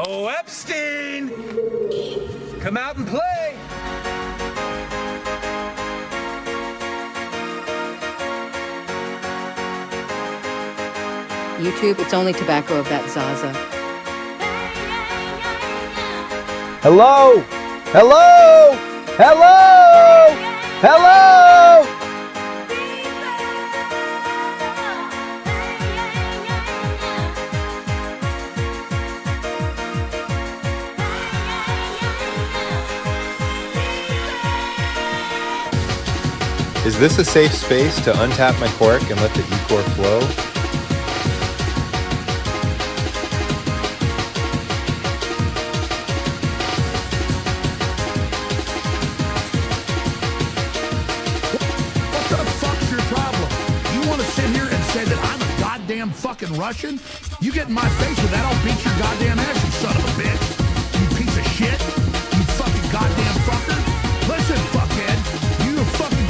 Oh, Epstein! Come out and play! YouTube, it's only tobacco of that Zaza. Hello? Hello? Hello? Hello? Is this a safe space to untap my cork and let the e-core flow? What the fuck's your problem? You want to sit here and say that I'm a goddamn fucking Russian? You get in my face with that, I'll beat your goddamn ass, you son of a bitch. You piece of shit. You fucking goddamn fucker. Listen, fuckhead. You fucking...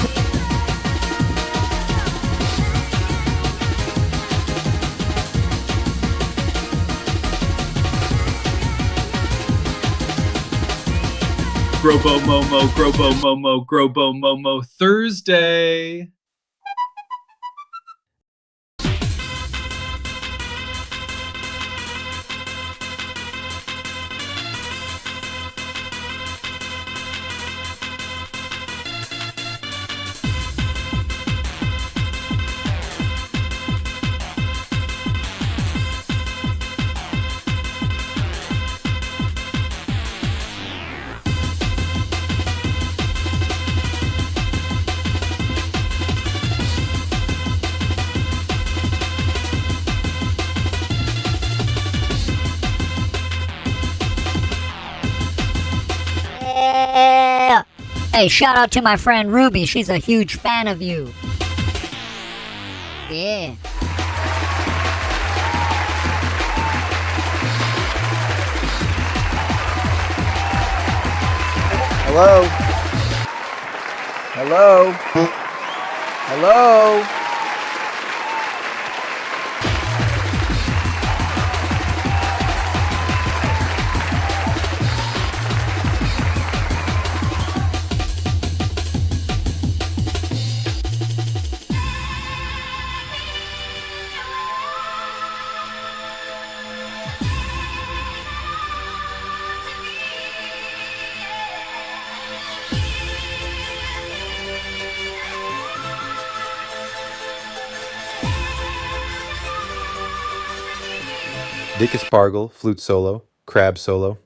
Grobo Momo Thursday. Hey, shout out to my friend Ruby. She's a huge fan of you. Yeah. Hello? Hello? Hello? Dick Espargle, flute solo, crab solo.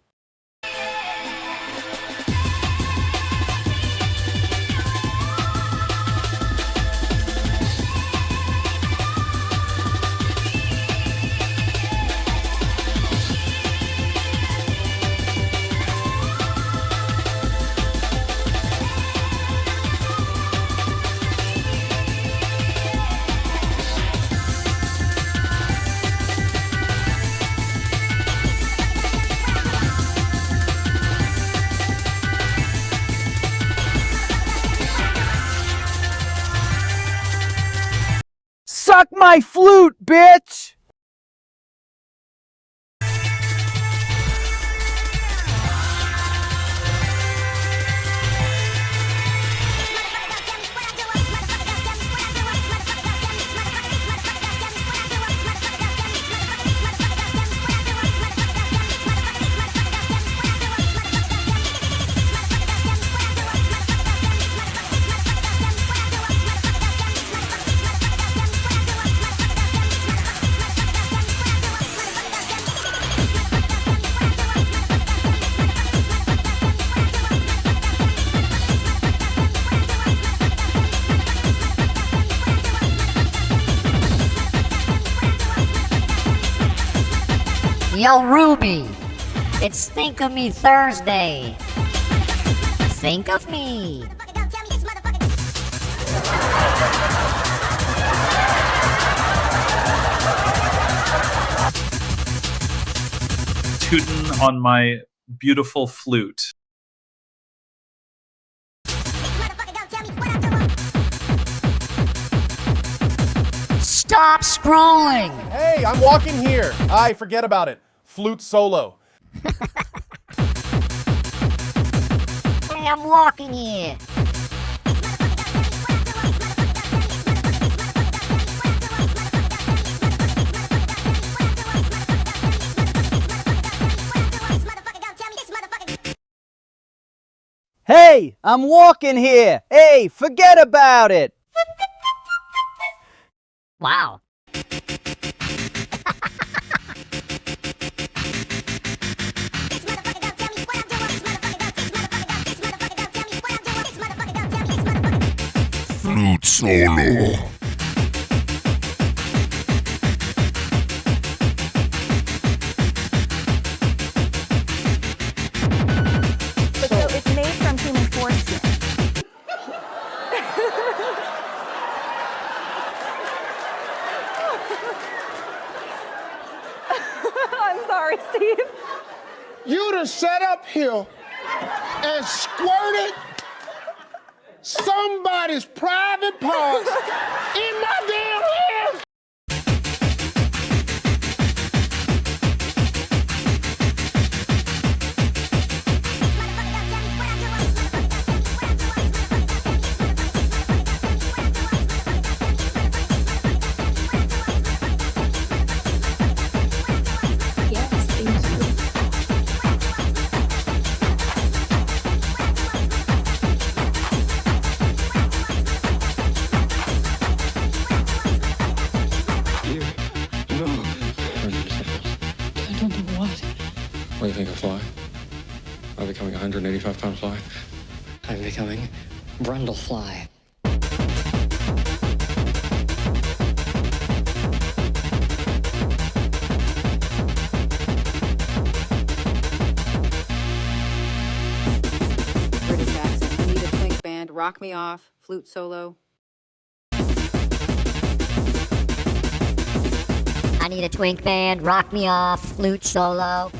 Suck my flute, bitch! Yo, Ruby. It's Think of Me Thursday. Think of me. Tootin' on my beautiful flute. Stop scrolling! Hey, I'm walking here. I forget about it. Flute solo. Hey, I'm walking here. Hey, I'm walking here. Hey, forget about it. Wow. Flute solo. So it's made from human foreskin. I'm sorry, Steve. You'd have sat up here and squirted somebody's private parts in my damn hair. What do you think of fly? I'm becoming 185-pound fly. I'm becoming Brundlefly. British accent. I need a twink band. Rock me off. Flute solo. I need a twink band, rock me off, flute solo.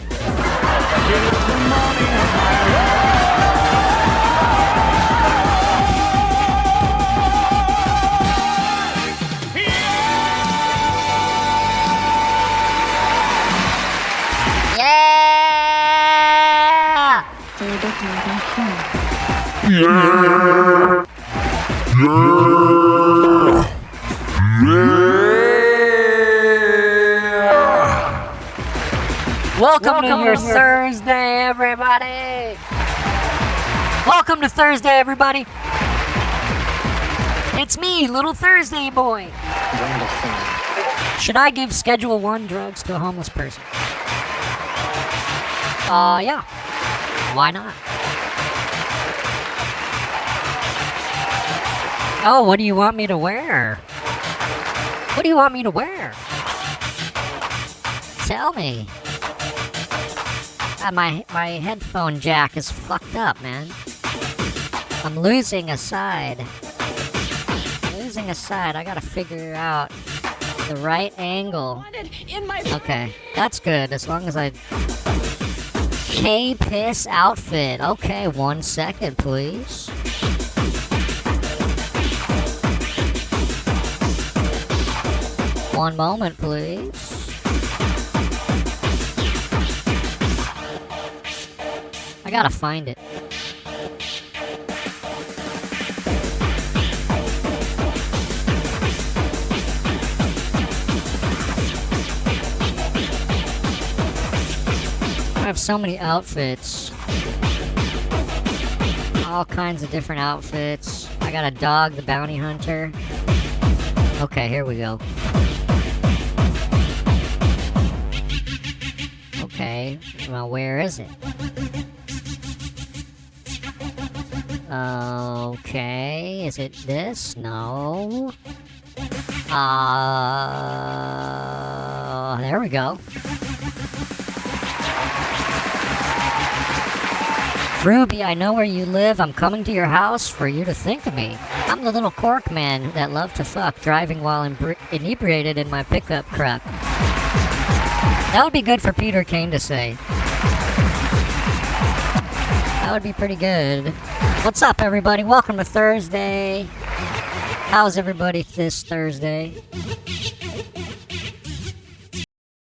Welcome to your Thursday, everybody. Welcome to Thursday, everybody. It's me, Little Thursday Boy. Should I give Schedule 1 drugs to a homeless person? Yeah. Why not? Oh, what do you want me to wear? What do you want me to wear? Tell me. My headphone jack is fucked up, man. I'm losing a side. I gotta figure out the right angle. Okay, that's good, as long as I... K-Piss outfit. Okay, 1 second, please. One moment, please. I gotta find it. I have so many outfits. All kinds of different outfits. I got a dog, the bounty hunter. Okay, here we go. Okay, well, where is it? Okay, is it this? No. There we go. Ruby, I know where you live. I'm coming to your house for you to think of me. I'm the little cork man that loved to fuck, driving while inebriated in my pickup truck. That would be good for Peter Kane to say. That would be pretty good. What's up, everybody? Welcome to Thursday. How's everybody this Thursday?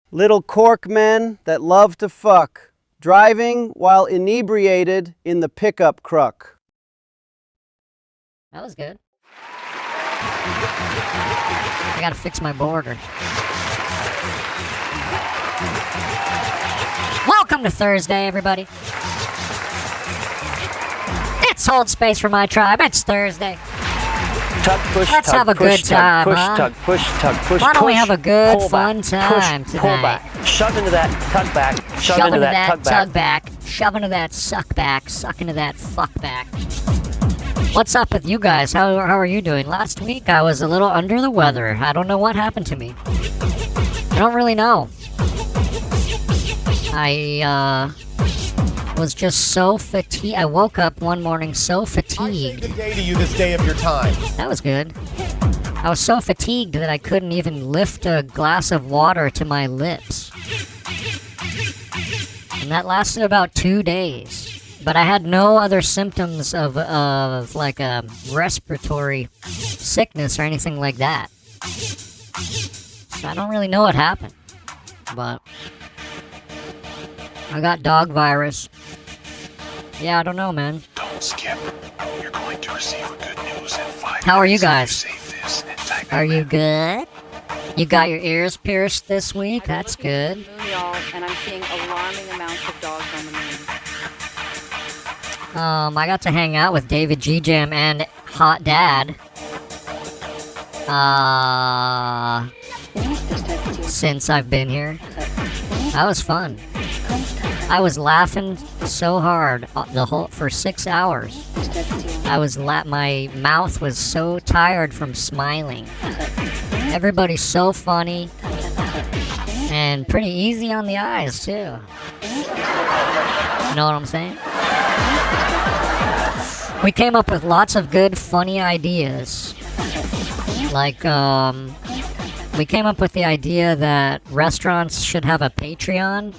Little cork men that love to fuck, driving while inebriated in the pickup truck. That was good. I gotta fix my border. Welcome to Thursday, everybody. It's hold space for my tribe. It's Thursday. Tug, push, Let's tug, have a push, good tug, time, push, huh? tug, push, tug, push, Why don't we push, have a good, pull fun back, time push, tonight? pull back, shove into that, tug back, shove into that, tug back. shove into that, suck back, suck into that, fuck back. What's up with you guys? How are you doing? Last week I was a little under the weather. I don't know what happened to me. I don't really know. I was just so fatigued. I woke up one morning so fatigued. Good day to you this day of your time. That was good. I was so fatigued that I couldn't even lift a glass of water to my lips. And that lasted about 2 days. But I had no other symptoms of like a respiratory sickness or anything like that. So I don't really know what happened. But I got dog virus. Yeah, I don't know, man. Don't skip. You're going to receive good news in 5 How are you guys? Save this and type Are you good? You got your ears pierced this week? That's good. Y'all, and I'm seeing alarming amounts of dogs on the moon. I got to hang out with David G Jam and Hot Dad. Since I've been here. That was fun. I was laughing so hard for 6 hours. My mouth was so tired from smiling. Everybody's so funny and pretty easy on the eyes too. You know what I'm saying? We came up with lots of good, funny ideas. Like, we came up with the idea that restaurants should have a Patreon,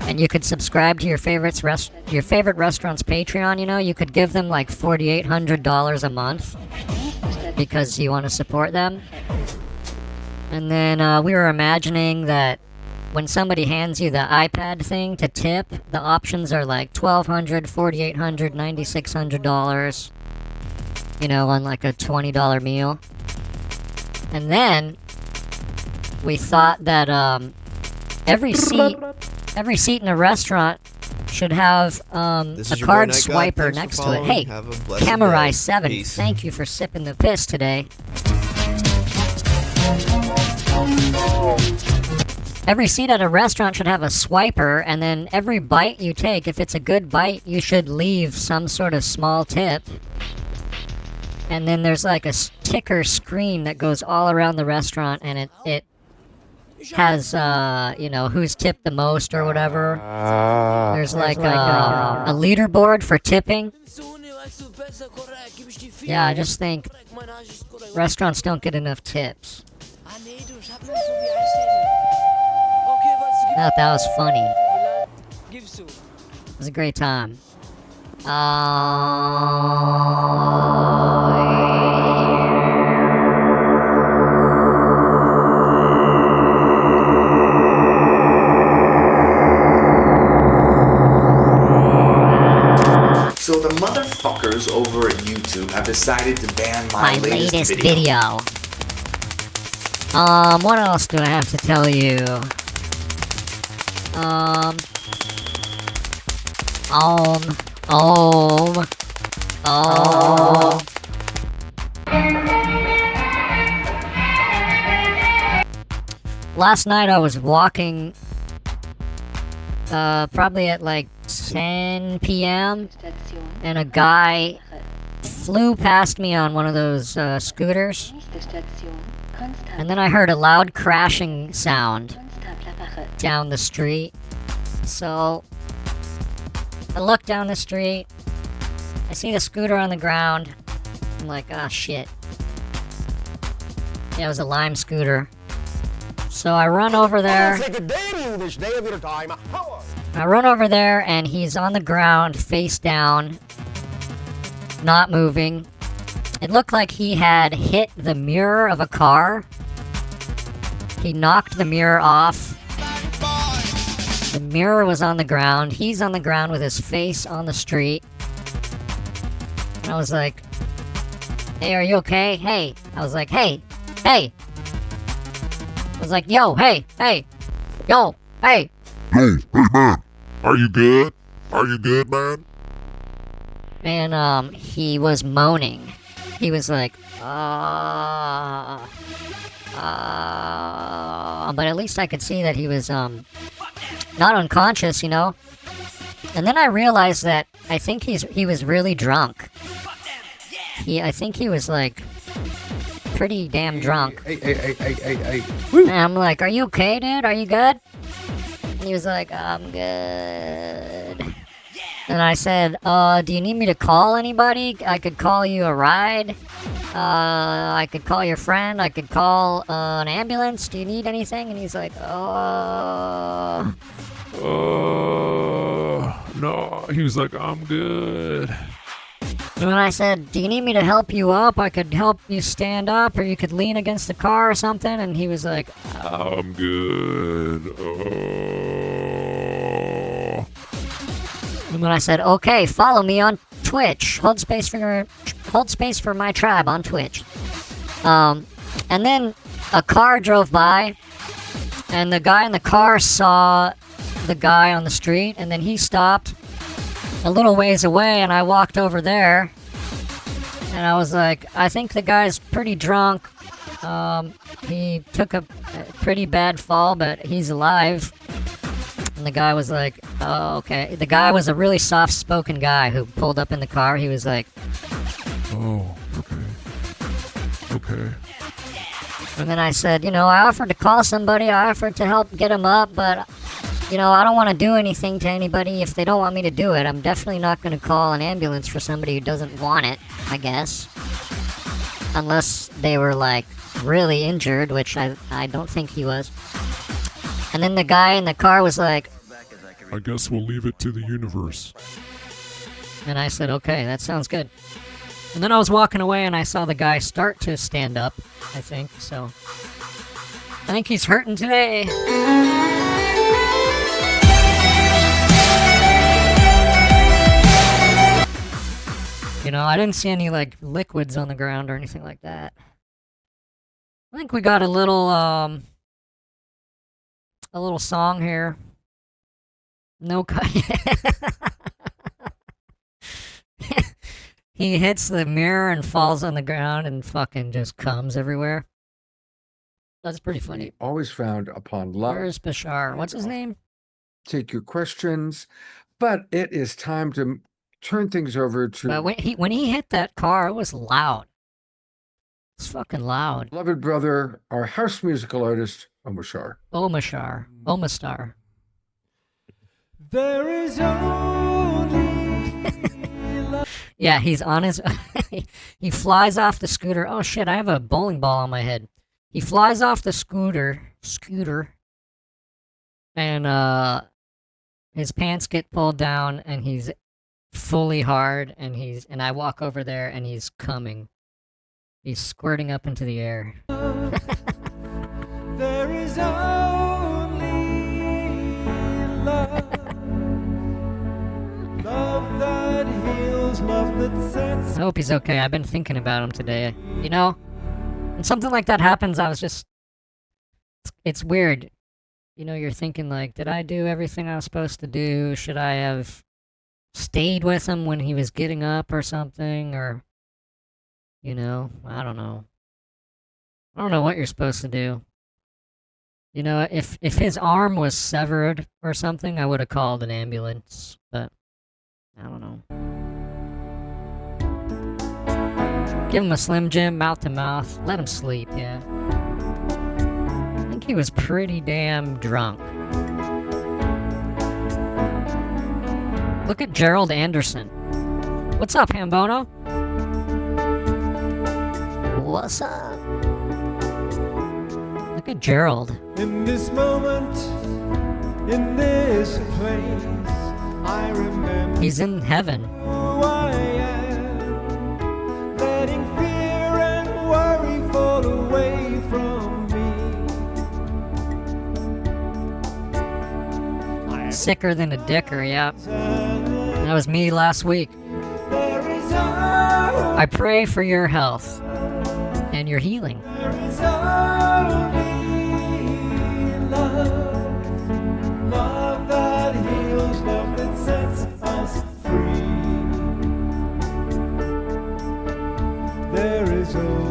and you could subscribe to your favorite restaurant's Patreon. You know, you could give them like $4,800 a month because you want to support them. And then we were imagining that when somebody hands you the iPad thing to tip, the options are like $1,200, $4,800, $9,600. You know, on like a $20 meal. And then we thought that every seat in a restaurant should have a card swiper next to it. Hey, Camerai 7, thank you for sipping the piss today. Every seat at a restaurant should have a swiper, and then every bite you take, if it's a good bite, you should leave some sort of small tip. And then there's like a ticker screen that goes all around the restaurant, and it has, you know, who's tipped the most or whatever. There's like a leaderboard for tipping. Yeah, I just think restaurants don't get enough tips. I thought that was funny. It was a great time. So the motherfuckers over at YouTube have decided to ban my latest video. What else do I have to tell you? Last night I was walking, probably at like 10 p.m. and a guy flew past me on one of those scooters, and then I heard a loud crashing sound down the street. So I look down the street, I see the scooter on the ground. I'm like, ah, shit. Yeah, it was a Lime scooter. So I run over there. I run over there, and he's on the ground, face down, not moving. It looked like he had hit the mirror of a car. He knocked the mirror off. The mirror was on the ground. He's on the ground with his face on the street. And I was like, hey, are you okay? Hey. I was like, hey. I was like, yo, hey. Yo, hey. Yo, hey man, are you good? Are you good, man? And he was moaning. He was like, but at least I could see that he was not unconscious, you know. And then I realized that I think he was really drunk. I think he was like pretty damn drunk. Hey. And I'm like, are you okay, dude? Are you good? And he was like, I'm good. And I said, do you need me to call anybody? I could call you a ride. I could call your friend. I could call an ambulance. Do you need anything? And he's like, No. He was like, I'm good. And when I said, do you need me to help you up? I could help you stand up, or you could lean against the car or something. And he was like, I'm good. And when I said, okay, follow me on Twitch. Hold space for my tribe on Twitch. And then a car drove by, and the guy in the car saw the guy on the street, and then he stopped a little ways away, and I walked over there, and I was like, I think the guy's pretty drunk. He took a pretty bad fall, but he's alive. And the guy was like, oh, okay. The guy was a really soft-spoken guy who pulled up in the car. He was like, oh, okay. And then I said, I offered to call somebody. I offered to help get him up, but, I don't want to do anything to anybody if they don't want me to do it. I'm definitely not going to call an ambulance for somebody who doesn't want it, I guess. Unless they were, like, really injured, which I don't think he was. And then the guy in the car was like, I guess we'll leave it to the universe. And I said, okay, that sounds good. And then I was walking away and I saw the guy start to stand up, I think, so. I think he's hurting today. I didn't see any, like, liquids on the ground or anything like that. I think we got a little song here. No He hits the mirror and falls on the ground and fucking just comes everywhere. That's pretty funny. Always found upon love. Where's Bashar? What's his name? Take your questions, but it is time to turn things over to. But when he hit that car, it was loud. It's fucking loud. Beloved brother, our house musical artist, Omashar. Omastar. There is only Yeah, he's on his... he flies off the scooter. Oh shit, I have a bowling ball on my head. He flies off the scooter, and his pants get pulled down, and he's fully hard, and I walk over there, and he's coming. He's squirting up into the air. there is only love. Love that heals, love that sets. I hope he's okay. I've been thinking about him today. When something like that happens, I was just... It's weird. You're thinking like, did I do everything I was supposed to do? Should I have stayed with him when he was getting up or something? Or, I don't know. I don't know what you're supposed to do. If his arm was severed or something, I would have called an ambulance, but I don't know. Give him a Slim Jim, mouth to mouth. Let him sleep, yeah. I think he was pretty damn drunk. Look at Gerald Anderson. What's up, Hambono? What's up? Look at Gerald. In this moment, in this place, I remember he's in heaven. who I am, letting fear and worry fall away from me. I Sicker than a dicker, yep. That was me last week. I pray for your health and your healing.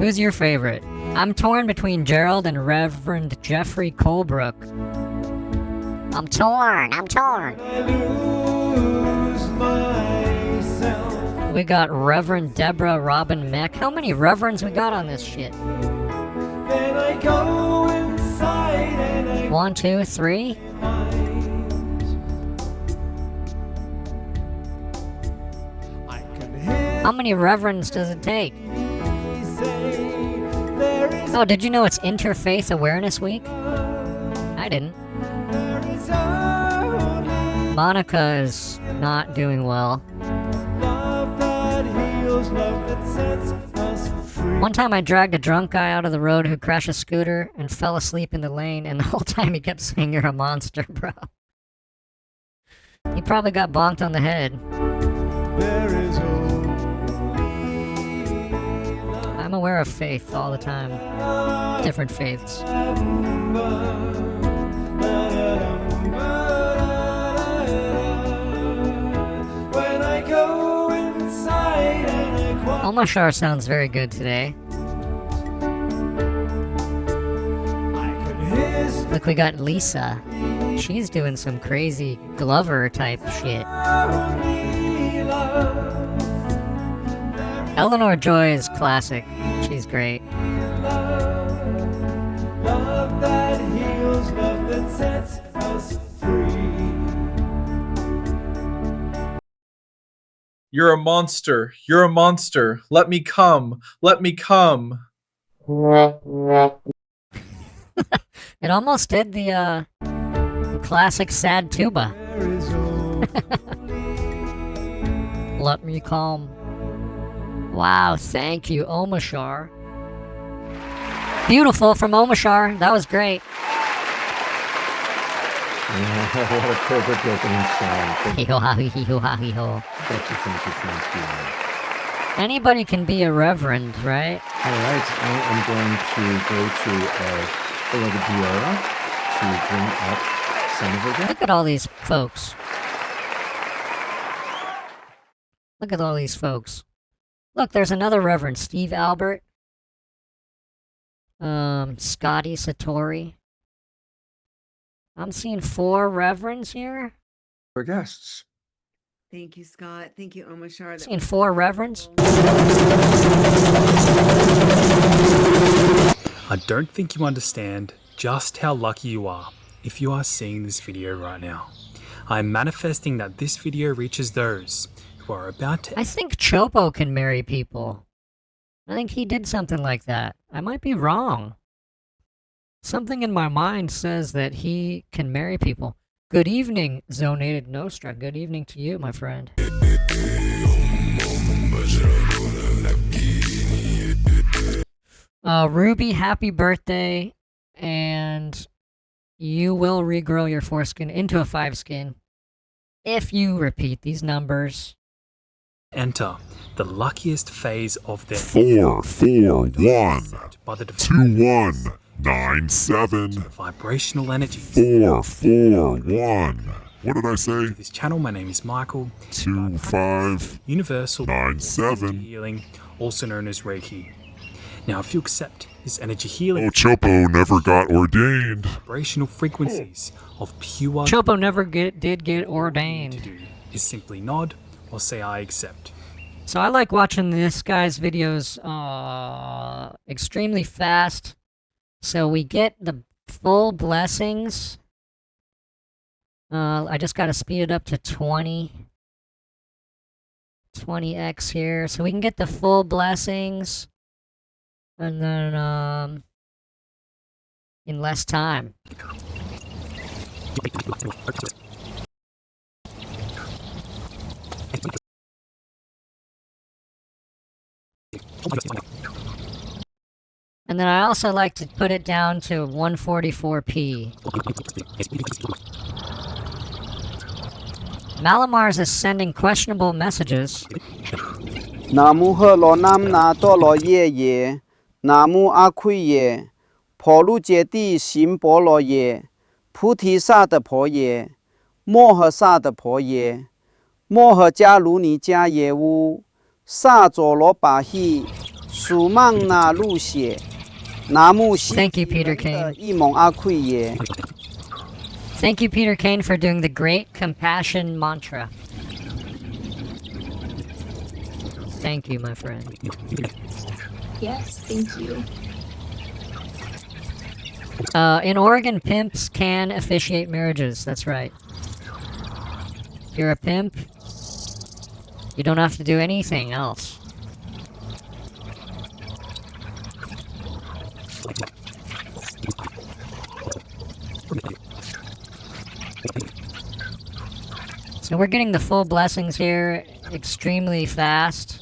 Who's your favorite? I'm torn between Gerald and Reverend Jeffrey Colebrook. I'm torn. We got Reverend Deborah Robin Meck. How many reverends we got on this shit? 1, 2, 3. How many reverends does it take? Oh, did you know it's Interfaith Awareness Week? I didn't. Monica is not doing well. One time I dragged a drunk guy out of the road who crashed a scooter and fell asleep in the lane, and the whole time he kept saying, "You're a monster, bro." He probably got bonked on the head. I'm aware of faith all the time. Different faiths. Omashar sounds very good today. Look, we got Lisa. She's doing some crazy Glover type shit. Eleanor Joy is classic. She's great. Love that heals, love that sets us free. You're a monster. You're a monster. Let me come. Let me come. It almost did the classic sad tuba. Let me come. Wow, thank you, Omashar. Beautiful from Omashar. That was great. What a perfect opening song. Thank you. Anybody can be a reverend, right? Alright, I am going to go to beloved Diora to bring up some of her guests. Look at all these folks. Look at all these folks. Look, there's another reverend. Steve Albert. Scotty Satori. I'm seeing 4 reverends here. Our guests. Thank you, Scott. Thank you, Omashar. Seeing 4 reverends. I don't think you understand just how lucky you are if you are seeing this video right now. I'm manifesting that this video reaches those who are about to... I think Chopo can marry people. I think he did something like that. I might be wrong. Something in my mind says that he can marry people. Good evening, Zonated Nostra. Good evening to you, my friend. Ruby, happy birthday. And you will regrow your foreskin into a 5 skin if you repeat these numbers. Enter the luckiest phase of their 4 4 1 2 1 9 7 vibrational energy. 4 4 1. What did I say? This channel, my name is Michael. 2 5 Universal 9 7 healing, also known as Reiki. Now, if you accept this energy healing, Oh, Chopo never got ordained. Vibrational frequencies of pure Chopo never did get ordained. To do is simply nod or say I accept. So I like watching this guy's videos extremely fast, so we get the full blessings. I just gotta speed it up to 20x here, so we can get the full blessings, and then in less time. And then I also like to put it down to 144p. Malamars is sending questionable messages. Namu he lo nam na to lo ye ye. Namu a kui ye. Po lu jie di xin bo lo ye. Pu ti sa de po ye. Mo he sa de po ye. Mo he jia lu ni jia ye wu. Sa zuo lo ba hi. Su mang na lu xie. Namu xi. Thank you, Peter Kane. Yi mong a kui ye. Thank you, Peter Kane, for doing the great compassion mantra. Thank you, my friend. Yes, thank you. In Oregon, pimps can officiate marriages. That's right. If you're a pimp, you don't have to do anything else. So we're getting the full blessings here extremely fast.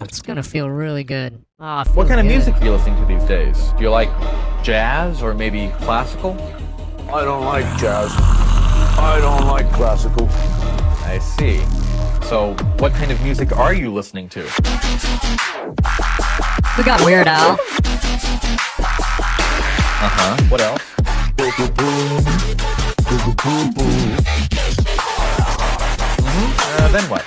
It's gonna feel really good. Oh, What kind of good. music are you listening to these days? Do you like jazz or maybe classical? I don't like jazz. I don't like classical. I see. So, what kind of music are you listening to? We got Weird Al. Uh-huh. What else? Then what?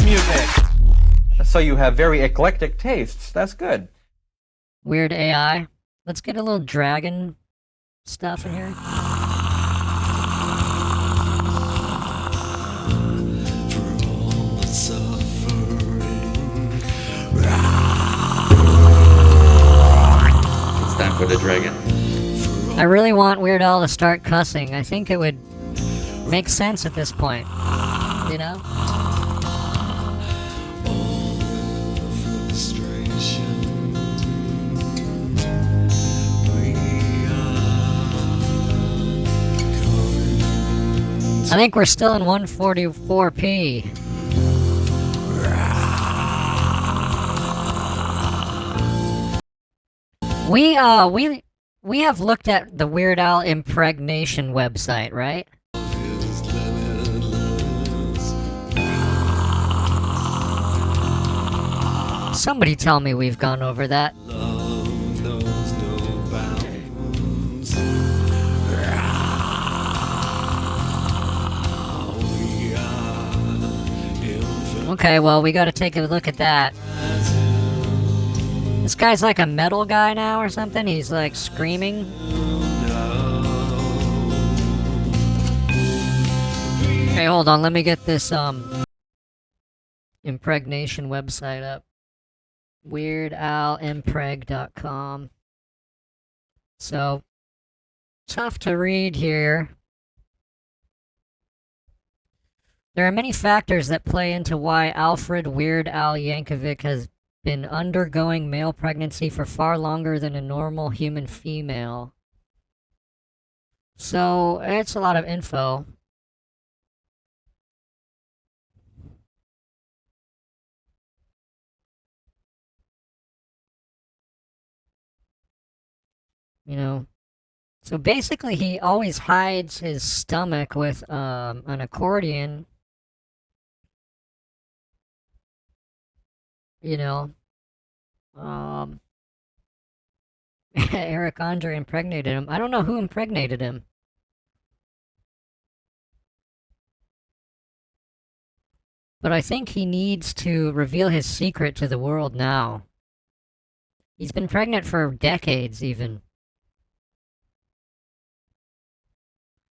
Music. So you have very eclectic tastes. That's good. Weird AI. Let's get a little dragon stuff in here. It's time for the dragon. I really want Weird Al to start cussing. I think it would make sense at this point. You know? I think we're still in 144p. We have looked at the Weird Al impregnation website, right? Somebody tell me we've gone over that. Okay, well, we gotta take a look at that. This guy's like a metal guy now or something. He's like screaming. Okay, hold on. Let me get this impregnation website up. WeirdAlImpreg.com. So, tough to read here. There are many factors that play into why Alfred Weird Al Yankovic has been undergoing male pregnancy for far longer than a normal human female. So, it's a lot of info. You know, so basically he always hides his stomach with an accordion. You know, Eric Andre impregnated him. I don't know who impregnated him. But I think he needs to reveal his secret to the world now. He's been pregnant for decades, even.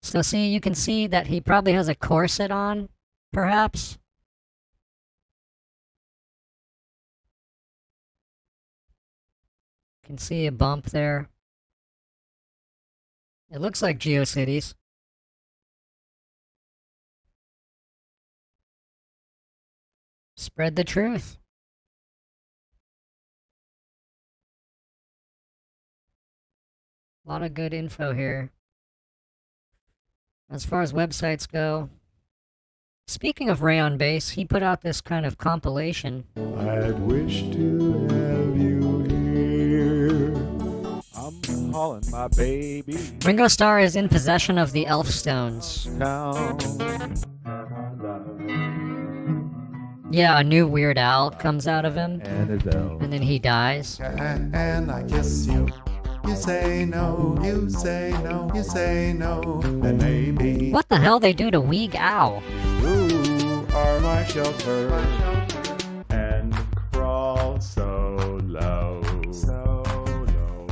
So see, you can see that he probably has a corset on, perhaps. Can see a bump there. It looks like GeoCities. Spread the truth. A lot of good info here. As far as websites go, Speaking of Rayon Bass, he put out this kind of compilation. I'd wish to have you here. I'm calling my baby. Ringo Starr is in possession of the Elf Stones. Yeah, a new Weird Al comes out of him, and then he dies. And I kiss you. You say no, you say no, you say no, then maybe. What the hell they do to Weeg Al? You are my shelter, and crawl so low, so low.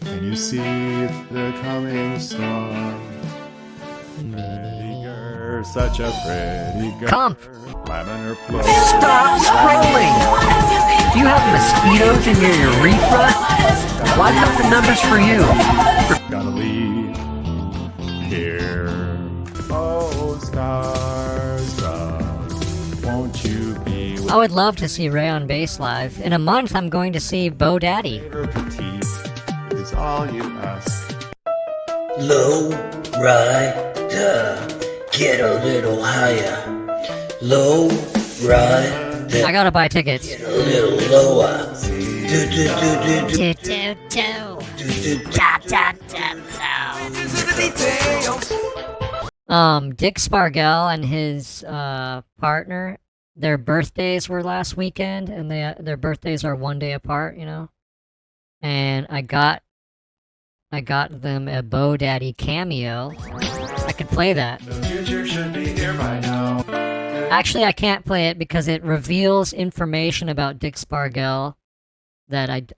And you see the coming storm. Pretty girl, such a pretty girl. Come. Stop scrolling! Do you have mosquitoes in your urethra? Well, I've got the numbers for you. Gotta leave here. Oh, stars, won't you be with I would love to see Rayon Bass live. In a month, I'm going to see Bo Daddy. petite is all you ask. Low rider, get a little higher. Low rider. I gotta buy tickets. Get a little lower. Dick Spargell and his partner, their birthdays were last weekend, and their birthdays are 1 day apart, you know. And I got them a Bo Daddy cameo. I could play that. The future should be here by now. Actually, I can't play it because it reveals information about Dick Spargell that I'm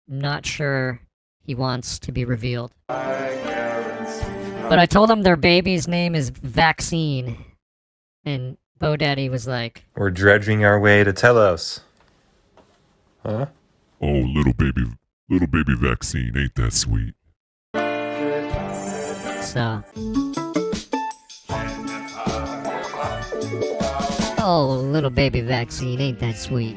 not sure he wants to be revealed. But I told him their baby's name is Vaccine, and Bo Daddy was like, We're dredging our way to Telos. Huh? Oh, little baby Vaccine, ain't that sweet? So. Oh, little baby Vaccine, ain't that sweet?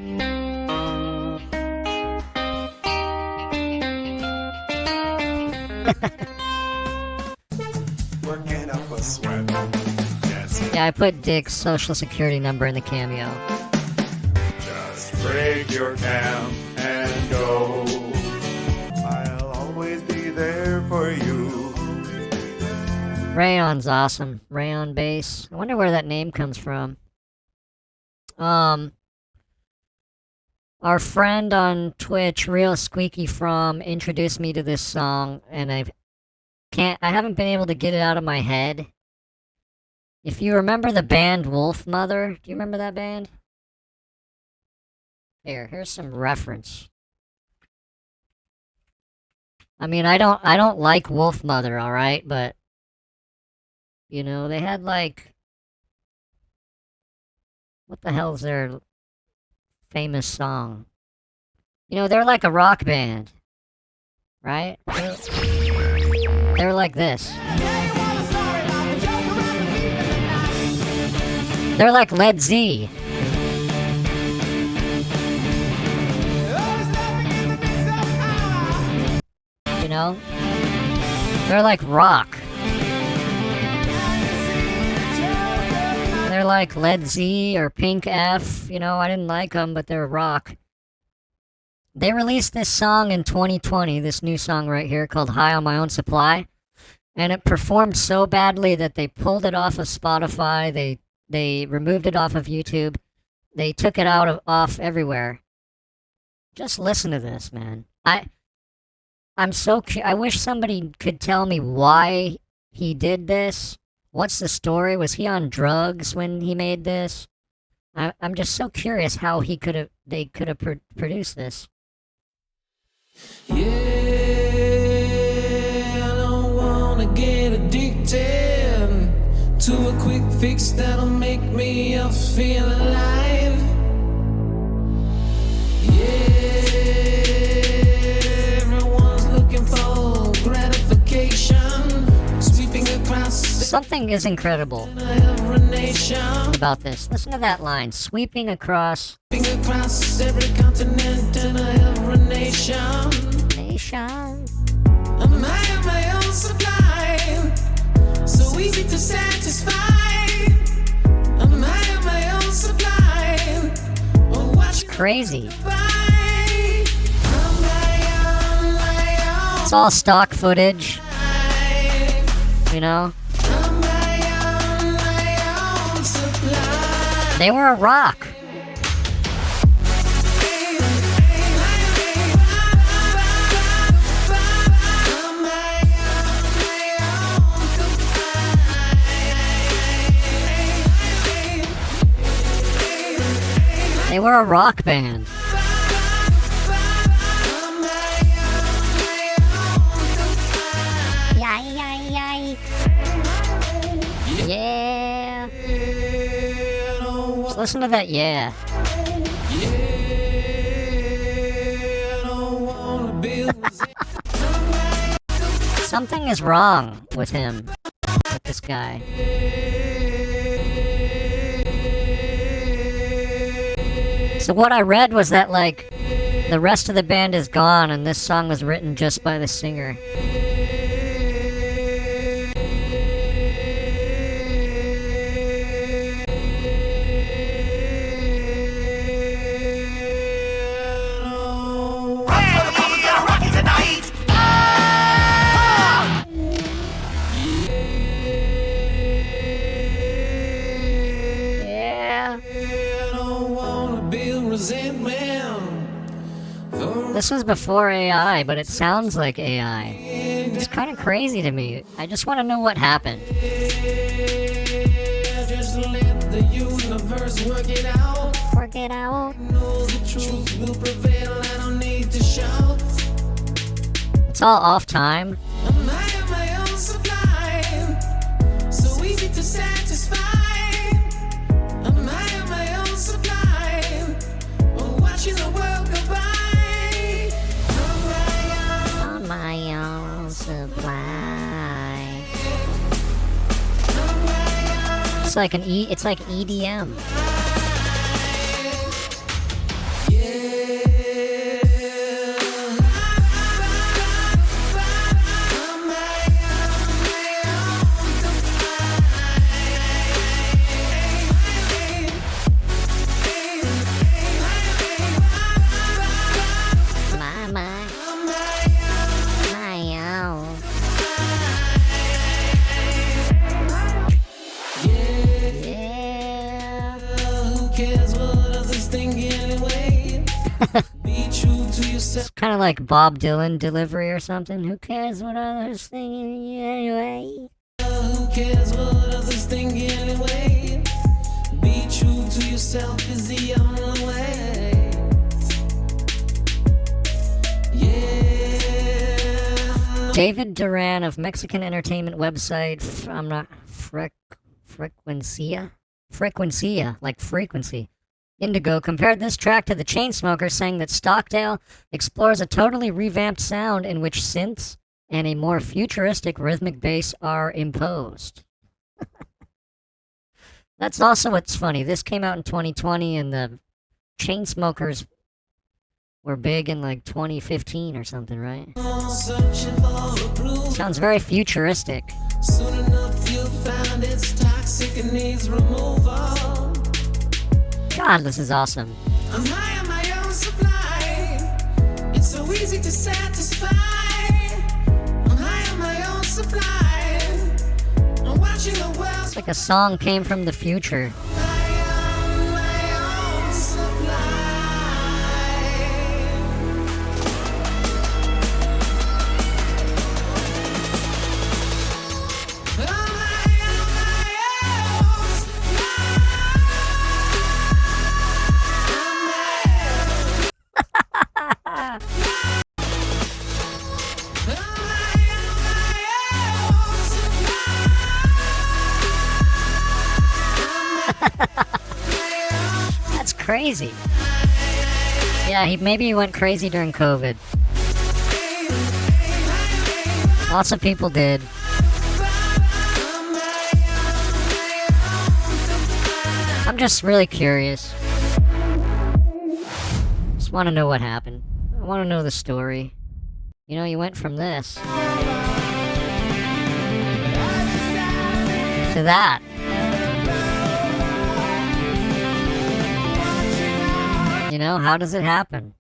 Working up a sweat. Yeah, I put Dick's social security number in the cameo. Just break your camp and go. I'll always be there for you. Rayon's awesome. Rayon Bass. I wonder where that name comes from. Our friend on Twitch, Real Squeaky From, introduced me to this song, and I haven't been able to get it out of my head. If you remember the band Wolf Mother, do you remember that band? Here's some reference. I mean, I don't like Wolf Mother, alright, but you know, they had like, what the hell's their famous song? You know, they're like a rock band, right? They're like this. They're like Led Z. You know? They're like rock. They're like Led Z or Pink F. You know, I didn't like them, but they're rock. They released this song in 2020, this new song right here called High on My Own Supply. And it performed so badly that they pulled it off of Spotify. They removed it off of YouTube. They took it off everywhere. Just listen to this, man. I'm so I wish somebody could tell me why he did this. What's the story? Was he on drugs when he made this? I'm just so curious how they could have produced this. Yeah, I don't wanna get addicted to a quick fix that'll make me feel alive. Yeah, everyone's looking for gratification, sweeping across. Something is incredible about this. Listen to that line. Sweeping across every continent in every nation. I'm high on my own supply, so easy to satisfy. I'm high crazy. It's all stock footage. You know? They were a rock. They were a rock band. Yeah. Just listen to that, yeah. Something is wrong with him, with this guy. So what I read was that, like, the rest of the band is gone and this song was written just by the singer. This was before AI, but it sounds like AI. It's kind of crazy to me. I just want to know what happened. Just let the universe work it out. Work it out. Know the truth will prevail. I don't need to shout. It's all off time. I'm high on my own sublime. So easy to satisfy. I'm high on my own sublime. I'm watching the world go by. On my own supply. It's like it's like EDM. It's kind of like Bob Dylan delivery or something. Who cares what others think anyway? Who cares what others think anyway? Be true to yourself is the only way. Yeah. David Duran of Mexican entertainment website, Frecuencia, like frequency. Indigo compared this track to the Chainsmokers, saying that Stockdale explores a totally revamped sound in which synths and a more futuristic rhythmic bass are imposed. That's also what's funny. This came out in 2020 and the Chainsmokers were big in like 2015 or something, right? Sounds very futuristic. Soon enough you'll find it's toxic and needs removal. God, this is awesome. I'm high on my own supply. It's so easy to satisfy. I'm high on my own supply. I'm watching the world. It's like a song came from the future. That's crazy. Yeah, maybe he went crazy during COVID. Lots of people did. I'm just really curious. Just want to know what happened. I want to know the story. You know, you went from this to that. You know, how does it happen?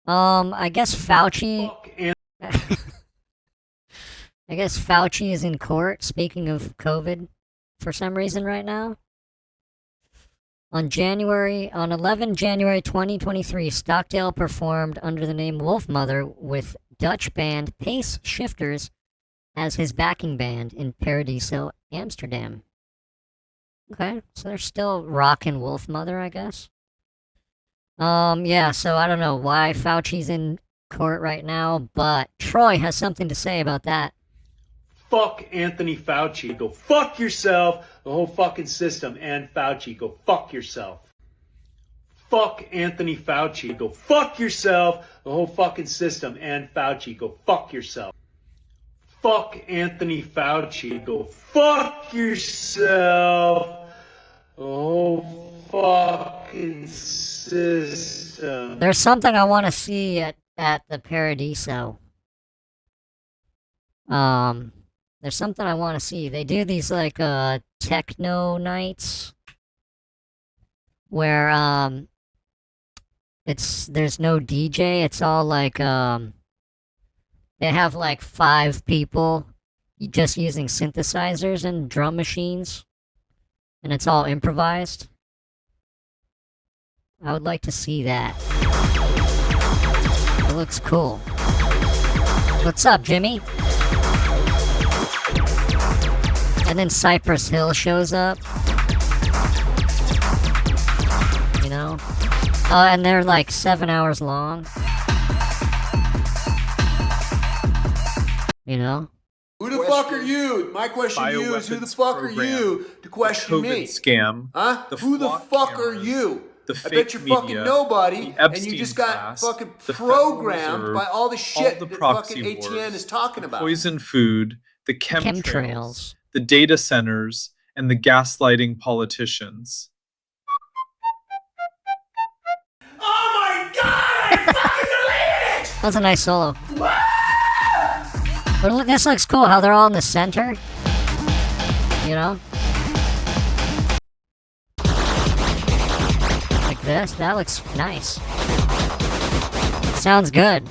I guess Fauci... I guess Fauci is in court, speaking of COVID, for some reason right now. On 11 January 2023, Stockdale performed under the name Wolfmother with Dutch band Pace Shifters as his backing band in Paradiso, Amsterdam. Okay, so they're still rocking Wolfmother, I guess. Yeah, so I don't know why Fauci's in court right now, but Troy has something to say about that. Fuck Anthony Fauci. Go fuck yourself, the whole fucking system, and Fauci. Go fuck yourself. Fuck Anthony Fauci. Go fuck yourself, the whole fucking system, and Fauci. Go fuck yourself. Fuck Anthony Fauci. Go fuck yourself, the whole fucking system. There's something I want to see at the Paradiso. There's something I want to see. They do these like techno nights where there's no DJ. It's all like they have like 5 people just using synthesizers and drum machines, and it's all improvised. I would like to see that. It looks cool. What's up, Jimmy? And then Cypress Hill shows up. You know? And they're like 7 hours long. You know? Who the fuck are you? My question to you is who the fuck are you to question me? Scam. Huh? Who the fuck are you? I bet you're fucking nobody, and you just got fucking programmed by all the shit that fucking ATN is talking about. Poison food, the chemtrails, the data centers, and the gaslighting politicians. Oh my god! I fucking deleted it! That was a nice solo. But look, this looks cool, how they're all in the center. You know? Like this, that looks nice. Sounds good.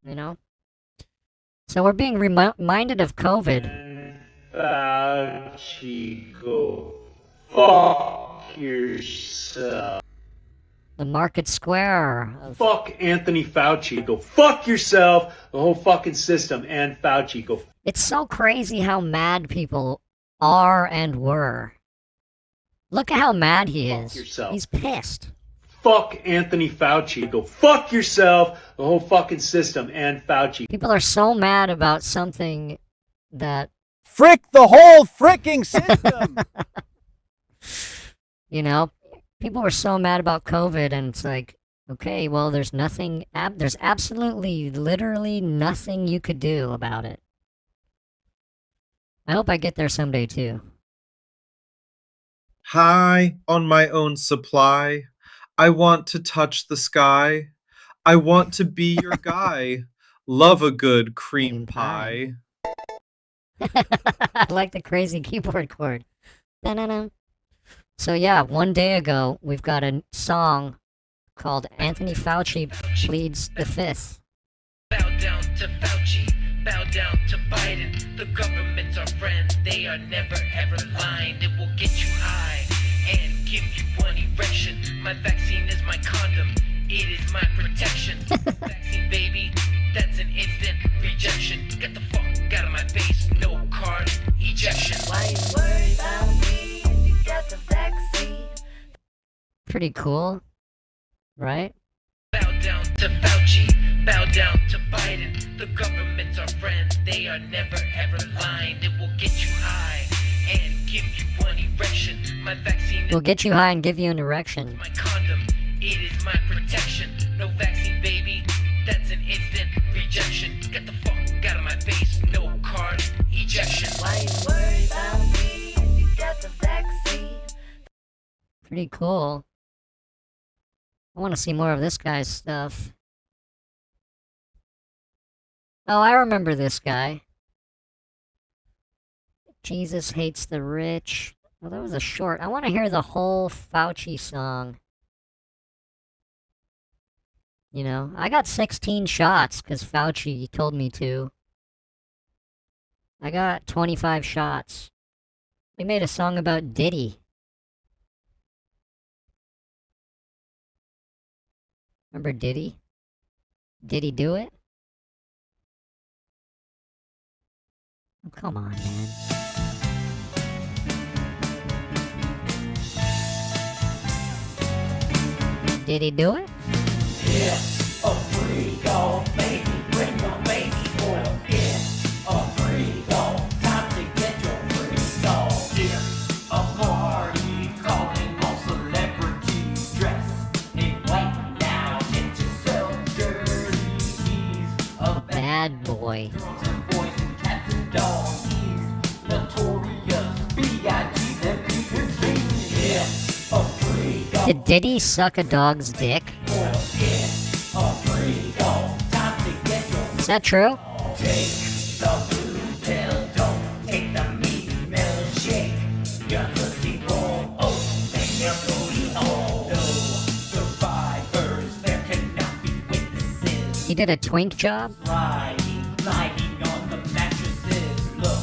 You know? So we're being reminded of COVID. Fauci, go fuck yourself. The Market Square. Fuck Anthony Fauci. Go fuck yourself, the whole fucking system, and Fauci. Go. It's so crazy how mad people are and were. Look at how mad he is. Yourself. He's pissed. Fuck Anthony Fauci. Go fuck yourself, the whole fucking system, and Fauci. People are so mad about something that... Frick the whole fricking system! You know? People were so mad about COVID, and it's like, okay, well, there's nothing, there's absolutely, literally nothing you could do about it. I hope I get there someday, too. High on my own supply, I want to touch the sky. I want to be your guy. Love a good cream pie. I like the crazy keyboard chord. Da-na-na. So yeah, one day ago, we've got a song called Anthony Fauci Pleads the Fifth. Bow down to Fauci, bow down to Biden. The government's our friend, they are never ever lying. It will get you high and give you one erection. My vaccine is my condom, it is my protection. Vaccine baby, that's an instant rejection. Get the fuck out of my face, no card ejection. Why you worry about me? Got the vaccine. Pretty cool, right? Bow down to Fauci, bow down to Biden. The government's our friend, they are never ever lying. It will get you high and give you one erection. My vaccine will get you high and give you an erection. My condom, it is my protection. No vaccine, baby, that's an instant rejection. Get the fuck out of my face, no card ejection. Why you worry about me? Got the vaccine. Pretty cool. I want to see more of this guy's stuff. Oh, I remember this guy. Jesus hates the rich. Well, that was a short. I want to hear the whole Fauci song. You know, I got 16 shots because Fauci told me to. I got 25 shots. We made a song about Diddy. Remember Diddy? Did he do it? Oh, come on, man. Did he do it? It's a free go, baby. Bring your baby oil. It's a free go. Time to get your free go. It's a party calling all celebrities. Dress in white now. Get yourself dirty. He's a bad boy. Girls and boys and cats and dogs. He's notorious. B.I.G. and P.I.C. It's a free go. Did Diddy suck a dog's dick? Is that true? Take the blue pill, don't take the meat milkshake. Your pussy won't open your booty hole. No survivors, there cannot be witnesses. He did a twink job? Lying on the mattresses. Look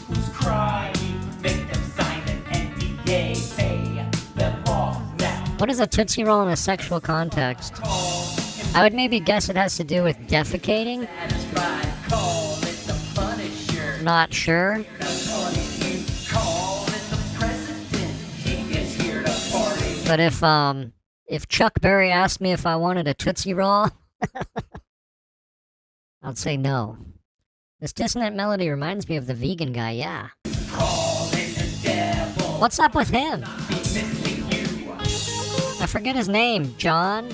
who's crying. Make them sign an NDA. Pay them off now. What is a Tootsie Roll in a sexual context? I would maybe guess it has to do with defecating. Not sure. But if Chuck Berry asked me if I wanted a Tootsie Roll, I'd say no. This dissonant melody reminds me of the vegan guy, yeah. What's up with him? I forget his name, John?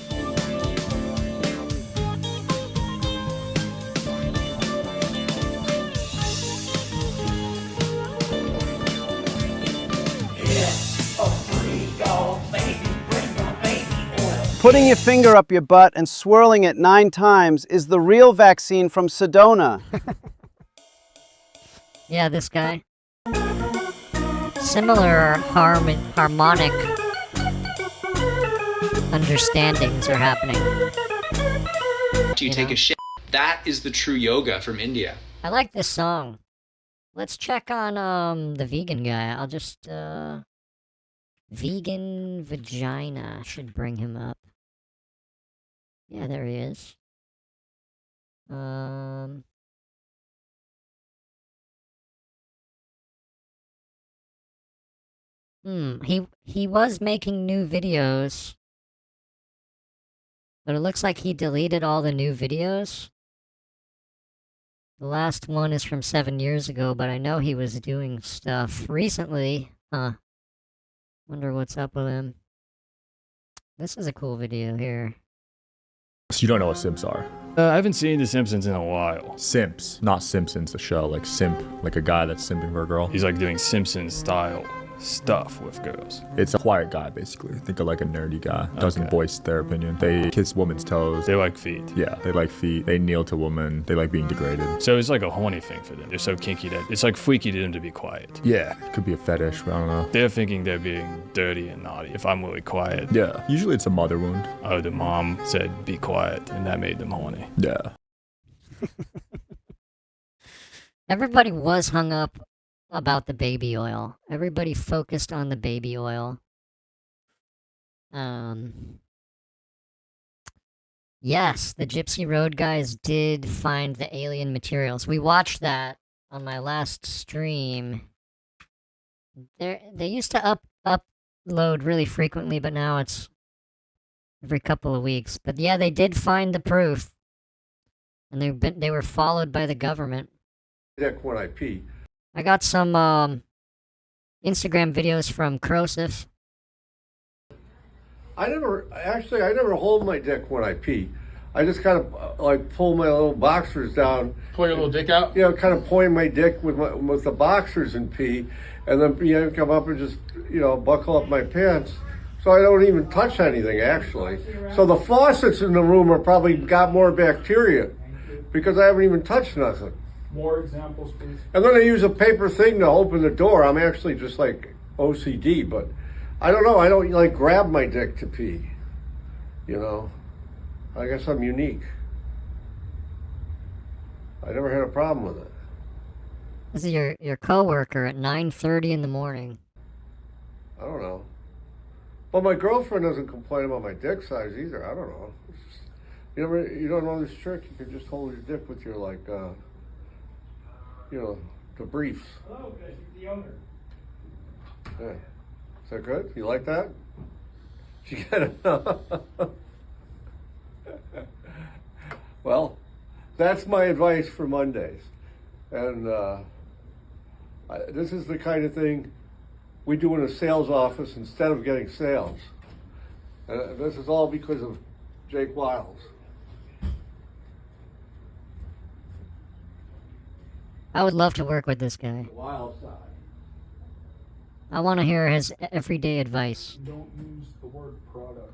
Putting your finger up your butt and swirling it 9 times is the real vaccine from Sedona. Yeah, this guy. Similar harmonic understandings are happening. You take a shit. That is the true yoga from India. I like this song. Let's check on the vegan guy. I'll just vegan vagina should bring him up. Yeah, there he is. He was making new videos, but it looks like he deleted all the new videos. The last one is from 7 years ago, but I know he was doing stuff recently. Huh. Wonder what's up with him. This is a cool video here. So you don't know what simps are? I haven't seen The Simpsons in a while. Simps, not Simpsons, the show. Like simp, like a guy that's simping for a girl. He's like doing Simpsons style stuff with girls. It's a quiet guy, basically. Think of like a nerdy guy. Doesn't voice their opinion. They kiss women's toes. They like feet. Yeah, they like feet. They kneel to women. They like being degraded. So it's like a horny thing for them. They're so kinky that it's like freaky to them to be quiet. Yeah, could be a fetish, I don't know. They're thinking they're being dirty and naughty if I'm really quiet. Yeah, usually it's a mother wound. Oh, the mom said be quiet and that made them horny. Yeah. Everybody was hung up about the baby oil. Everybody focused on the baby oil. Yes, the Gypsy Road guys did find the alien materials. We watched that on my last stream. They used to upload really frequently, but now it's every couple of weeks. But yeah, they did find the proof. And they were followed by the government. Dick when I pee. I got some Instagram videos from Crosif. I never hold my dick when I pee. I just kind of like pull my little boxers down. Pull your little dick out? Yeah, kind of point my dick with the boxers and pee, and then come up and just buckle up my pants. So I don't even touch anything actually. So the faucets in the room are probably got more bacteria because I haven't even touched nothing. More examples, please. And then I use a paper thing to open the door. I'm actually just like OCD, but I don't know. I don't like grab my dick to pee. You know, I guess I'm unique. I never had a problem with it. This is your coworker at 9:30 in the morning. I don't know. But my girlfriend doesn't complain about my dick size either. I don't know. It's just, you don't know this trick? You can just hold your dick with your like, you know, the briefs. Hello, guys. The owner. Yeah. Is that good? You like that? You gotta. Well, that's my advice for Mondays, and this is the kind of thing we do in a sales office instead of getting sales. This is all because of Jake Wiles. I would love to work with this guy. The Wiles side. I want to hear his everyday advice. Don't use the word product.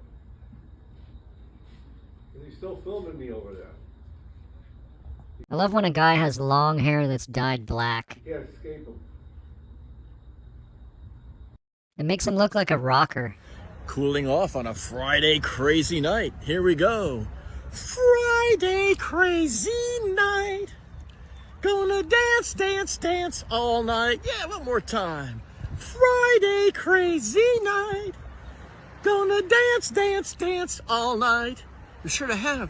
Is he still filming me over there? I love when a guy has long hair that's dyed black. You can't escape him. It makes him look like a rocker. Cooling off on a Friday crazy night. Here we go. Friday crazy night. Gonna dance, dance, dance all night. Yeah, one more time. Friday crazy night. Gonna dance, dance, dance all night. Be sure to have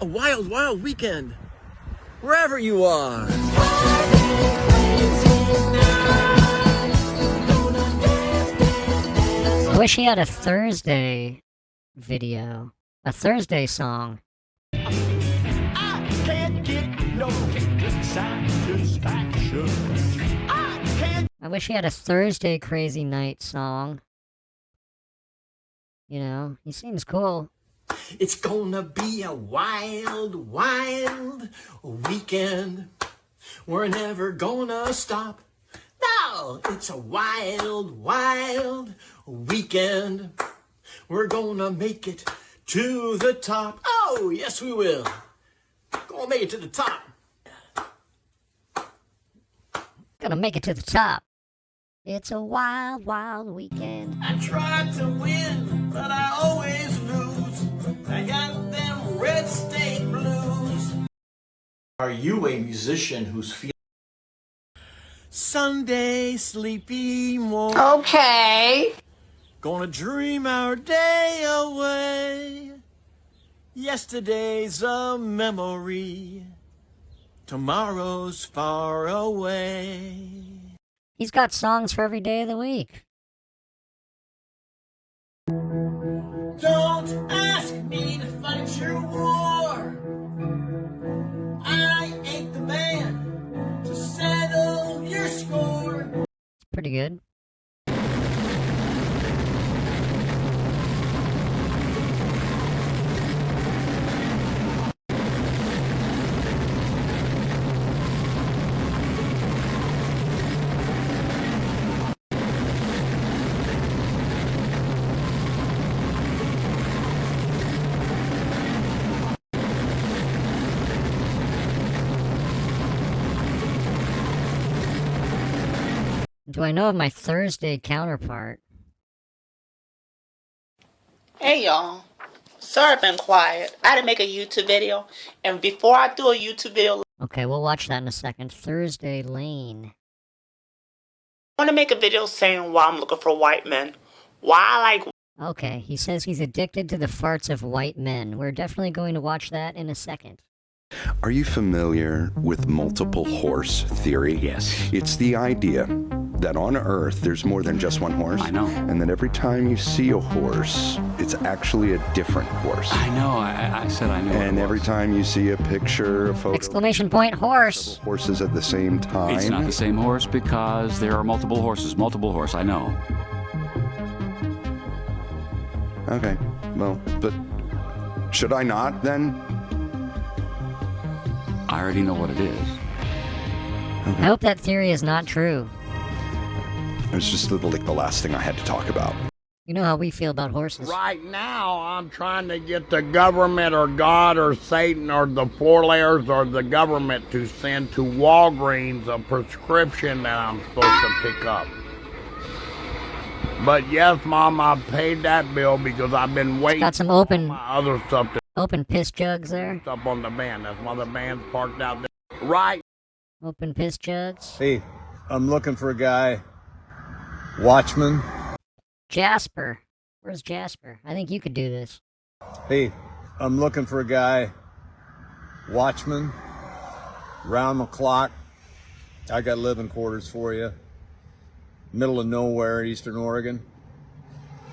a wild, wild weekend. Wherever you are. I wish he had a Thursday video. A Thursday song. I can't get no satisfaction. I wish he had a Thursday Crazy Night song. You know, he seems cool. It's gonna be a wild, wild weekend. We're never gonna stop. No, it's a wild, wild weekend. We're gonna make it to the top. Oh, yes, we will. Gonna make it to the top. Gonna make it to the top. It's a wild, wild weekend. I tried to win, but I always lose. I got them red state blues. Are you a musician who's feeling Sunday sleepy morning? Okay. Gonna dream our day away. Yesterday's a memory. Tomorrow's far away. He's got songs for every day of the week. Don't ask me to fight your war. I ain't the man to settle your score. It's pretty good. Do I know of my Thursday counterpart? Hey y'all. Sorry I've been quiet. I had to make a YouTube video, and before I do a YouTube video, Okay, we'll watch that in a second. Thursday Lane. I want to make a video saying why I'm looking for white men. Why I like... Okay, he says he's addicted to the farts of white men. We're definitely going to watch that in a second. Are you familiar with multiple horse theory? Yes. It's the idea that on Earth there's more than just one horse. I know. And that every time you see a horse, it's actually a different horse. I know. I said I knew. And every time you see a picture, a photo, Exclamation point horse. horses at the same time. It's not the same horse because there are multiple horses. Multiple horse. I know. Okay. Well, but should I not then? I already know what it is. I hope that theory is not true. It was just like the last thing I had to talk about. You know how we feel about horses. Right now, I'm trying to get the government or God or Satan or the four layers or the government to send to Walgreens a prescription that I'm supposed to pick up. But yes, Mom, I paid that bill because I've been waiting got some open, for my other stuff to open piss jugs there. Up on the van. That's why the van's parked out there. Right. Open piss jugs. Hey, I'm looking for a guy. Watchman. Jasper. Where's Jasper? I think you could do this. Hey, I'm looking for a guy. Watchman. Round the clock. I got living quarters for you. Middle of nowhere in Eastern Oregon.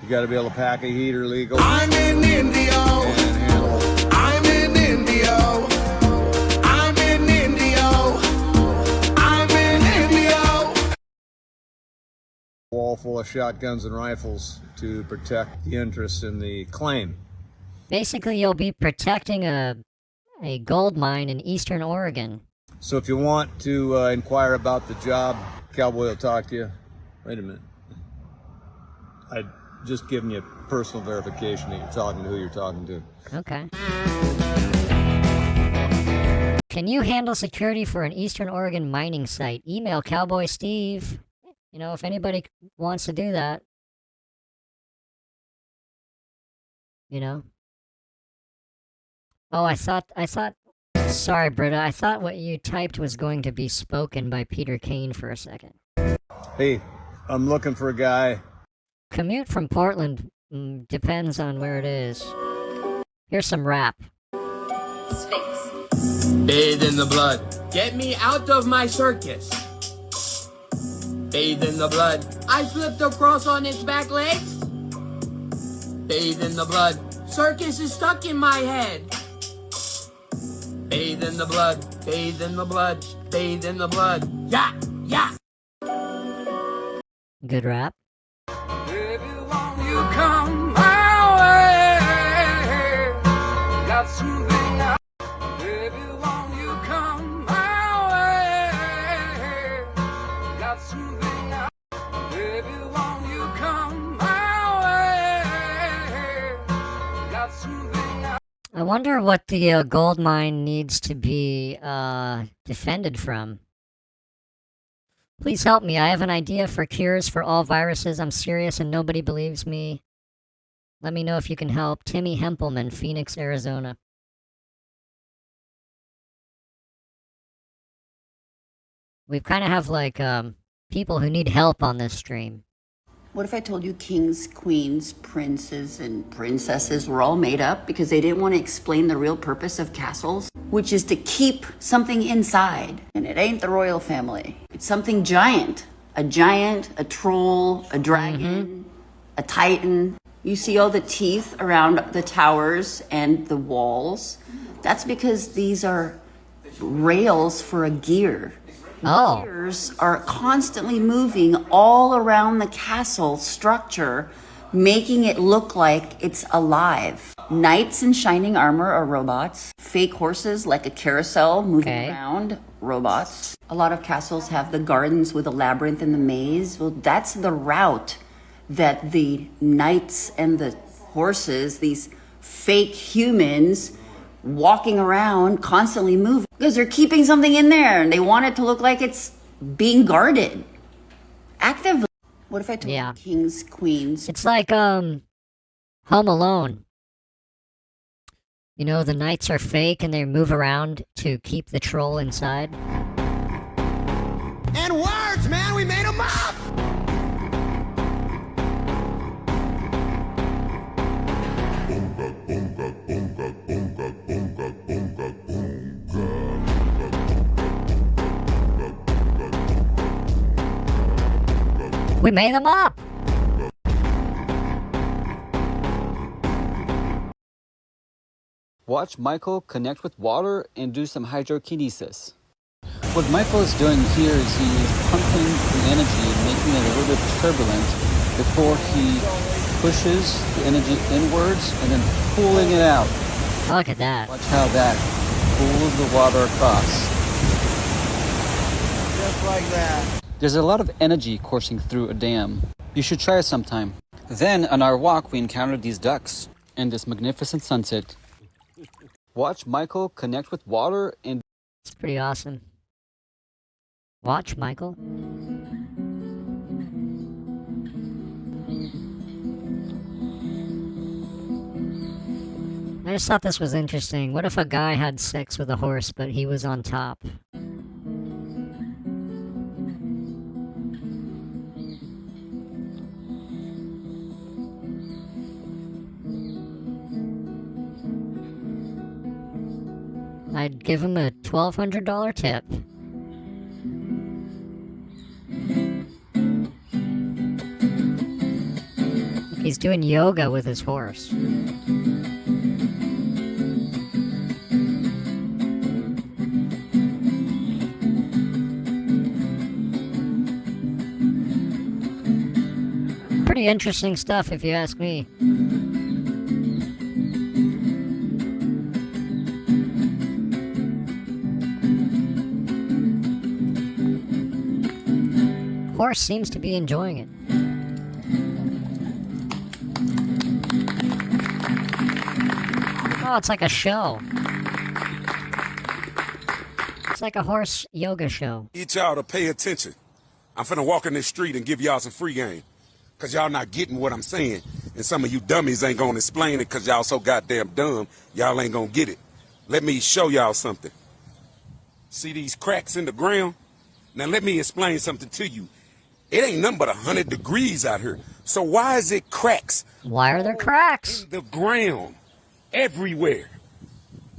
You got to be able to pack a heater legal. I'm in Indio. I'm in Indio. I'm in Indio. I'm in Indio. Wall full of shotguns and rifles to protect the interest in the claim. Basically, you'll be protecting a gold mine in Eastern Oregon. So if you want to inquire about the job, Cowboy will talk to you. Wait a minute. I just giving you personal verification that you're talking to who you're talking to. Okay. Can you handle security for an Eastern Oregon mining site? Email Cowboy Steve. You know, if anybody wants to do that. You know? Oh, I thought, sorry, Britta, I thought what you typed was going to be spoken by Peter Kane for a second. Hey, I'm looking for a guy. Commute from Portland depends on where it is. Here's some rap. Bathe in the blood. Get me out of my circus. Bathe in the blood. I flipped across on its back legs. Bathe in the blood. Circus is stuck in my head. Bathe in the blood. Bathe in the blood. Bathe in the blood. Yeah, yeah. Good rap. Baby, won't you come my way? Got something out. Baby, won't you come my way? Got something out. Baby, won't you come my way? Got something out. I wonder what the gold mine needs to be defended from. Please help me. I have an idea for cures for all viruses. I'm serious and nobody believes me. Let me know if you can help. Timmy Hempelman, Phoenix, Arizona. We kind of have like people who need help on this stream. What if I told you kings, queens, princes, and princesses were all made up because they didn't want to explain the real purpose of castles, which is to keep something inside. And it ain't the royal family. It's something giant. A giant, a troll, a dragon, a titan. You see all the teeth around the towers and the walls. That's because these are rails for a gear. Oh. Gears are constantly moving all around the castle structure, making it look like it's alive. Knights in shining armor are robots. Fake horses like a carousel moving around, robots. A lot of castles have the gardens with a labyrinth and the maze. Well, that's the route that the knights and the horses, these fake humans, walking around, constantly moving, because they're keeping something in there and they want it to look like it's being guarded actively. What if I told you kings, queens? It's like Home Alone. You know, the knights are fake and they move around to keep the troll inside. And words, man, we made them up! We made them up! Watch Michael connect with water and do some hydrokinesis. What Michael is doing here is he's pumping the energy and making it a little bit turbulent before he pushes the energy inwards and then pulling it out. Look at that. Watch how that pulls the water across. Just like that. There's a lot of energy coursing through a dam. You should try it sometime. Then, on our walk, we encountered these ducks and this magnificent sunset. Watch Michael connect with water and... It's pretty awesome. Watch, Michael. I just thought this was interesting. What if a guy had sex with a horse, but he was on top? I'd give him a $1,200 tip. He's doing yoga with his horse. Pretty interesting stuff, if you ask me. Horse seems to be enjoying it. Oh, it's like a show. It's like a horse yoga show. Need y'all to pay attention. I'm finna walk in this street and give y'all some free game. Cause y'all not getting what I'm saying. And some of you dummies ain't gonna explain it cause y'all so goddamn dumb, y'all ain't gonna get it. Let me show y'all something. See these cracks in the ground? Now let me explain something to you. It ain't nothing but 100 degrees out here. So why is it cracks? Why are there cracks? In the ground. Everywhere.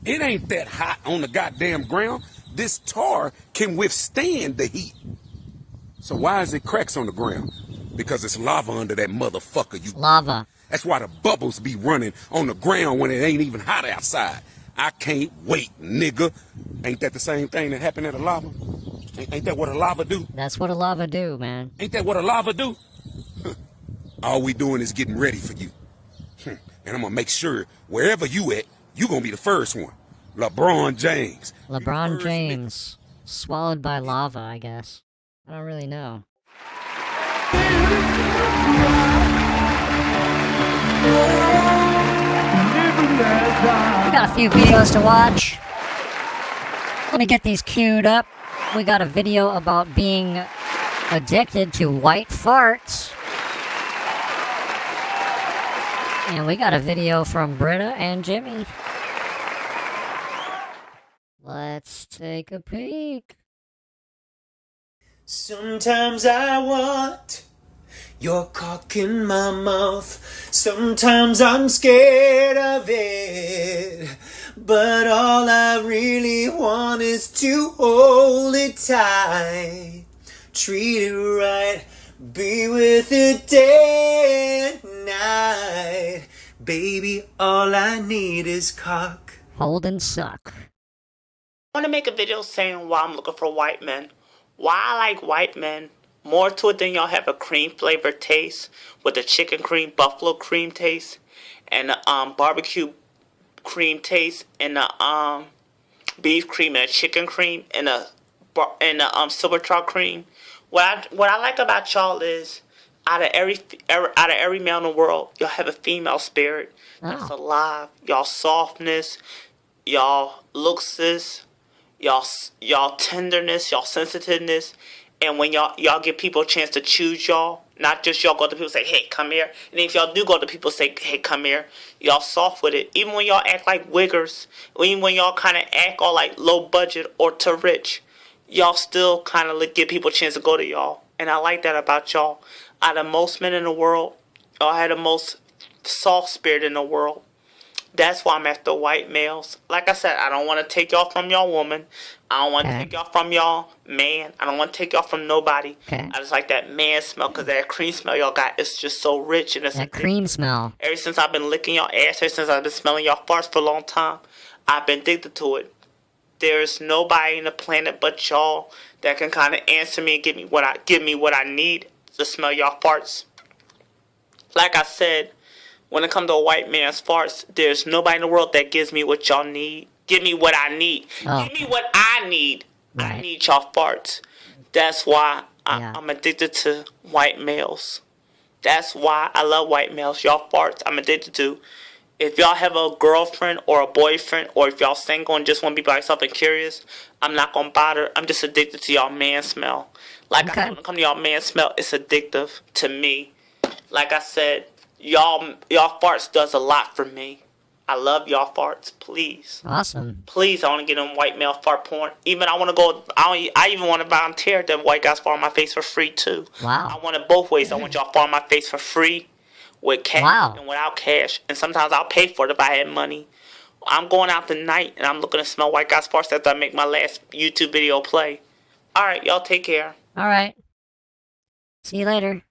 It ain't that hot on the goddamn ground. This tar can withstand the heat. So why is it cracks on the ground? Because it's lava under that motherfucker. You lava. That's why the bubbles be running on the ground when it ain't even hot outside. I can't wait, nigga. Ain't that the same thing that happened at a lava? Ain't that what a lava do? That's what a lava do, man. Ain't that what a lava do? All we doing is getting ready for you. And I'm gonna make sure wherever you at, you gonna be the first one. LeBron James. LeBron James. Swallowed by lava, I guess. I don't really know. We got a few videos to watch. Let me get these queued up. We got a video about being addicted to white farts. And we got a video from Britta and Jimmy. Let's take a peek. Sometimes I want your cock in my mouth. Sometimes I'm scared of it. But all I really want is to hold it tight. Treat it right. Be with it day and night. Baby, all I need is cock. Hold and suck. I want to make a video saying why I'm looking for white men. Why I like white men. More to it than y'all have a cream flavored taste with the chicken cream, buffalo cream taste, and the barbecue cream taste, and the beef cream and the chicken cream, and the silver chalk cream. What I like about y'all is out of every male in the world, y'all have a female spirit that's alive. Y'all softness, y'all looks, y'all tenderness, y'all sensitiveness. And when y'all give people a chance to choose y'all, not just y'all go to people and say, hey, come here. And if y'all do go to people and say, hey, come here, y'all soft with it. Even when y'all act like wiggers, even when y'all kind of act all like low budget or too rich, y'all still kind of give people a chance to go to y'all. And I like that about y'all. Out of most men in the world, y'all had the most soft spirit in the world. That's why I'm after white males. Like I said, I don't want to take y'all from y'all woman. I don't want to take y'all from y'all man. I don't want to take y'all from nobody. I just like that man smell, because that cream smell y'all got is just so rich. And it's that cream smell. Ever since I've been licking y'all ass, ever since I've been smelling y'all farts for a long time, I've been addicted to it. There's nobody in the planet but y'all that can kind of answer me and give me what I need to smell y'all farts. Like I said, when it comes to a white man's farts, there's nobody in the world that gives me what y'all need. Give me what I need. Oh. Give me what I need. Right. I need y'all farts. That's why I'm addicted to white males. That's why I love white males. Y'all farts I'm addicted to. If y'all have a girlfriend or a boyfriend, or if y'all single and just want to be by yourself and curious, I'm not gonna bother. I'm just addicted to y'all man smell. Like I said, when it comes to y'all man smell, it's addictive to me. Like I said, y'all farts does a lot for me. I love y'all farts. Please. Awesome. Please, I want to get on white male fart porn. Even I want to go. I even want to volunteer that white guys fart on my face for free too. Wow. I want it both ways. I want y'all fart on my face for free, with cash and without cash. And sometimes I'll pay for it if I had money. I'm going out tonight and I'm looking to smell white guys farts after I make my last YouTube video play. All right, y'all take care. All right. See you later.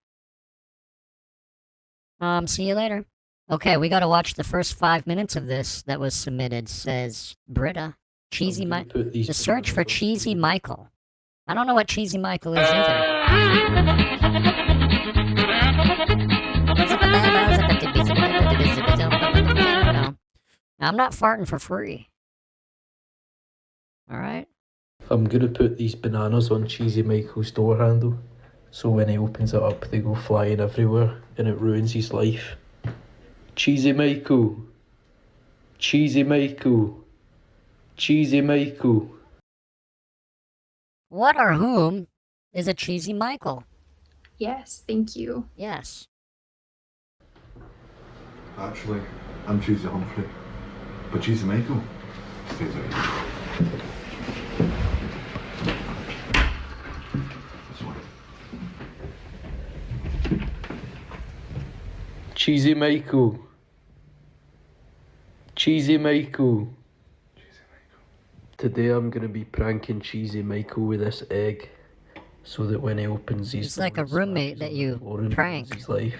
See you later. Okay, we gotta watch the first 5 minutes of this that was submitted, says Britta. Cheesy Michael. The search for Cheesy Michael. I don't know what Cheesy Michael is either. I'm not farting for free. Alright. I'm gonna put these bananas on Cheesy Michael's door handle, so when he opens it up, they go flying everywhere, and it ruins his life. Cheesy Michael. Cheesy Michael. Cheesy Michael. What or whom is a Cheesy Michael? Yes, thank you. Yes. Actually, I'm Cheesy Humphrey, but Cheesy Michael stays out here. This one. Cheesy Michael. Cheesy Michael. Today I'm gonna be pranking Cheesy Michael with this egg, so that when he opens his It's like a roommate that you prank. his life.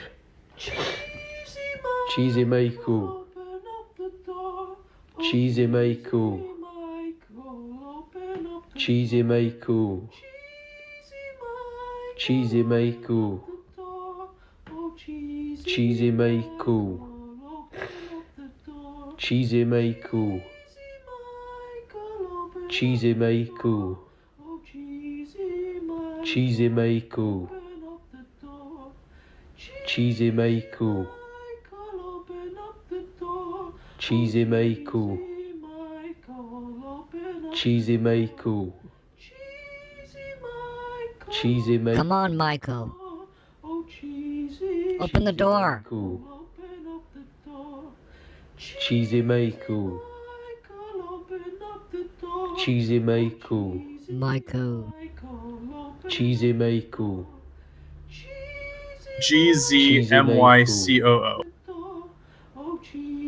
Cheesy Michael. Cheesy Michael. Cheesy Michael. Cheesy Michael. Cheesy Michael. Cheesy Michael. Cheesy Michael. Cheesy Michael. Cheesy Michael. Cheesy Michael. Cheesy Michael. Cheesy Michael. Come on, Michael. Open the door. Cheesy Michael. Cheesy Michael. Michael. Cheesy Michael. GZMYCOO.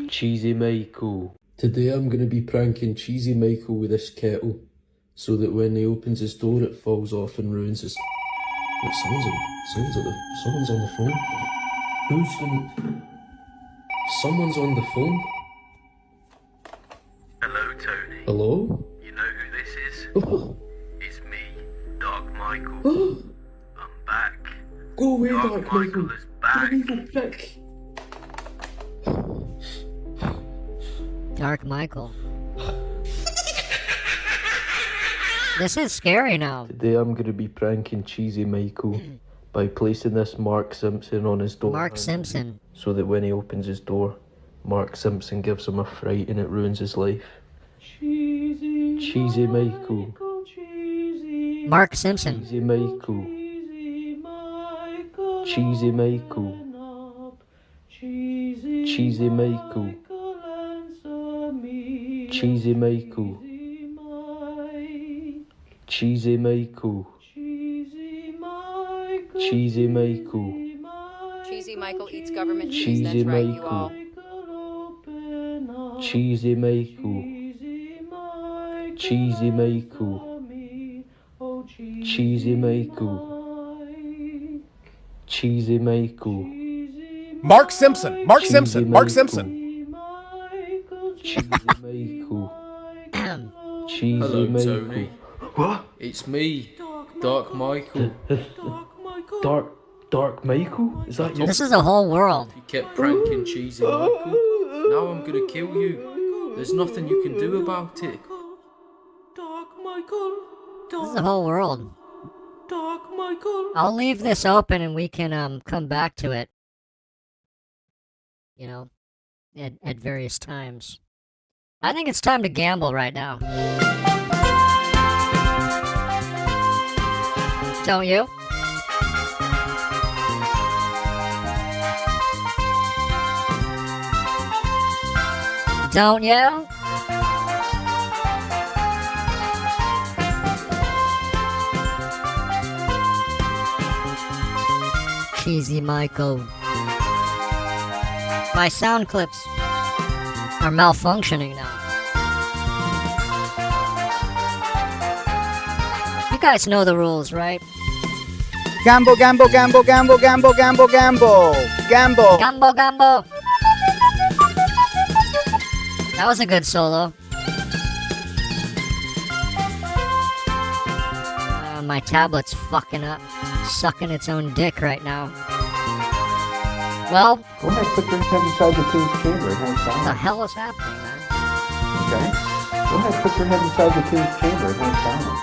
Cheesy Michael. Today I'm gonna be pranking Cheesy Michael with this kettle, so that when he opens his door it falls off and ruins his... Wait, someone's on the phone. Who's gonna... Someone's on the phone? Hello, Tony. Hello? You know who this is? Oh. It's me, Dark Michael. I'm back. Go away, Dark Michael is back. You're an evil prick. Dark Michael. This is scary now. Today I'm gonna be pranking Cheesy Michael by placing this Mark Simpson on his door. Mark Simpson. So that when he opens his door, Mark Simpson gives him a fright and it ruins his life. Cheesy Michael. Mark Simpson. Cheesy Michael. Cheesy Michael. Cheesy Michael. Cheesy Michael. Cheesy Michael. Cheesy Michael. Cheesy Michael eats government cheese. Cheesy That's right, you Michael. all. Cheesy Michael. Cheesy Michael. Cheesy Michael. Cheesy Michael. Mark Simpson. Mark Simpson. Mark Simpson. Cheesy Michael. Cheesy Hello, Michael. Tony. What? It's me, Dark Michael. Dark Michael? Is that you? This is a whole world. You kept pranking Cheesy Michael. Now I'm gonna kill you. There's nothing you can do about it. This is a whole world. I'll leave this open and we can come back to it you know, at various times. I think it's time to gamble right now. Don't you? Don't you? Cheesy Michael. My sound clips are malfunctioning now. You guys know the rules, right? Gamble, gamble, gamble, gamble, gamble, gamble, gamble. Gamble. Gamble, gamble. That was a good solo. My tablet's fucking up. Sucking its own dick right now. Well, Go ahead, put your head inside the king's chamber. It has what the balance. hell is happening, man? Okay? Go ahead, put your head inside the king's chamber. It has balance.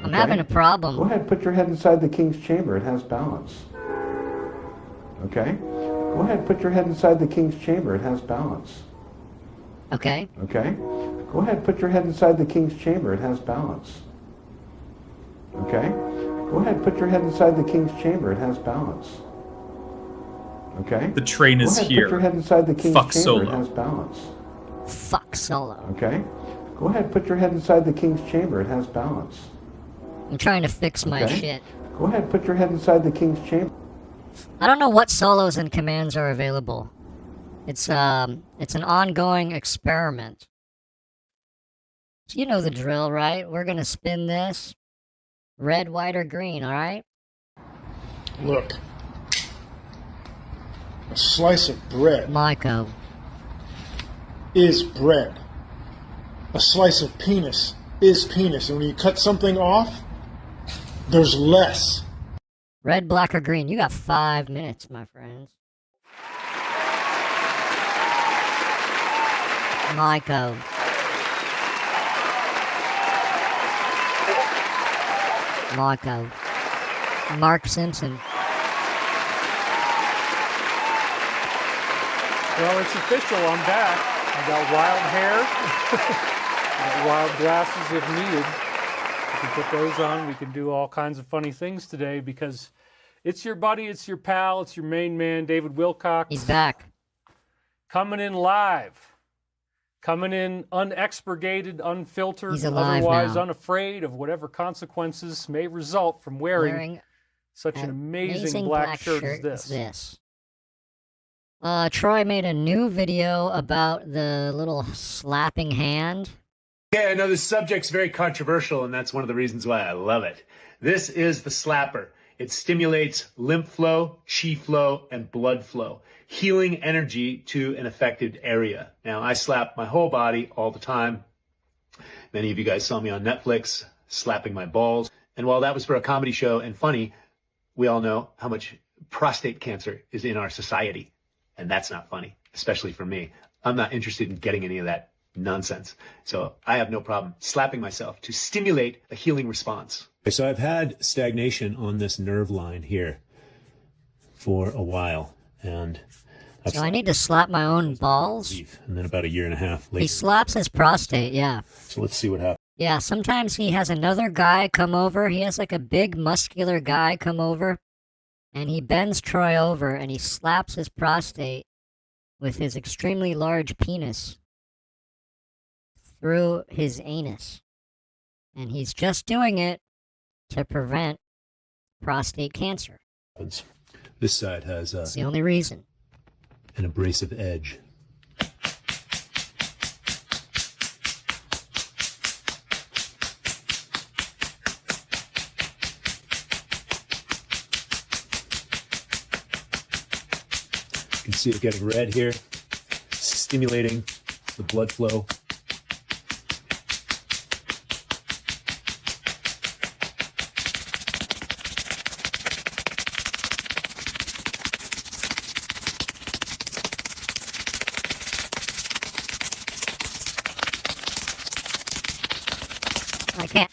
I'm having a problem. Go ahead, put your head inside the king's chamber. It has balance. Okay? Go ahead, put your head inside the king's chamber. It has balance. Okay. Okay? Go ahead, put your head inside the king's chamber. It has balance. Okay? Go ahead, put your head inside the king's chamber. It has balance. Okay? The train is Go ahead, here. Put your head inside the king's Fuck chamber. Solo. It has balance. Fuck Solo. Okay? Go ahead, put your head inside the king's chamber. It has balance. I'm trying to fix my Okay? shit. Go ahead, put your head inside the king's chamber. I don't know what solos and commands are available. It's an ongoing experiment. So you know the drill, right? We're gonna spin this. Red, white, or green, alright? Look. A slice of bread Myco. is bread. A slice of penis is penis. And when you cut something off, there's less. Red, black, or green? You got 5 minutes, my friends. Myco. Myco. Mark Simpson. Well, it's official. I'm back. I got wild hair. I got wild glasses if needed. We can put those on. We can do all kinds of funny things today because it's your buddy, it's your pal, it's your main man, David Wilcox. He's back. Coming in live. Coming in unexpurgated, unfiltered, He's alive otherwise now. unafraid of whatever consequences may result from wearing such an amazing black shirt as this. Troy made a new video about the little slapping hand. Yeah, I know this subject's very controversial, and that's one of the reasons why I love it. This is the slapper. It stimulates lymph flow, chi flow, and blood flow, healing energy to an affected area. Now, I slap my whole body all the time. Many of you guys saw me on Netflix slapping my balls. And while that was for a comedy show and funny, we all know how much prostate cancer is in our society. And that's not funny, especially for me. I'm not interested in getting any of that nonsense. So I have no problem slapping myself to stimulate a healing response. So I've had stagnation on this nerve line here for a while, and So I need to slap my own balls? and then about a year and a half later. He slaps his prostate, yeah. So let's see what happens. Yeah, sometimes he has another guy come over. He has like a big muscular guy come over, and he bends Troy over and he slaps his prostate with his extremely large penis through his anus. And he's just doing it to prevent prostate cancer. This side has It's the only reason. an abrasive edge. You can see it getting red here, stimulating the blood flow.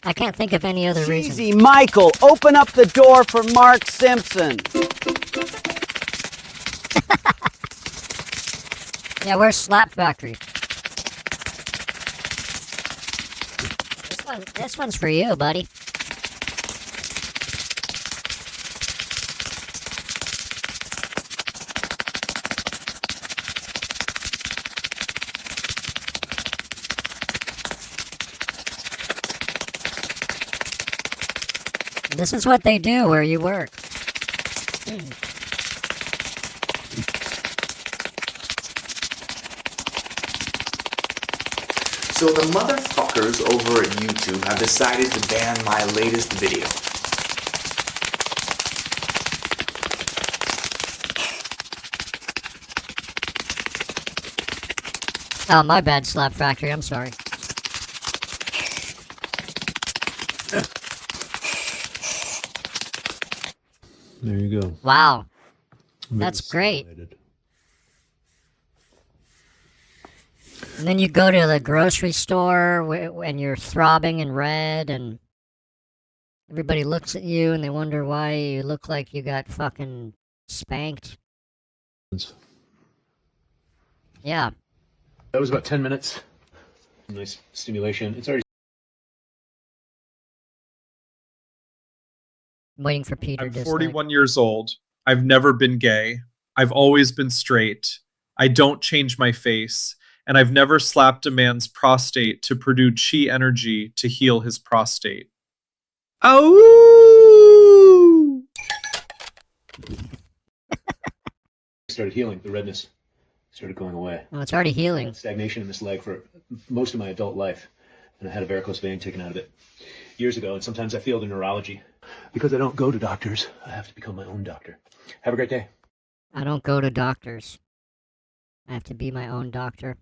I can't think of any other reason. Cheesy Michael, open up the door for Mark Simpson. Yeah, where's Slap Factory? This one's for you, buddy. This is what they do where you work. So the motherfuckers over at YouTube have decided to ban my latest video. Oh, my bad, Slap Factory. I'm sorry. There you go. Wow. That's great. And then you go to the grocery store and you're throbbing in red, and everybody looks at you and they wonder why you look like you got fucking spanked. Yeah. That was about 10 minutes. Nice stimulation. It's already. I'm waiting for Peter. I'm 41 years old. I've never been gay. I've always been straight. I don't change my face. And I've never slapped a man's prostate to produce chi energy to heal his prostate. Oh! Started healing. The redness started going away. Oh, it's already healing. I had stagnation in this leg for most of my adult life, and I had a varicose vein taken out of it years ago, and sometimes I feel the neurology. Because I don't go to doctors, I have to become my own doctor. Have a great day. I don't go to doctors. I have to be my own doctor.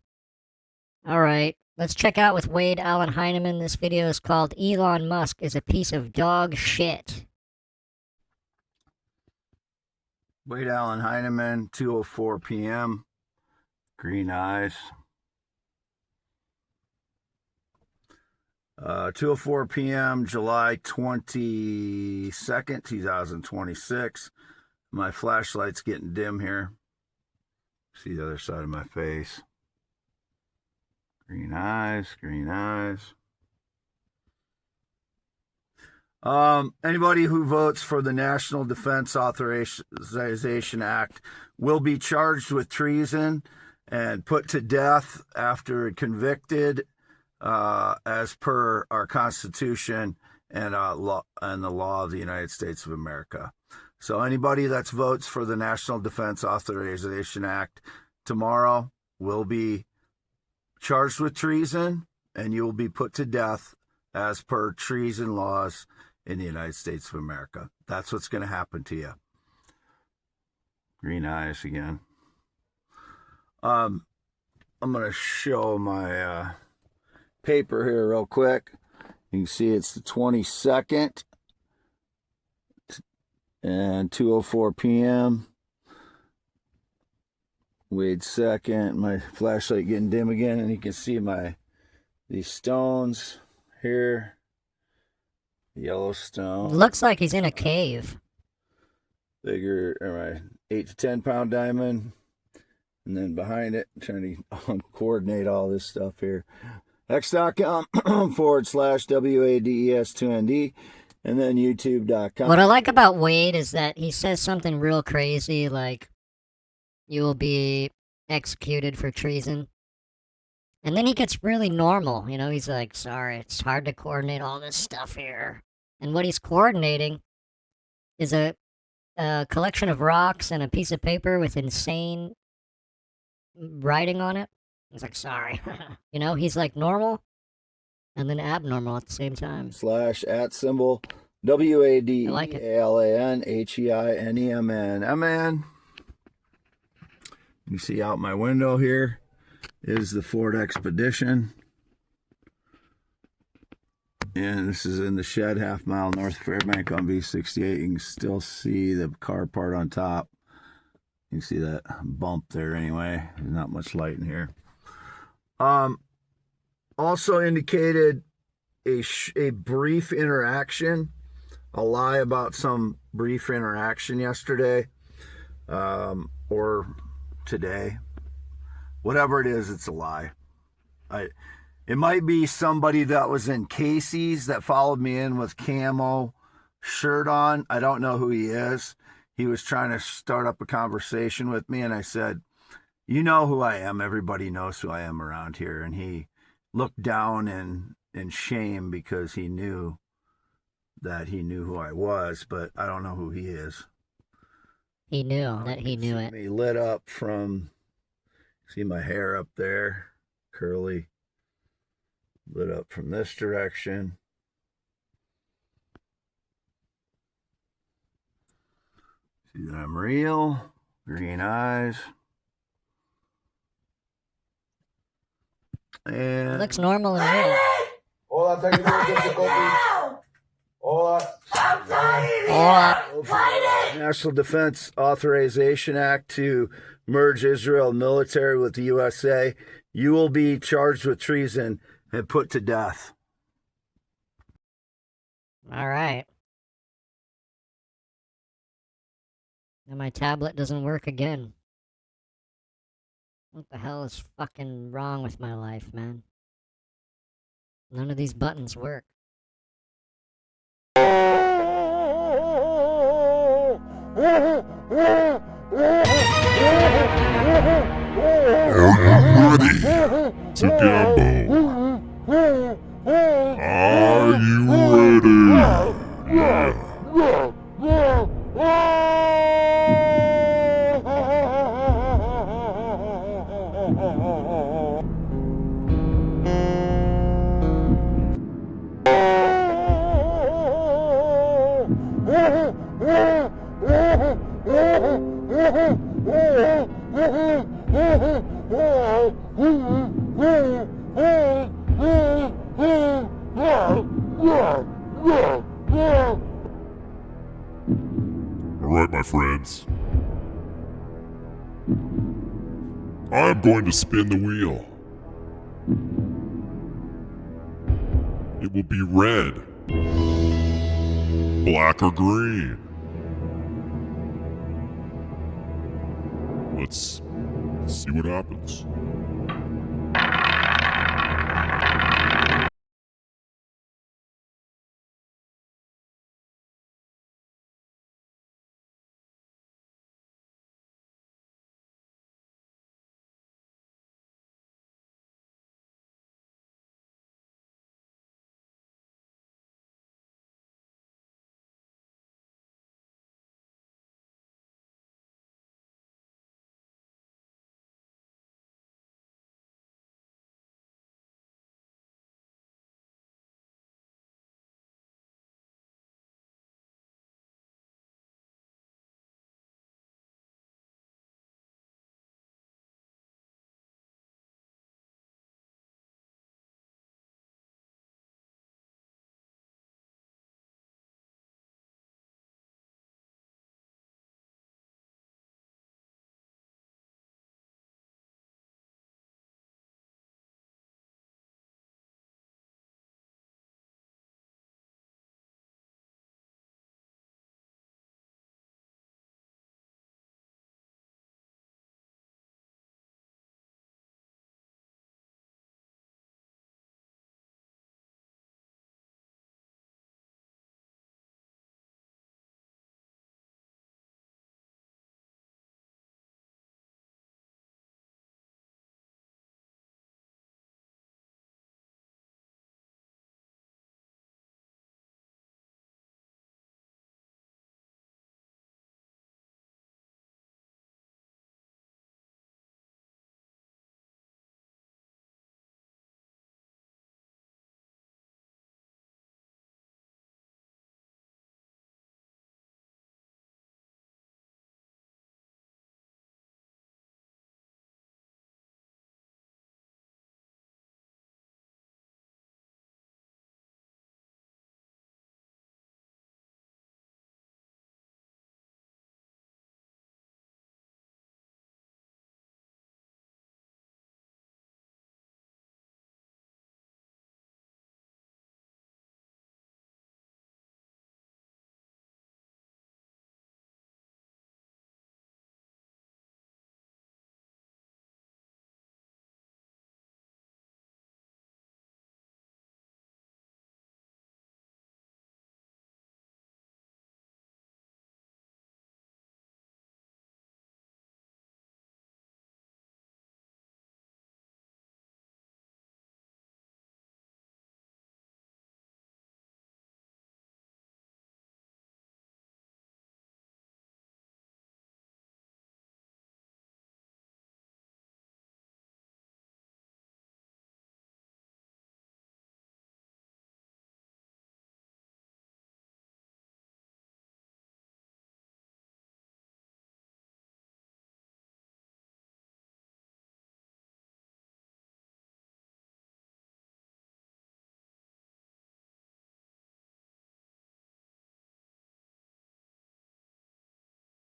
Alright, let's check out with Wade Allen Heineman. This video is called Elon Musk is a piece of dog shit. Wade Allen Heineman, 2:04 p.m. Green eyes. 2:04 p.m. July 22nd, 2026. My flashlight's getting dim here. See the other side of my face. Green eyes, green eyes. Anybody who votes for the National Defense Authorization Act will be charged with treason and put to death after convicted, as per our Constitution and the law of the United States of America. So anybody that votes for the National Defense Authorization Act tomorrow will be charged with treason, and you will be put to death as per treason laws in the United States of America. That's what's going to happen to you. Green eyes again. I'm going to show my paper here real quick. You can see it's the 22nd and 2:04 p.m. Wait a second, my flashlight getting dim again, and you can see these stones here. Yellowstone. Looks like he's in a cave. Bigger, all right, 8 to 10 pound diamond, and then behind it, I'm trying to coordinate all this stuff here. x.com/WADES2ND, and then YouTube.com. What I like about Wade is that he says something real crazy like, you will be executed for treason. And then he gets really normal. You know, he's like, sorry, it's hard to coordinate all this stuff here. And what he's coordinating is a collection of rocks and a piece of paper with insane writing on it. He's like, sorry. You know, he's like normal and then abnormal at the same time. /@ WADELANHEINEMN. You see out my window here is the Ford Expedition. And this is in the shed, half-mile north Fairbank on B68. You can still see the car part on top. You can see that bump there anyway. There's not much light in here. Also indicated a brief interaction, a lie about some brief interaction yesterday or today. whatever it is, it's a lie. It might be somebody that was in Casey's that followed me in with camo shirt on. I don't know who he is. He was trying to start up a conversation with me, and I said, you know who I am. Everybody knows who I am around here. And he looked down in shame because he knew that he knew who I was, but I don't know who he is. He knew that he knew it. Me lit up from, see my hair up there, curly, lit up from this direction. See that I'm real, green eyes. And It looks normal and real. Hola, technical difficulty. Hola. National Defense Authorization Act to merge Israel military with the USA. You will be charged with treason and put to death. All right. And my tablet doesn't work again. What the hell is fucking wrong with my life, man? None of these buttons work. Are you ready to gamble? Are you ready? Alright, my friends. I'm going to spin the wheel. It will be red, black, or green. Let's see what happens.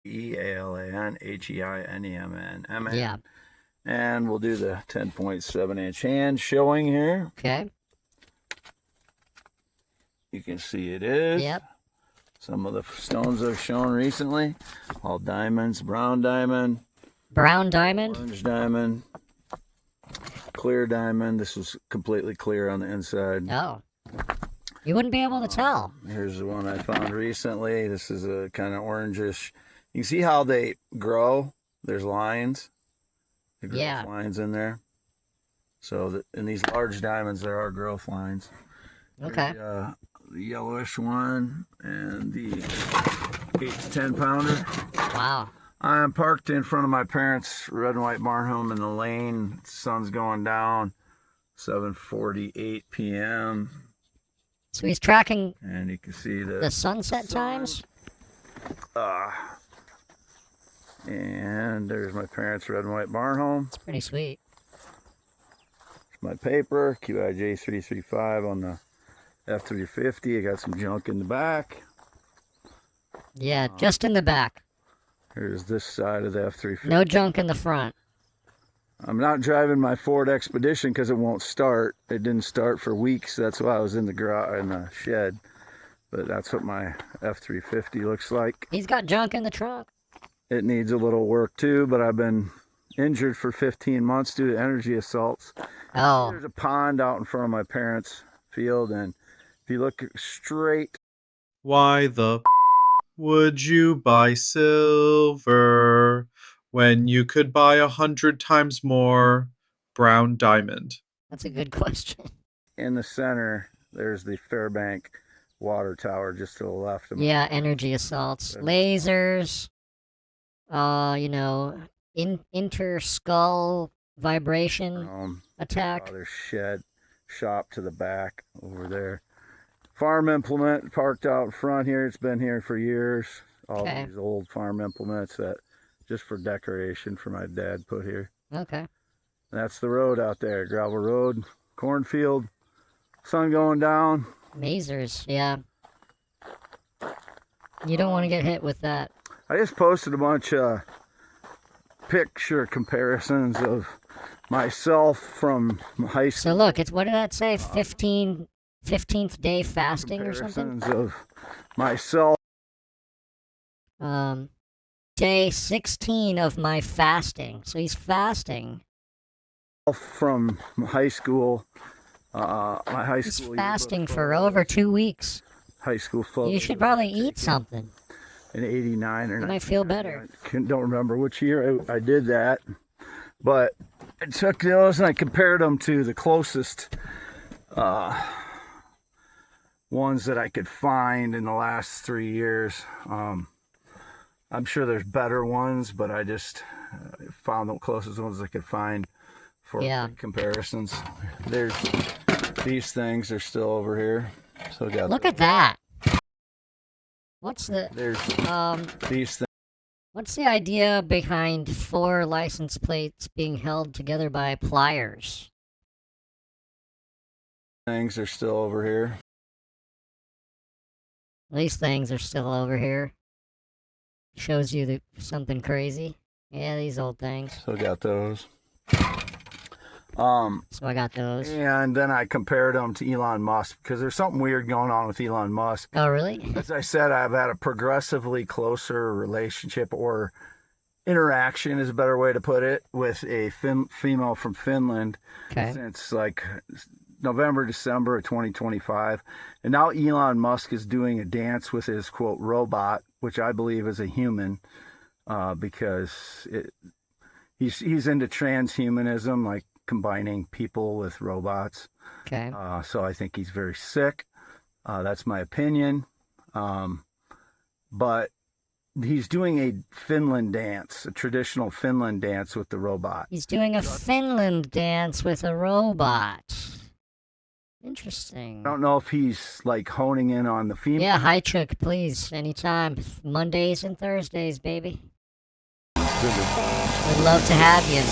EALANHEINEMN. Yeah. And we'll do the 10.7-inch hand showing here. Okay. You can see it is. Yep. Some of the stones I've shown recently. All diamonds, brown diamond. Brown diamond? Orange diamond. Clear diamond. This was completely clear on the inside. Oh. You wouldn't be able to tell. Here's the one I found recently. This is a kind of orangish. You can see how they grow. There's lines. There's Yeah. lines in there. So in these large diamonds, there are growth lines. Okay. The yellowish one and the 8 to 10 pounder. Wow. I'm parked in front of my parents' red and white barn home in the lane. Sun's going down. 7:48 p.m. So he's tracking and you can see the sunset times? And there's my parents' red and white barn home. It's pretty sweet. My paper, QIJ 335 on the F350. I got some junk in the back. Yeah, just in the back. Here's this side of the F350. No junk in the front. I'm not driving my Ford Expedition because it won't start. It didn't start for weeks. That's why I was in the garage, in the shed. But that's what my F350 looks like. He's got junk in the trunk. It needs a little work too, but I've been injured for 15 months due to energy assaults. Oh. There's a pond out in front of my parents' field, and if you look straight... Why the would you buy silver when you could buy 100 times more brown diamond? That's a good question. In the center, there's the Fairbank water tower just to the left of me. Yeah, energy assaults. Lasers. Inter-skull vibration attack. There's shed shop to the back over there. Farm implement parked out front here. It's been here for years. All these old farm implements that just for decoration for my dad put here. Okay. That's the road out there, gravel road, cornfield, sun going down. Lasers, yeah. You don't want to get hit with that. I just posted a bunch of picture comparisons of myself from high school. So look, it's what did that say? 15th day fasting or something? Of myself. Day 16 of my fasting. So he's fasting. From high school. My high He's school. fasting for over 2 weeks. High school photo. You should probably eat something. In 89 or you might feel better. I don't remember which year I did that, but I took those and I compared them to the closest ones that I could find in the last 3 years. I'm sure there's better ones, but I just found the closest ones I could find for comparisons. There's these things are still over here. So look at that. What's the these things. What's the idea behind 4 license plates being held together by pliers? Things are still over here. These things are still over here. Shows you something crazy. Yeah, these old things. So got those. So I got those. And then I compared them to Elon Musk because there's something weird going on with Elon Musk. Oh, really? As I said, I've had a progressively closer relationship or interaction is a better way to put it with a female from Finland since like November, December of 2025. And now Elon Musk is doing a dance with his, quote, robot, which I believe is a human because he's into transhumanism, like combining people with robots. Okay. So I think he's very sick. That's my opinion. But he's doing a Finland dance, a traditional Finland dance with the robot. He's doing a Finland dance with a robot. Interesting. I don't know if he's like honing in on the female. Yeah, hi chick, please, anytime. Mondays and Thursdays, baby. We'd love to have you.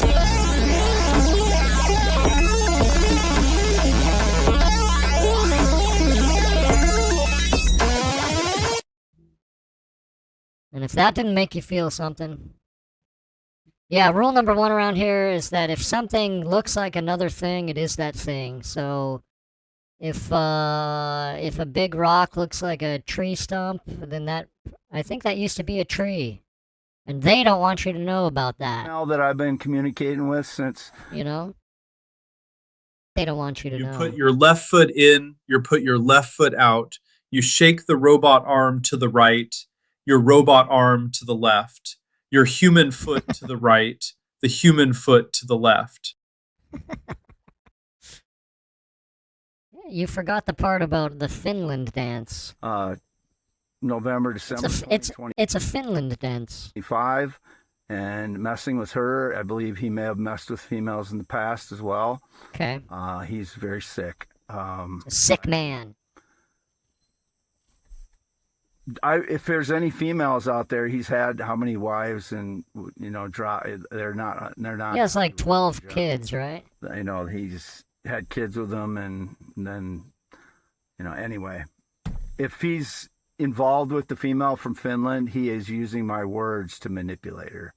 And if that didn't make you feel something... Yeah, rule number 1 around here is that if something looks like another thing, it is that thing. So, if a big rock looks like a tree stump, then that... I think that used to be a tree. And they don't want you to know about that. Now that I've been communicating with since... You know? They don't want you to know. You put your left foot in, you put your left foot out, you shake the robot arm to the right, your robot arm to the left, your human foot to the right, the human foot to the left. You forgot the part about the Finland dance. November, December it's a Finland dance. 25, and messing with her. I believe he may have messed with females in the past as well. Okay. He's very sick. Sick man. If there's any females out there, he's had how many wives, and they're not. He has like 12 kids, right? He's had kids with them, and then, anyway, if he's involved with the female from Finland, he is using my words to manipulate her,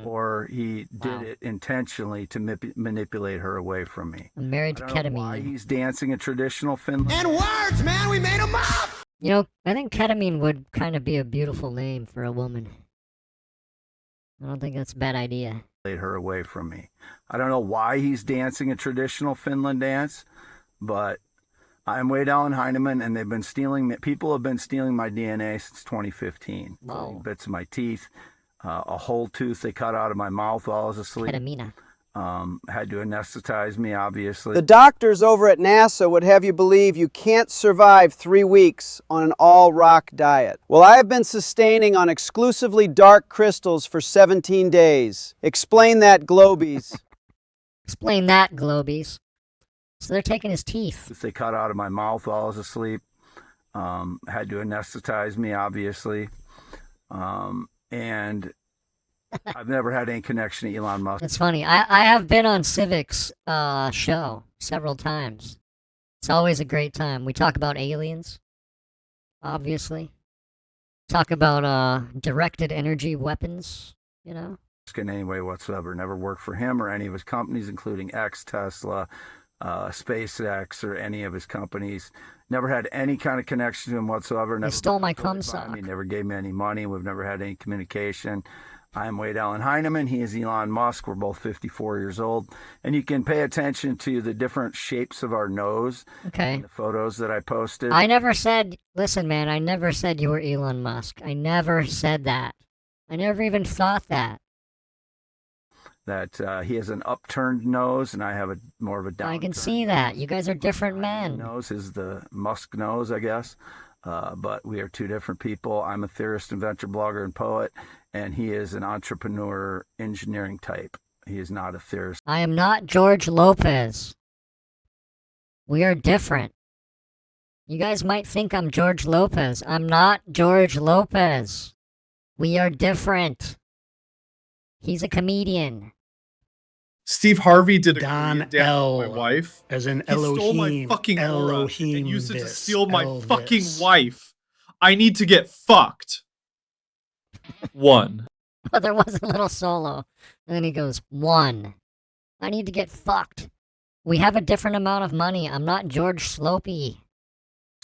or he did it intentionally to manipulate her away from me. I'm married to ketamine. Why he's dancing a traditional Finland. And words, man, we made them up. I think ketamine would kind of be a beautiful name for a woman. I don't think that's a bad idea. Her away from me. I don't know why he's dancing a traditional Finland dance, but I'm Wade Allen Heineman, and they've been stealing. People have been stealing my DNA since 2015. Wow. Bits of my teeth, a whole tooth they cut out of my mouth while I was asleep. Ketamine. Had to anesthetize me, obviously. The doctors over at NASA would have you believe you can't survive 3 weeks on an all-rock diet. Well, I have been sustaining on exclusively dark crystals for 17 days. Explain that, Globies. Explain that, Globies. So they're taking his teeth. They cut out of my mouth while I was asleep. Had to anesthetize me, obviously. And I've never had any connection to Elon Musk. It's funny. I have been on Civic's show several times. It's always a great time. We talk about aliens, obviously. Talk about directed energy weapons, In any way whatsoever. Never worked for him or any of his companies, including X, Tesla, SpaceX, or any of his companies. Never had any kind of connection to him whatsoever. He stole my cum sock. He never gave me any money. We've never had any communication. I'm Wade Allen Heineman. He is Elon Musk. We're both 54 years old. And you can pay attention to the different shapes of our nose. Okay. In the photos that I posted. I never said, listen, man, I never said you were Elon Musk. I never said that. I never even thought that. That he has an upturned nose, and I have more of a downturned. I can see that. You guys are different men. Nose is the Musk nose, I guess. But we are two different people. I'm a theorist, inventor, blogger, and poet, and he is an entrepreneur, engineering type. He is not a theorist. I am not George Lopez. We are different. You guys might think I'm George Lopez. I'm not George Lopez. We are different. He's a comedian. Steve Harvey did a Don Korean dance L, with my wife. as in He stole my Elohim, fucking aura Elohim and used it to this, steal my Elvis. fucking wife. I need to get fucked. One. But there was a little solo. And then he goes, 1. I need to get fucked. We have a different amount of money. I'm not George Slopey.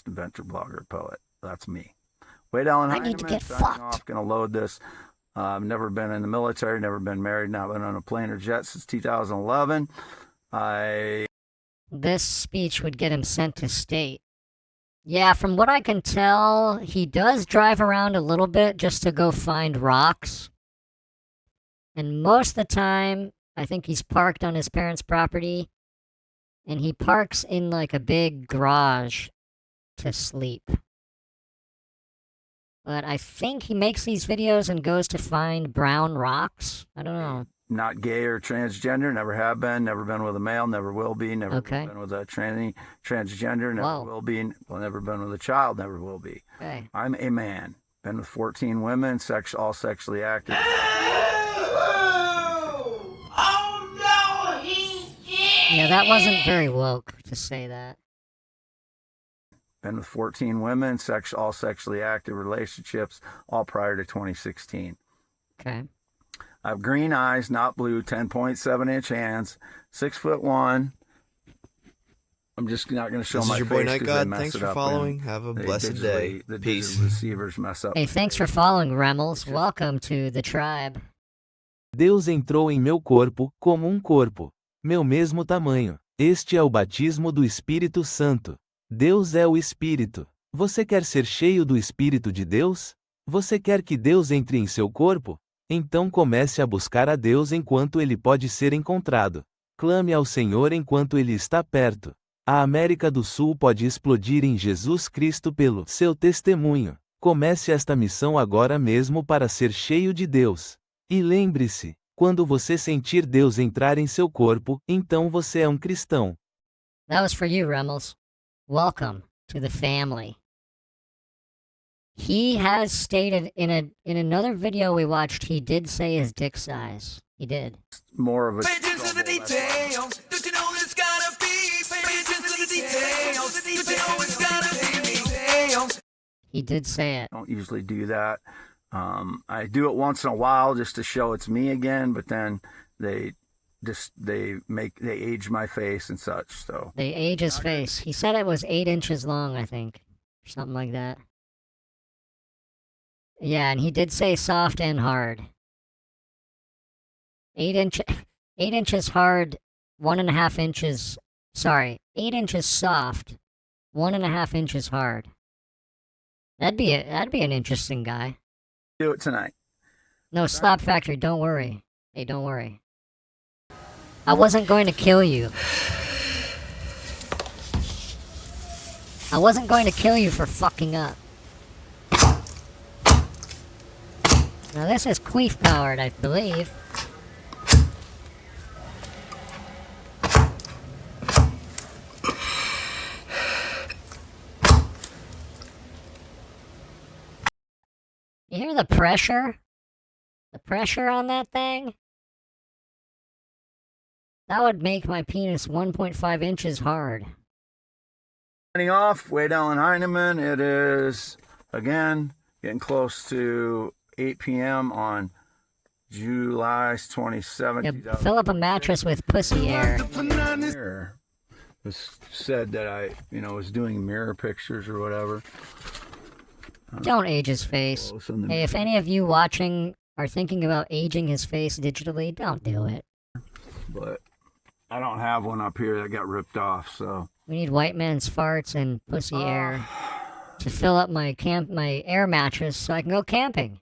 Inventor, blogger, poet. That's me. Wade Allen Heineman. I need to get signing fucked. off. Gonna load this. I've never been in the military, never been married, not been on a plane or jet since 2011. This speech would get him sent to state. Yeah, from what I can tell, he does drive around a little bit just to go find rocks. And most of the time, I think he's parked on his parents' property. And he parks in like a big garage to sleep. But I think he makes these videos and goes to find brown rocks. I don't know. Not gay or transgender, never have been, never been with a male, never will be, never been with a transgender, never will be, never been with a child, never will be. Okay. I'm a man. Been with 14 women, all sexually active. Yeah, that wasn't very woke to say that. been with 14 women, all sexually active relationships, all prior to 2016. Okay. I have green eyes, not blue, 10.7-inch hands, 6'1". I'm just not going to show This my is your face boy Night 'cause they God. mess Thanks it for up, following. and Have a they blessed day. the Peace. digital receivers mess up. Hey, thanks for following, Remmels. Welcome to the tribe. Deus entrou em meu corpo, como corpo, meu mesmo tamanho. Este é o batismo do Espírito Santo. Deus é o Espírito. Você quer ser cheio do Espírito de Deus? Você quer que Deus entre em seu corpo? Então comece a buscar a Deus enquanto ele pode ser encontrado. Clame ao Senhor enquanto ele está perto. A América do Sul pode explodir em Jesus Cristo pelo seu testemunho. Comece esta missão agora mesmo para ser cheio de Deus. E lembre-se, quando você sentir Deus entrar em seu corpo, então você é cristão. That was for you, Remmels. Welcome to the family. He has stated in another video we watched, he did say his dick size. He did. More of a He did say it. I don't usually do that. I do it once in a while just to show it's me again, but then they age my face and such. So They age his face. He said it was 8 inches long, I think, or something like that. Yeah, and he did say soft and hard. 8 inches hard, 1.5 inches. Sorry, 8 inches soft, 1.5 inches hard. That'd be an interesting guy. Do it tonight. No, Slap Factory, don't worry. Hey, don't worry. I wasn't going to kill you. I wasn't going to kill you for fucking up. Now this is queef powered, I believe. You hear the pressure? The pressure on that thing? That would make my penis 1.5 inches hard. Signing off, Wade Allen Heineman. It is, again, getting close to 8 p.m. on July 27th. Yeah, fill up a mattress with pussy air. It was said that I, was doing mirror pictures or whatever. Don't age his face. Hey, if any of you watching are thinking about aging his face digitally, don't do it. But I don't have one up here that got ripped off, so. We need white man's farts and pussy air to fill up my air mattress so I can go camping.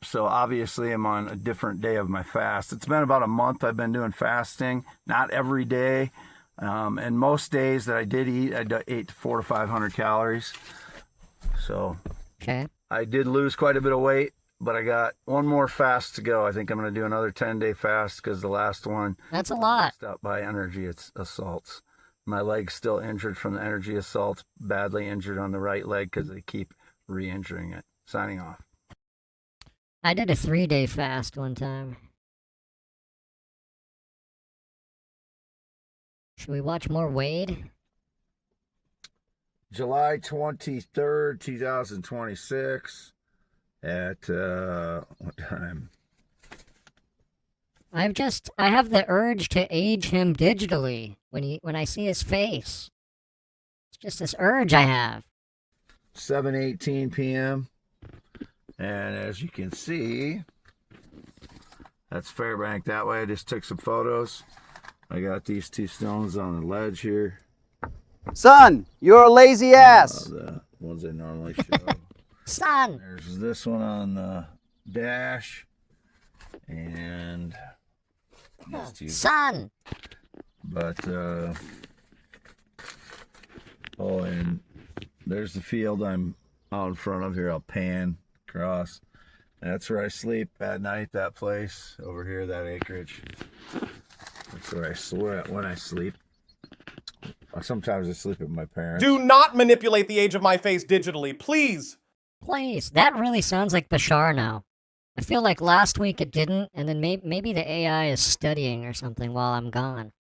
So obviously I'm on a different day of my fast. It's been about a month I've been doing fasting, not every day. And most days that I did eat, I ate 400 to 500 calories. So okay. I did lose quite a bit of weight, but I got one more fast to go. I think I'm going to do another 10-day fast because the last one. That's a lot. Stopped by energy assaults. My leg's still injured from the energy assaults, badly injured on the right leg because they keep re-injuring it. Signing off. I did a 3-day fast one time. Should we watch more Wade? July 23rd, 2026 at what time? I have the urge to age him digitally when I see his face. It's just this urge I have. 7:18 p.m. And as you can see, that's Fairbank that way. I just took some photos. I got these two stones on the ledge here. Son, you're a lazy ass. The ones I normally show. Son. There's this one on the dash. And these two. Son. But, and there's the field I'm out in front of here. I'll pan across. That's where I sleep at night, that place over here, that acreage. That's where I swear when I sleep. Sometimes I sleep with my parents. Do not manipulate the age of my face digitally, please. Please. That really sounds like Bashar now. I feel like last week it didn't, and then maybe the AI is studying or something while I'm gone.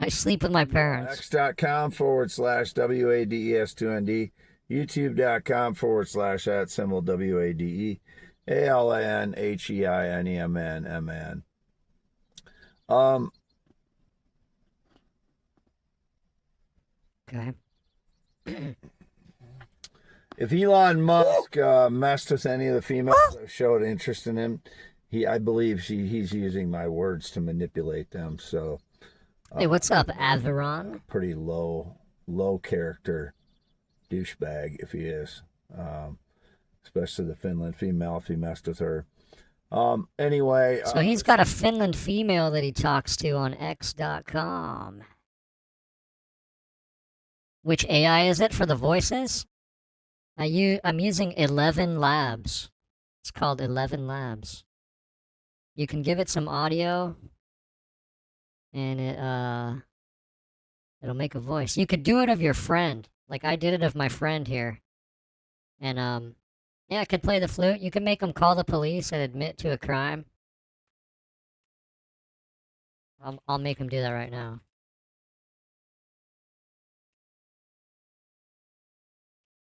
I sleep with my parents. X.com/WADES2ND. YouTube.com/@WADEALANHEINEMNMN. Okay. If Elon Musk messed with any of the females that showed interest in him, I believe he's using my words to manipulate them. So, Hey, what's up, Averon? Pretty low character douchebag if he is, especially the Finland female if he messed with her. Anyway, so he's got a Finland female that he talks to on X.com. Which AI is it for the voices? I'm using 11 Labs. It's called 11 Labs. You can give it some audio, and it'll make a voice. You could do it of your friend. Like I did it of my friend here. And yeah, I could play the flute. You can make them call the police and admit to a crime. I'll make him do that right now.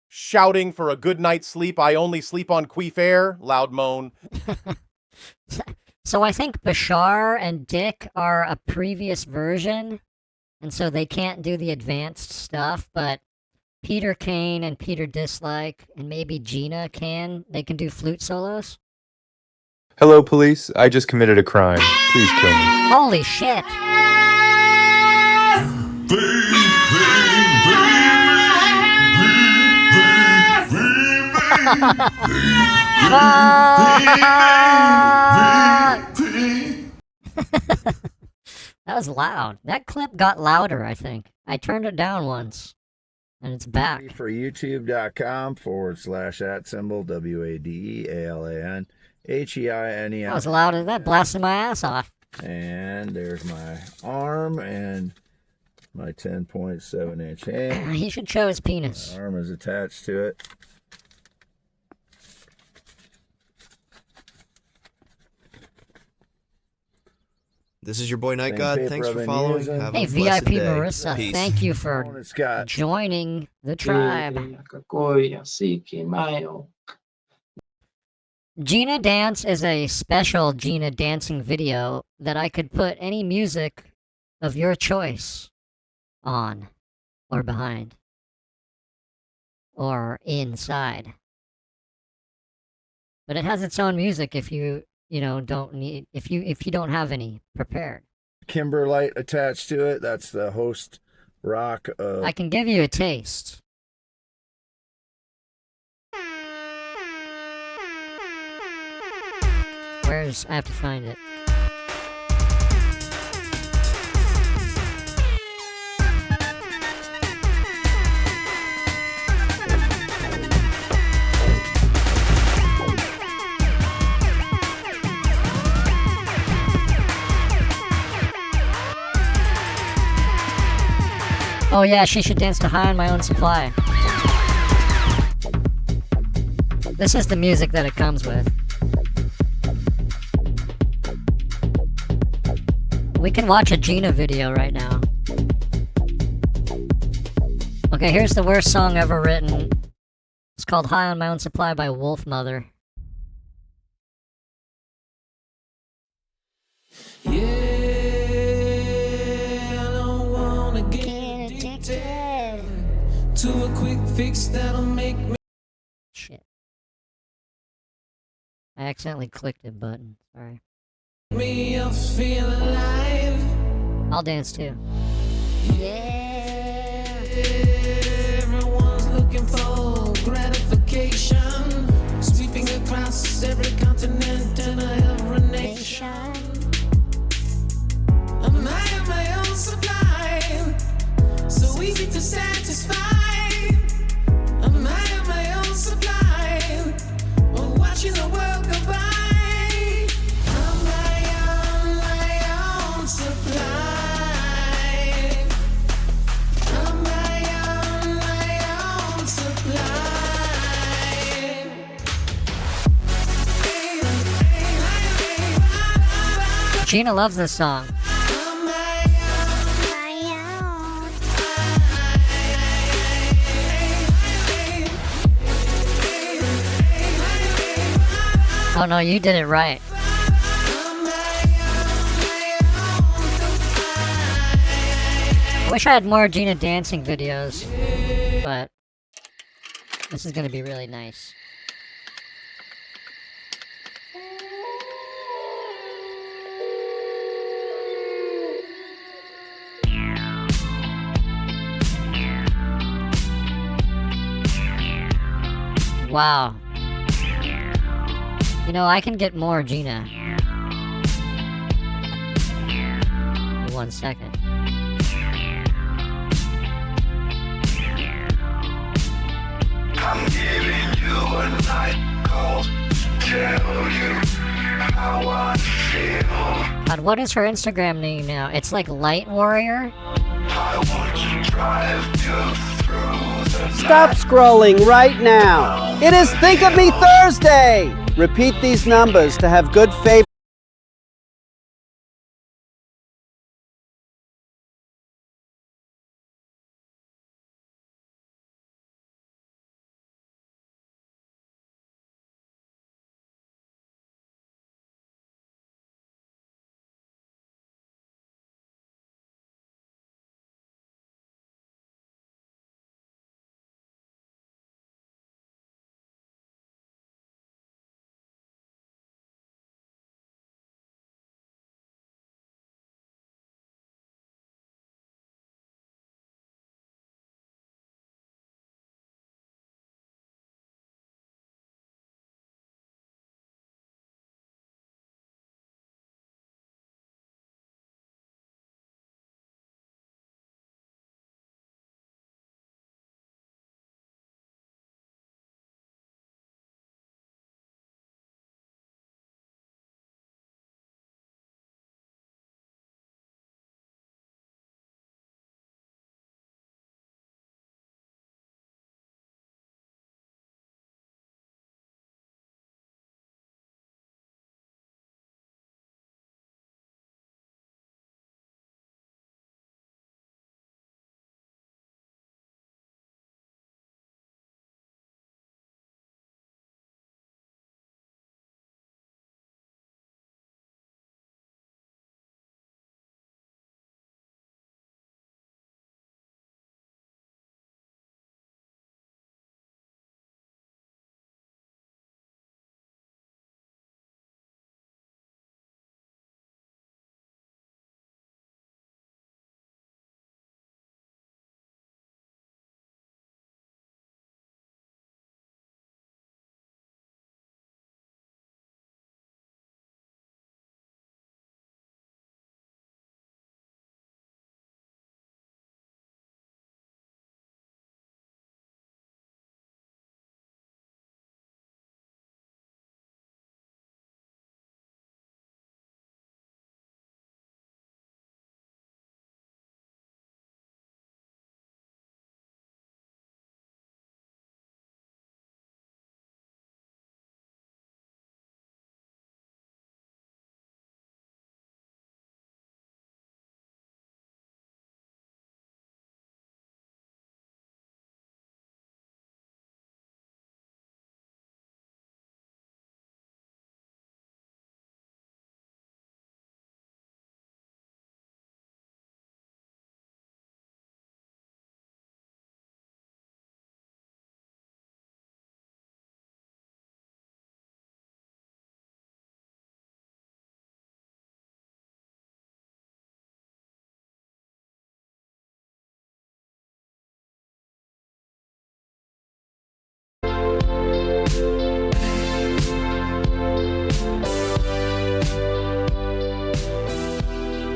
Shouting for a good night's sleep. I only sleep on queef air. Loud moan. So I think Bashar and Dick are a previous version, and so they can't do the advanced stuff, but Peter Kane and Peter Dislike, and maybe Gina can. They can do flute solos. Hello, police. I just committed a crime. Please kill me. Holy shit! That was loud. That clip got louder, I think. I turned it down once. And it's back. For youtube.com/@WADEALANHEINEM. That was loud as that, blasting my ass off. And there's my arm and my 10.7-inch hand. He should show his penis. My arm is attached to it. This is your boy Night God. Thanks for following. Have Hey, a blessed VIP day. Marissa, Peace. thank you for joining the tribe. Gina Dance is a special Gina dancing video that I could put any music of your choice on, or behind, or inside. But it has its own music if you don't need, if you don't have any prepared. Kimberlite attached to it. That's the host rock of... I can give you a taste. I have to find it. Oh yeah, she should dance to High on My Own Supply. This is the music that it comes with. We can watch a Gina video right now. Okay, here's the worst song ever written. It's called High on My Own Supply by Wolf Mother. Yeah, I don't wanna get addicted to a quick fix that'll make me. Shit. I accidentally clicked a button. Sorry. Me up, feel alive. I'll dance too. Yeah, everyone's looking for gratification, sweeping across every continent and every nation. I'm high on my own supply, so easy to satisfy. I'm high on my own supply, watching the world go by. Gina loves this song. Oh no, you did it right. I wish I had more Gina dancing videos, but this is gonna be really nice. Wow. You know, I can get more Gina. 1 second. I'm giving you a night call to tell you how I feel. God, what is her Instagram name now? It's like Light Warrior? I want to drive you through the Stop scrolling right now. It is Think of Me Thursday. Repeat these numbers to have good faith.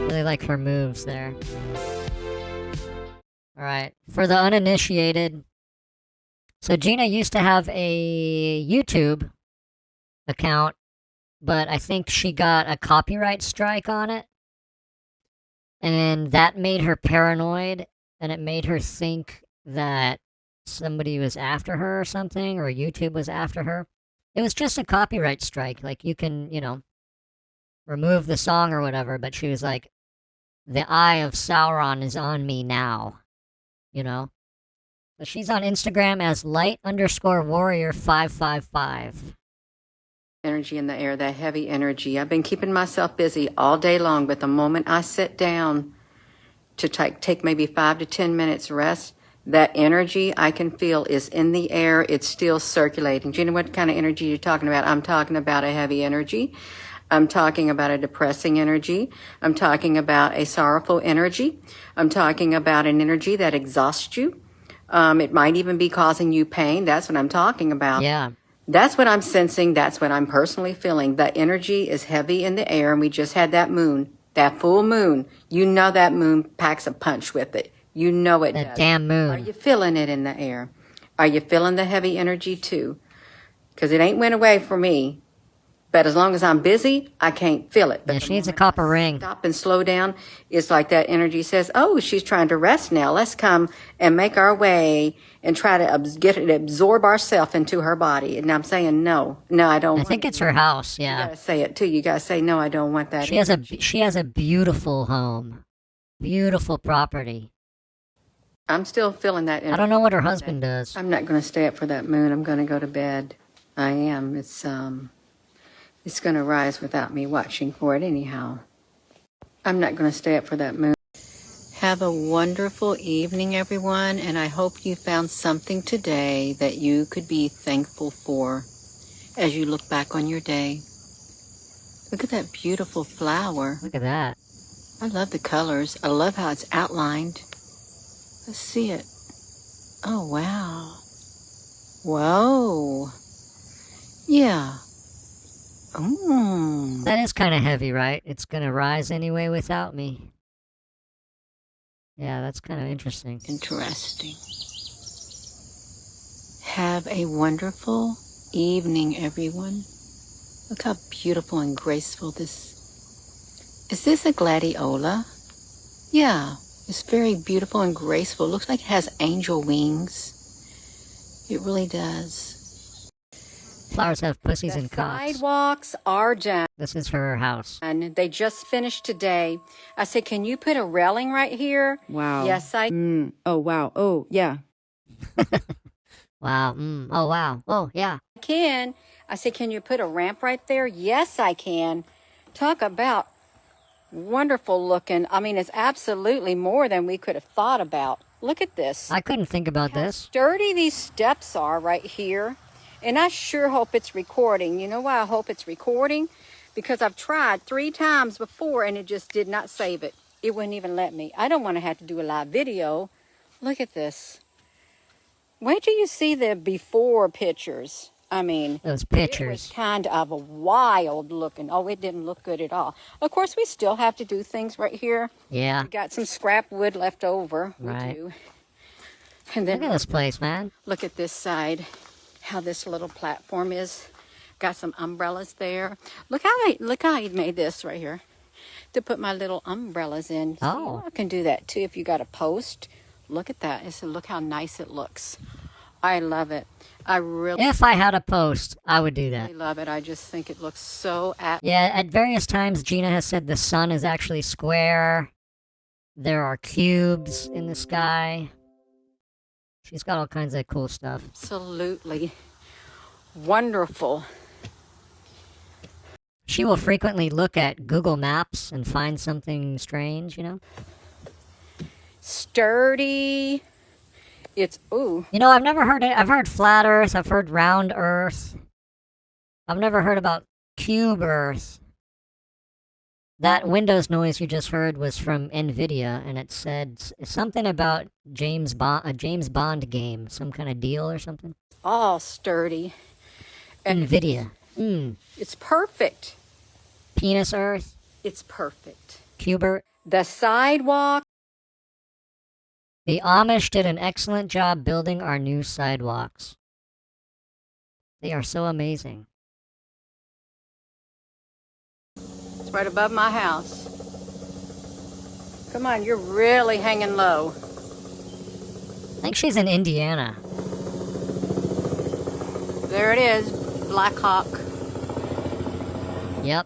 Really like her moves there. Alright, for the uninitiated. So Gina used to have a YouTube account, but I think she got a copyright strike on it. And that made her paranoid, and it made her think that somebody was after her or something, or YouTube was after her. It was just a copyright strike. Like, you can, you know, remove the song or whatever, but she was like, the eye of Sauron is on me now, you know? So she's on Instagram as light_warrior555. energy in the air, that heavy energy. I've been keeping myself busy all day long, but the moment I sit down to take maybe 5 to 10 minutes rest, that energy I can feel is in the air. It's still circulating. Do you know what kind of energy you're talking about? I'm talking about a heavy energy. I'm talking about a depressing energy. I'm talking about a sorrowful energy. I'm talking about an energy that exhausts you. It might even be causing you pain. That's what I'm talking about. Yeah. That's what I'm sensing. That's what I'm personally feeling. The energy is heavy in the air, and we just had that moon, that full moon. You know that moon packs a punch with it. You know it That does. damn moon. Are you feeling it in the air? Are you feeling the heavy energy too? Because it ain't went away for me. But as long as I'm busy, I can't feel it. But Yeah, she needs a copper ring. Stop and slow down. It's like that energy says, oh, she's trying to rest now. Let's come and make our way and try to absorb ourselves into her body. And I'm saying, no, I don't. I think it's her house. You Yeah. gotta say it too. You gotta say, no, I don't want that. She has a beautiful home, beautiful property. I'm still feeling that energy. I don't know what her husband does. I'm not going to stay up for that moon. I'm going to go to bed. I am. It's going to rise without me watching for it anyhow. I'm not going to stay up for that moon. Have a wonderful evening, everyone, and I hope you found something today that you could be thankful for as you look back on your day. Look at that beautiful flower. Look at that. I love the colors. I love how it's outlined. Let's see it. Oh, wow. Whoa. Yeah. That is kind of heavy, right? It's going to rise anyway without me. Yeah, that's kind of interesting. Interesting. Have a wonderful evening, everyone. Look how beautiful and graceful this... Is this a gladiola? Yeah, it's very beautiful and graceful. Looks like it has angel wings. It really does. Flowers have pussies and cocks. Sidewalks are done. This is her house. And they just finished today. I said, can you put a railing right here? Wow. Yes, I... Oh, wow. Oh, yeah. Wow. Oh, wow. Oh, yeah. can. I said, can you put a ramp right there? Yes, I can. Talk about wonderful looking. I mean, it's absolutely more than we could have thought about. Look at this. I couldn't think about this. Sturdy these steps are right here. And I sure hope it's recording. You know why I hope it's recording? Because I've tried 3 times before and it just did not save it. It wouldn't even let me. I don't want to have to do a live video. Look at this. Wait till you see the before pictures. I mean, those pictures. It was kind of a wild looking. Oh, it didn't look good at all. Of course, we still have to do things right here. Yeah. We got some scrap wood left over. Right. We do. And then look at this place, man. Look at this side. How this little platform is. Got some umbrellas there. Look how he made this right here to put my little umbrellas in. Oh. I can do that too if you got a post. Look at that. It's look how nice it looks. I love it. I really. If I had a post, I would do that. I love it. I just think it looks so. Yeah. At various times, Gina has said the sun is actually square. There are cubes in the sky. She's got all kinds of cool stuff. Absolutely wonderful. She will frequently look at Google Maps and find something strange, you know? Sturdy. It's, ooh. You know, I've never heard it. I've heard flat Earth. I've heard round Earth. I've never heard about cube Earth. That Windows noise you just heard was from NVIDIA, and it said something about a James Bond game, some kind of deal or something. All sturdy. And NVIDIA. It's perfect. Penis Earth. It's perfect. Cube. The sidewalk. The Amish did an excellent job building our new sidewalks. They are so amazing. It's right above my house. Come on, you're really hanging low. I think she's in Indiana. There it is, Black Hawk. Yep.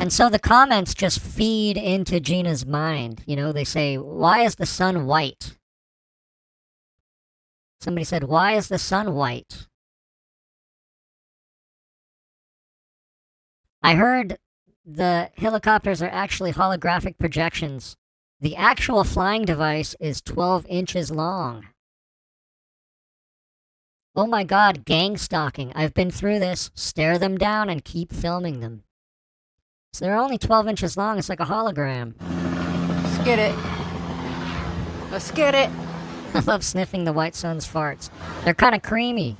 And so the comments just feed into Gina's mind. You know, they say, why is the sun white? Somebody said, why is the sun white? I heard the helicopters are actually holographic projections. The actual flying device is 12 inches long. Oh my god, gang stalking. I've been through this. Stare them down and keep filming them. So they're only 12 inches long. It's like a hologram. Let's get it. Let's get it. I love sniffing the white sun's farts. They're kind of creamy.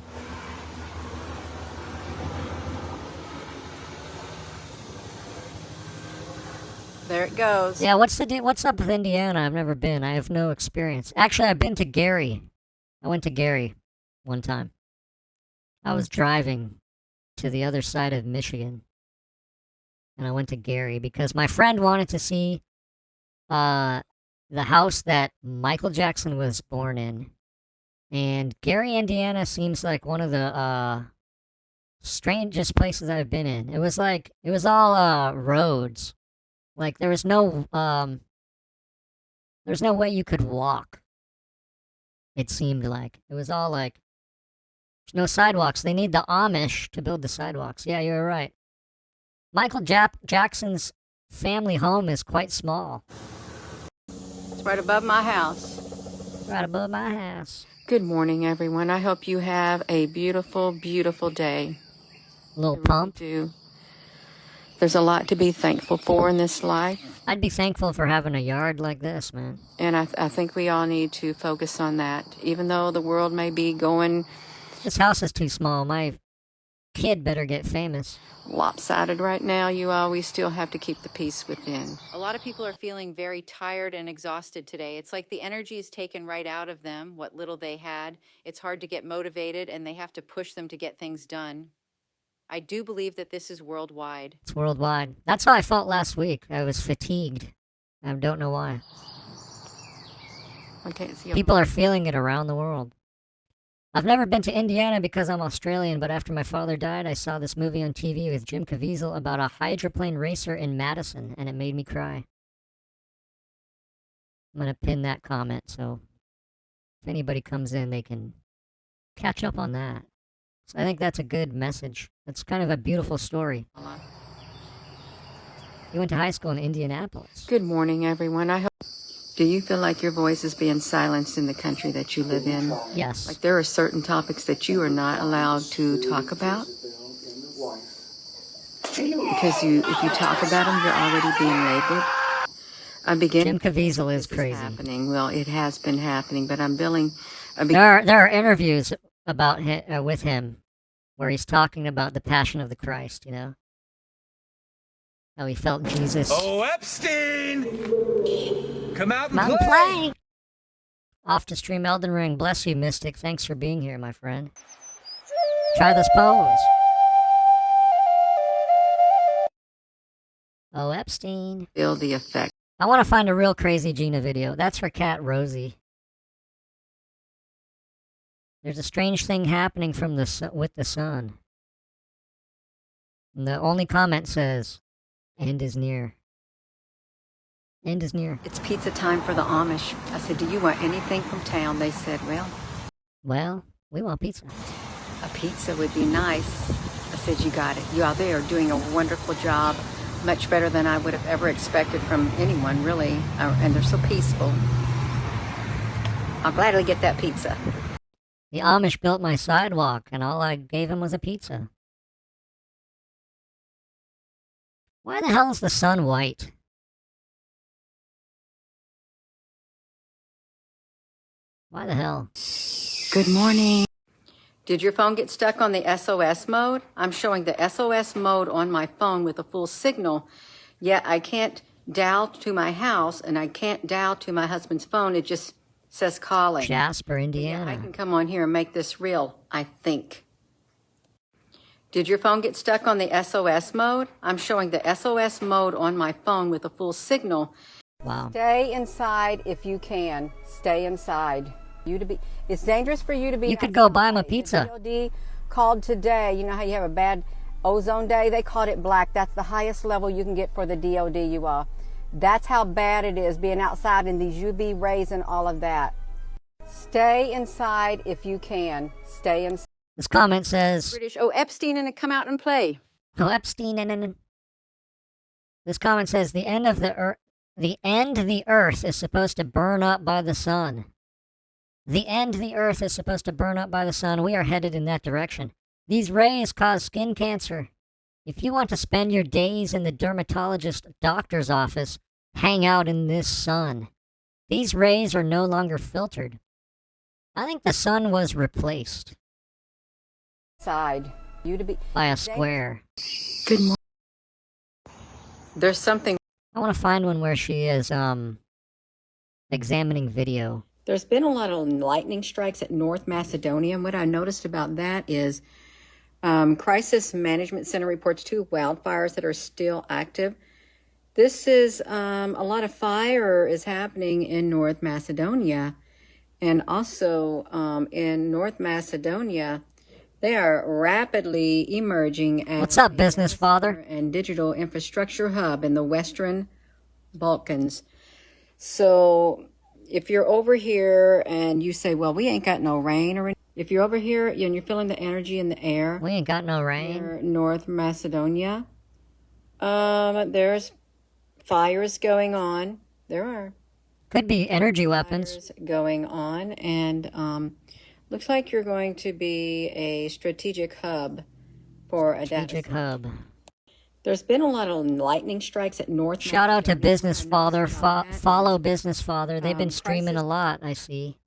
There it goes. Yeah, what's up with Indiana? I've never been. I have no experience. Actually, I've been to Gary. I went to Gary one time. I was driving to the other side of Michigan. And I went to Gary because my friend wanted to see the house that Michael Jackson was born in. And Gary, Indiana seems like one of the strangest places I've been in. It was all roads. Like there was no way you could walk. It seemed like. It was all like there's no sidewalks. They need the Amish to build the sidewalks. Yeah, you're right. Michael Jackson's family home is quite small. It's right above my house. Right above my house. Good morning, everyone. I hope you have a beautiful, beautiful day. A little pumped? There's a lot to be thankful for in this life. I'd be thankful for having a yard like this, man. And I think we all need to focus on that. Even though the world may be going... This house is too small. My kid better get famous. Lopsided right now, you always still have to keep the peace within. A lot of people are feeling very tired and exhausted today. It's like the energy is taken right out of them, what little they had. It's hard to get motivated, and they have to push them to get things done. I do believe that this is worldwide. It's worldwide. That's how I felt last week. I was fatigued. I don't know why. I can't see. People are feeling it around the world. I've never been to Indiana because I'm Australian, but after my father died, I saw this movie on TV with Jim Caviezel about a hydroplane racer in Madison, and it made me cry. I'm going to pin that comment, so if anybody comes in, they can catch up on that. So I think that's a good message. That's kind of a beautiful story. You went to high school in Indianapolis. Good morning, everyone. Do you feel like your voice is being silenced in the country that you live in? Yes. Like there are certain topics that you are not allowed to talk about? Because if you talk about them, you're already being labeled. Jim Caviezel is crazy. Happening. Well, it has been happening, but there are interviews about him, with him where he's talking about the Passion of the Christ, you know? How he felt Jesus. Oh, Epstein! Come out and play! Off to stream Elden Ring. Bless you, Mystic. Thanks for being here, my friend. Try this pose. Oh, Epstein. Feel the effect. I want to find a real crazy Gina video. That's her cat, Rosie. There's a strange thing happening with the sun. And the only comment says, end is near. End is near. It's pizza time for the Amish. I said, do you want anything from town? They said, well, we want pizza. A pizza would be nice. I said, you got it. You out there are doing a wonderful job. Much better than I would have ever expected from anyone, really. And they're so peaceful. I'll gladly get that pizza. The Amish built my sidewalk, and all I gave him was a pizza. Why the hell is the sun white? Why the hell? Good morning. Did your phone get stuck on the SOS mode? I'm showing the SOS mode on my phone with a full signal, yet I can't dial to my house, and I can't dial to my husband's phone. It just says calling. Jasper, Indiana. Yeah, I can come on here and make this real, I think. Did your phone get stuck on the SOS mode? I'm showing the SOS mode on my phone with a full signal. Wow. Stay inside if you can. Stay inside. It's dangerous for you to be. You could go buy him a pizza. The DOD called today. You know how you have a bad ozone day? They called it black. That's the highest level you can get for the DOD. You are. That's how bad it is being outside in these UV rays and all of that. Stay inside if you can. Stay inside. This comment says, British. Oh, Epstein and come out and play. oh, Epstein and this comment says the end of the earth is supposed to burn up by the sun. The end of the earth is supposed to burn up by the sun. We are headed in that direction. These rays cause skin cancer. If you want to spend your days in the dermatologist doctor's office, hang out in this sun. These rays are no longer filtered. I think the sun was replaced Side. You to be by a square. Good morning. There's something. I want to find one where she is examining video. There's been a lot of lightning strikes at North Macedonia, and what I noticed about that is Crisis Management Center reports 2 wildfires that are still active. This is a lot of fire is happening in North Macedonia, and also in North Macedonia, they are rapidly emerging as What's up, business father? And digital infrastructure hub in the Western Balkans. So if you're over here and you say, well, we ain't got no rain, or if you're over here and you're feeling the energy in the air, we ain't got no rain. North Macedonia, there's fires going on. There are. Could be energy weapons going on, and looks like you're going to be a strategic hub for a data center. There's been a lot of lightning strikes at North. Shout out to Business Father. Follow Business Father. They've been streaming a lot, I see.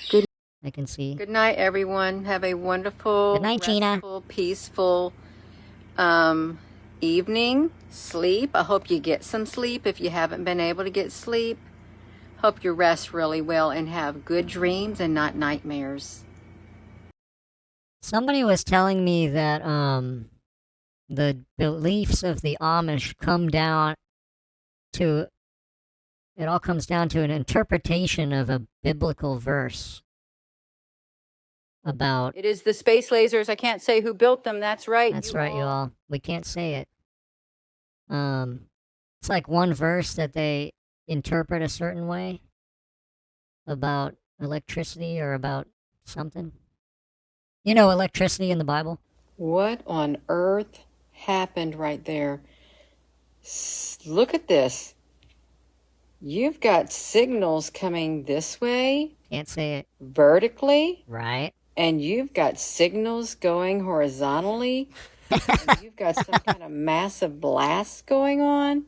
Good. I can see. Good night, everyone. Have a wonderful, good night, Gina. Peaceful evening. Sleep. I hope you get some sleep if you haven't been able to get sleep. Hope you rest really well and have good dreams and not nightmares. Somebody was telling me that the beliefs of the Amish come down to, it all comes down to an interpretation of a biblical verse about... It is the space lasers. I can't say who built them. That's right. That's right, you all. We can't say it. It's like one verse that they interpret a certain way about electricity or about something. You know, electricity in the Bible? What on earth happened right there? Look at this. You've got signals coming this way. Can't say it. Vertically. Right. And you've got signals going horizontally. And you've got some kind of massive blast going on.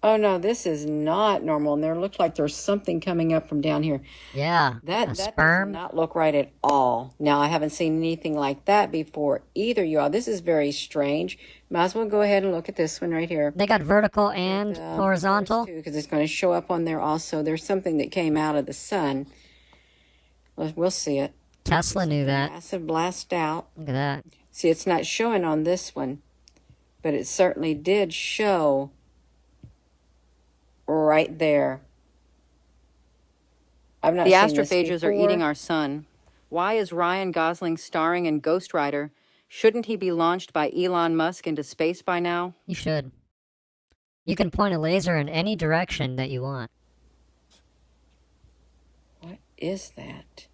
Oh no, this is not normal. And there looks like there's something coming up from down here. Yeah, that sperm. Does not look right at all. Now, I haven't seen anything like that before either, y'all. This is very strange. Might as well go ahead and look at this one right here. They got vertical and horizontal. Because it's going to show up on there also. There's something that came out of the sun. We'll see it. Tesla knew that. Massive blast out. Look at that. See, it's not showing on this one, but it certainly did show right there. I've not the seen this astrophages are before. eating our sun. Why is Ryan Gosling starring in Ghost Rider? Shouldn't he be launched by Elon Musk into space by now? You should. You can point a laser in any direction that you want. What is that?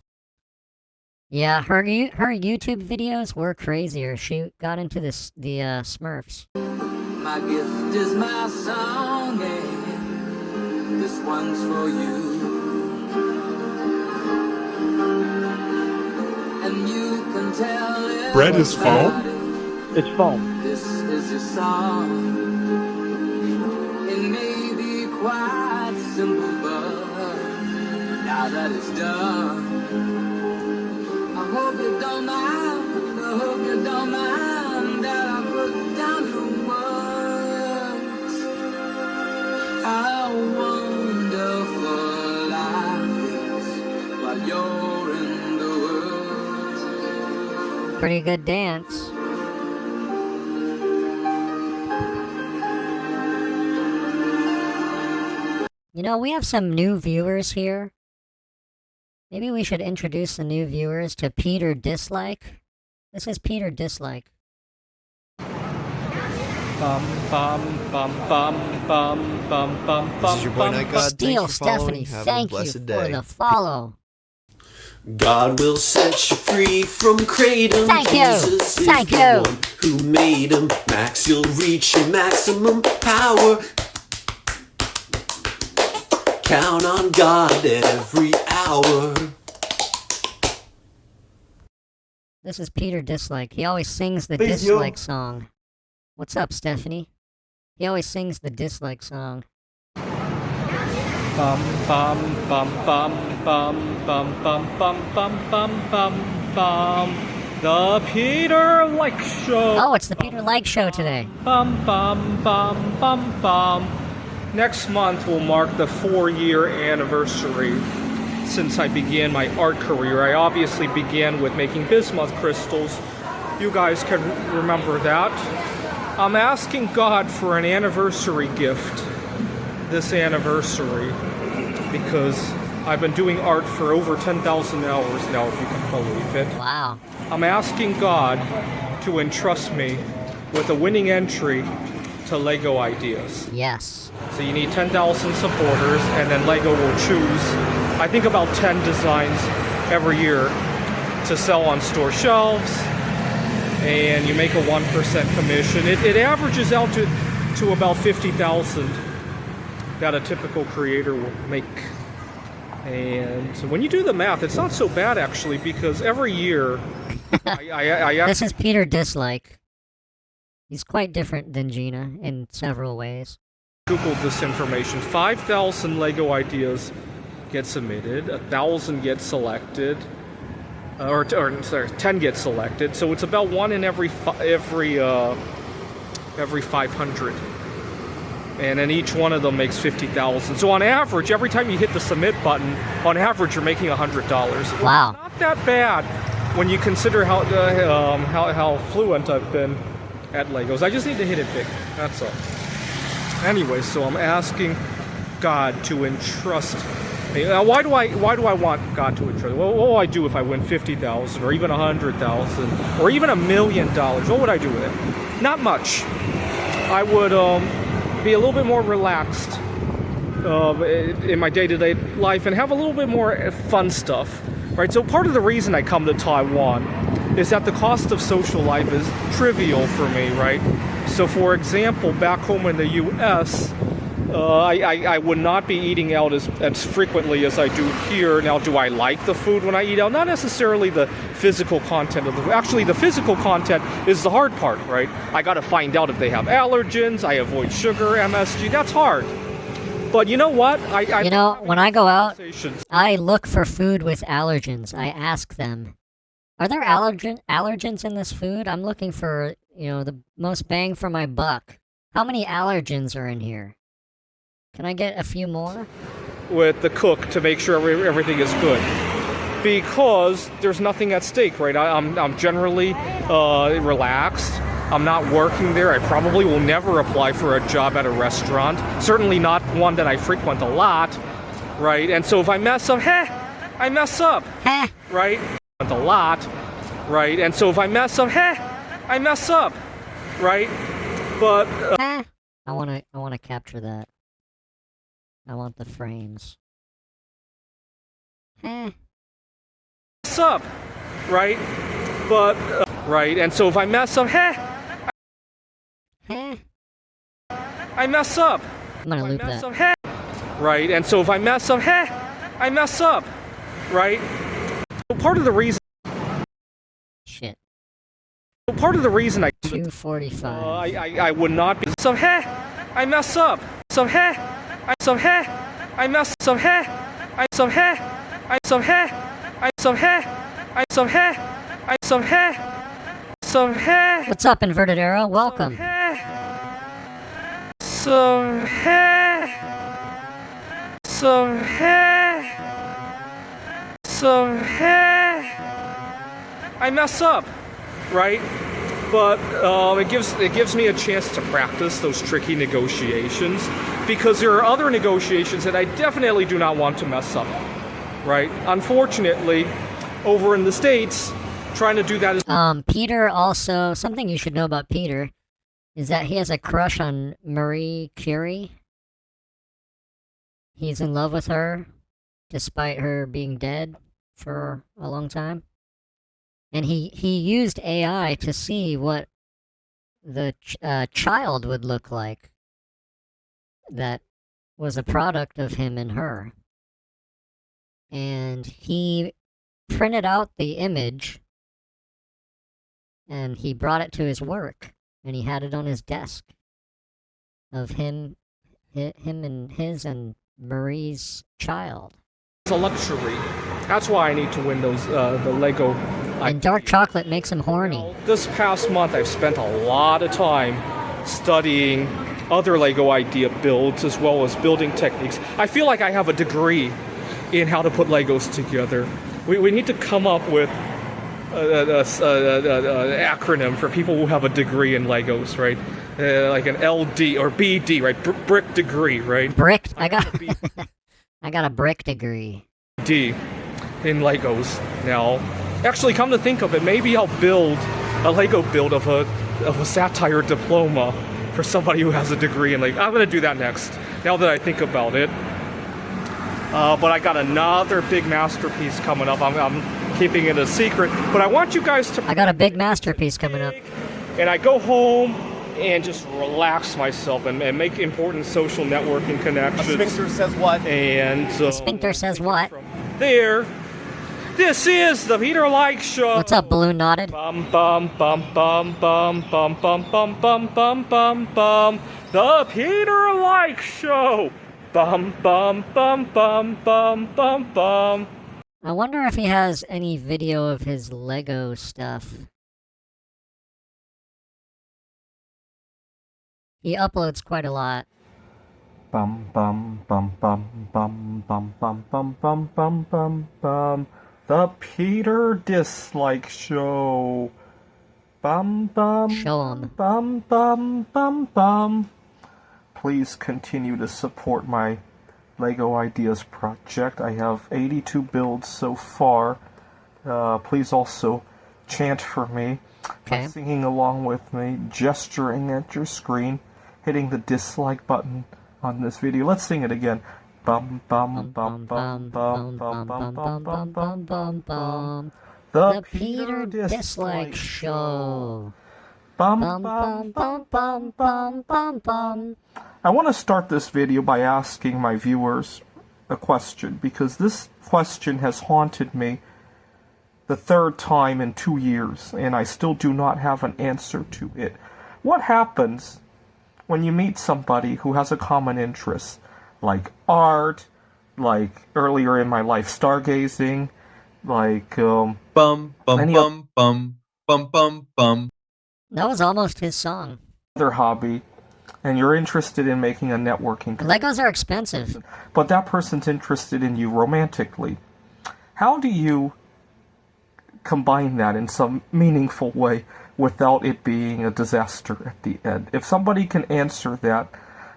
Yeah, her YouTube videos were crazier. She got into the Smurfs. My gift is my song, and this one's for you. And you can tell Bread is foam? It's foam. This is your song. It may be quite simple, but now that it's done, I hope you don't mind, I hope you don't mind that I put down the words. How wonderful life is while you're in the world. Pretty good dance. You know, we have some new viewers here. Maybe we should introduce the new viewers to Peter Dislike. This is Peter Dislike. This is your boy Night God. Steel Thanks for following. Stephanie, Have a thank you blessed for day. the follow. God will set you free from kratom. Thank you. Jesus is Thank the you. one who made him. Max, you'll reach your maximum power. Count on God every hour. This is Peter Dislike. He always sings the Thank you. Dislike song. What's up, Stephanie? He always sings the Dislike song. Bum bum bum bum bum bum bum bum bum bum bum bum. The Peter Like Show. Oh, it's the Peter Like Show today. Bum bum bum bum bum. Next month will mark the 4-year anniversary since I began my art career. I obviously began with making bismuth crystals. You guys can remember that. I'm asking God for an anniversary gift this anniversary because I've been doing art for over 10,000 hours now, if you can believe it. Wow. I'm asking God to entrust me with a winning entry to Lego Ideas. Yes. So you need 10,000 supporters, and then Lego will choose, I think, about 10 designs every year to sell on store shelves, and you make a 1% commission. It averages out to about 50,000 that a typical creator will make. And so when you do the math, it's not so bad actually, because every year This is Peter Dislike. He's quite different than Gina in several ways. Googled this information. 5,000 Lego ideas get submitted, 1,000 get selected, or sorry, 10 get selected. So it's about one in every 500. And then each one of them makes 50,000. So on average, every time you hit the submit button, on average you're making $100. Wow. Not that bad when you consider how fluent I've been at Legos. I just need to hit it big. That's all. Anyway, so I'm asking God to entrust me. Now, why do I want God to entrust me? Well, what will I do if I win 50,000 or even 100,000 or even $1 million? What would I do with it? Not much. I would be a little bit more relaxed in my day-to-day life and have a little bit more fun stuff, right? So part of the reason I come to Taiwan is that the cost of social life is trivial for me, right? So for example, back home in the US, I would not be eating out as frequently as I do here. Now, do I like the food when I eat out? Not necessarily the physical content of the food. Actually, the physical content is the hard part, right? I got to find out if they have allergens. I avoid sugar, MSG. That's hard. But you know what? When I go out, I look for food with allergens. I ask them, are there allergens in this food? I'm looking for, the most bang for my buck. How many allergens are in here? Can I get a few more? With the cook to make sure everything is good. Because there's nothing at stake, right? I'm generally relaxed. I'm not working there. I probably will never apply for a job at a restaurant. Certainly not one that I frequent a lot, right? And so if I mess up, I mess up, right? A lot, right? And so if I mess up, I mess up, right? But I wanna capture that. I want the frames. mess up, right? But right. And so if I mess up, I mess up. I'm gonna loop that. Right. And so if I mess up, I mess up, right? So part of the reason. Shit. So part of the reason I 245. I would not be. So I mess up. So I mess. So I so I so I so I so I so so What's up, Inverted Arrow? Welcome. So I mess up, right? But it gives me a chance to practice those tricky negotiations, because there are other negotiations that I definitely do not want to mess up, right? Unfortunately, over in the States, trying to do that is... Peter also, something you should know about Peter is that he has a crush on Marie Curie. He's in love with her, despite her being dead for a long time. And he used AI to see what the child would look like that was a product of him and her. And he printed out the image and he brought it to his work and he had it on his desk of him and his and Marie's child. It's a luxury. That's why I need to win those the Lego. And dark chocolate makes him horny. This past month, I've spent a lot of time studying other Lego idea builds as well as building techniques. I feel like I have a degree in how to put Legos together. We need to come up with an acronym for people who have a degree in Legos, right? Like an LD or BD, right? Brick degree, right? Brick? I got a brick degree. D in Legos now. Actually, come to think of it, maybe I'll build a Lego build of a satire diploma for somebody who has a degree in Lego. I'm gonna do that next, now that I think about it. But I got another big masterpiece coming up. I'm keeping it a secret, but I want you guys to... I got a big masterpiece coming up. And I go home and just relax myself and make important social networking connections. A sphincter says what? And... a sphincter says what? There. This is the Peter Like Show. What's up, Balloon Knotted? Bum bum bum bum bum bum bum bum bum bum bum bum. The Peter Like Show. Bum bum bum bum bum bum bum. I wonder if he has any video of his Lego stuff. He uploads quite a lot. Bum bum bum bum bum bum bum bum bum bum bum bum. The Peter Dislike Show. Bum bum. Show 'em. Bum bum bum bum. Please continue to support my Lego Ideas project. I have 82 builds so far. Please also chant for me, singing along with me, gesturing at your screen, hitting the dislike button on this video. Let's sing it again. Bum bum bum bum bum bum bum bum bum bum bum bum. The Peter Dislike Show. Bum bum bum bum bum bum bum. I want to start this video by asking my viewers a question, because this question has haunted me the third time in 2 years, and I still do not have an answer to it. What happens when you meet somebody who has a common interest, like art, like earlier in my life stargazing, like bum bum bum bum bum bum bum. That was almost his song. Other hobby, and you're interested in making a networking connection. Legos are expensive. But that person's interested in you romantically. How do you combine that in some meaningful way without it being a disaster at the end? If somebody can answer that,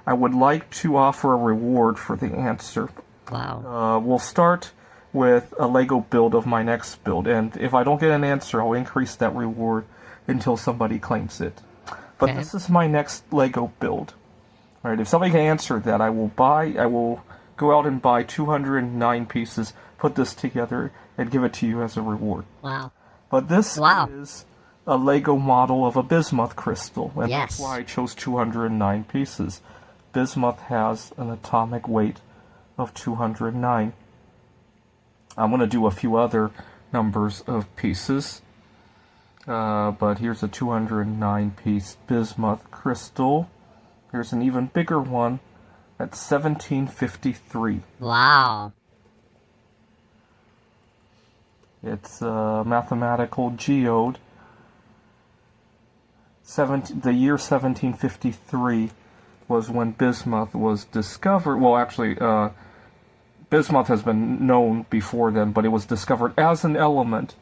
I would like to offer a reward for the answer. Wow. We'll start with a Lego build of my next build, and if I don't get an answer, I'll increase that reward until somebody claims it. But this is my next Lego build. All right, if somebody can answer that, I will go out and buy 209 pieces, put this together, and give it to you as a reward. Wow. But this is a Lego model of a bismuth crystal, and that's why I chose 209 pieces. Bismuth has an atomic weight of 209. I'm going to do a few other numbers of pieces. But here's a 209 piece bismuth crystal. Here's an even bigger one at 1753. Wow. It's a mathematical geode. The year 1753 was when bismuth was discovered. Well, actually, bismuth has been known before then, but it was discovered as an element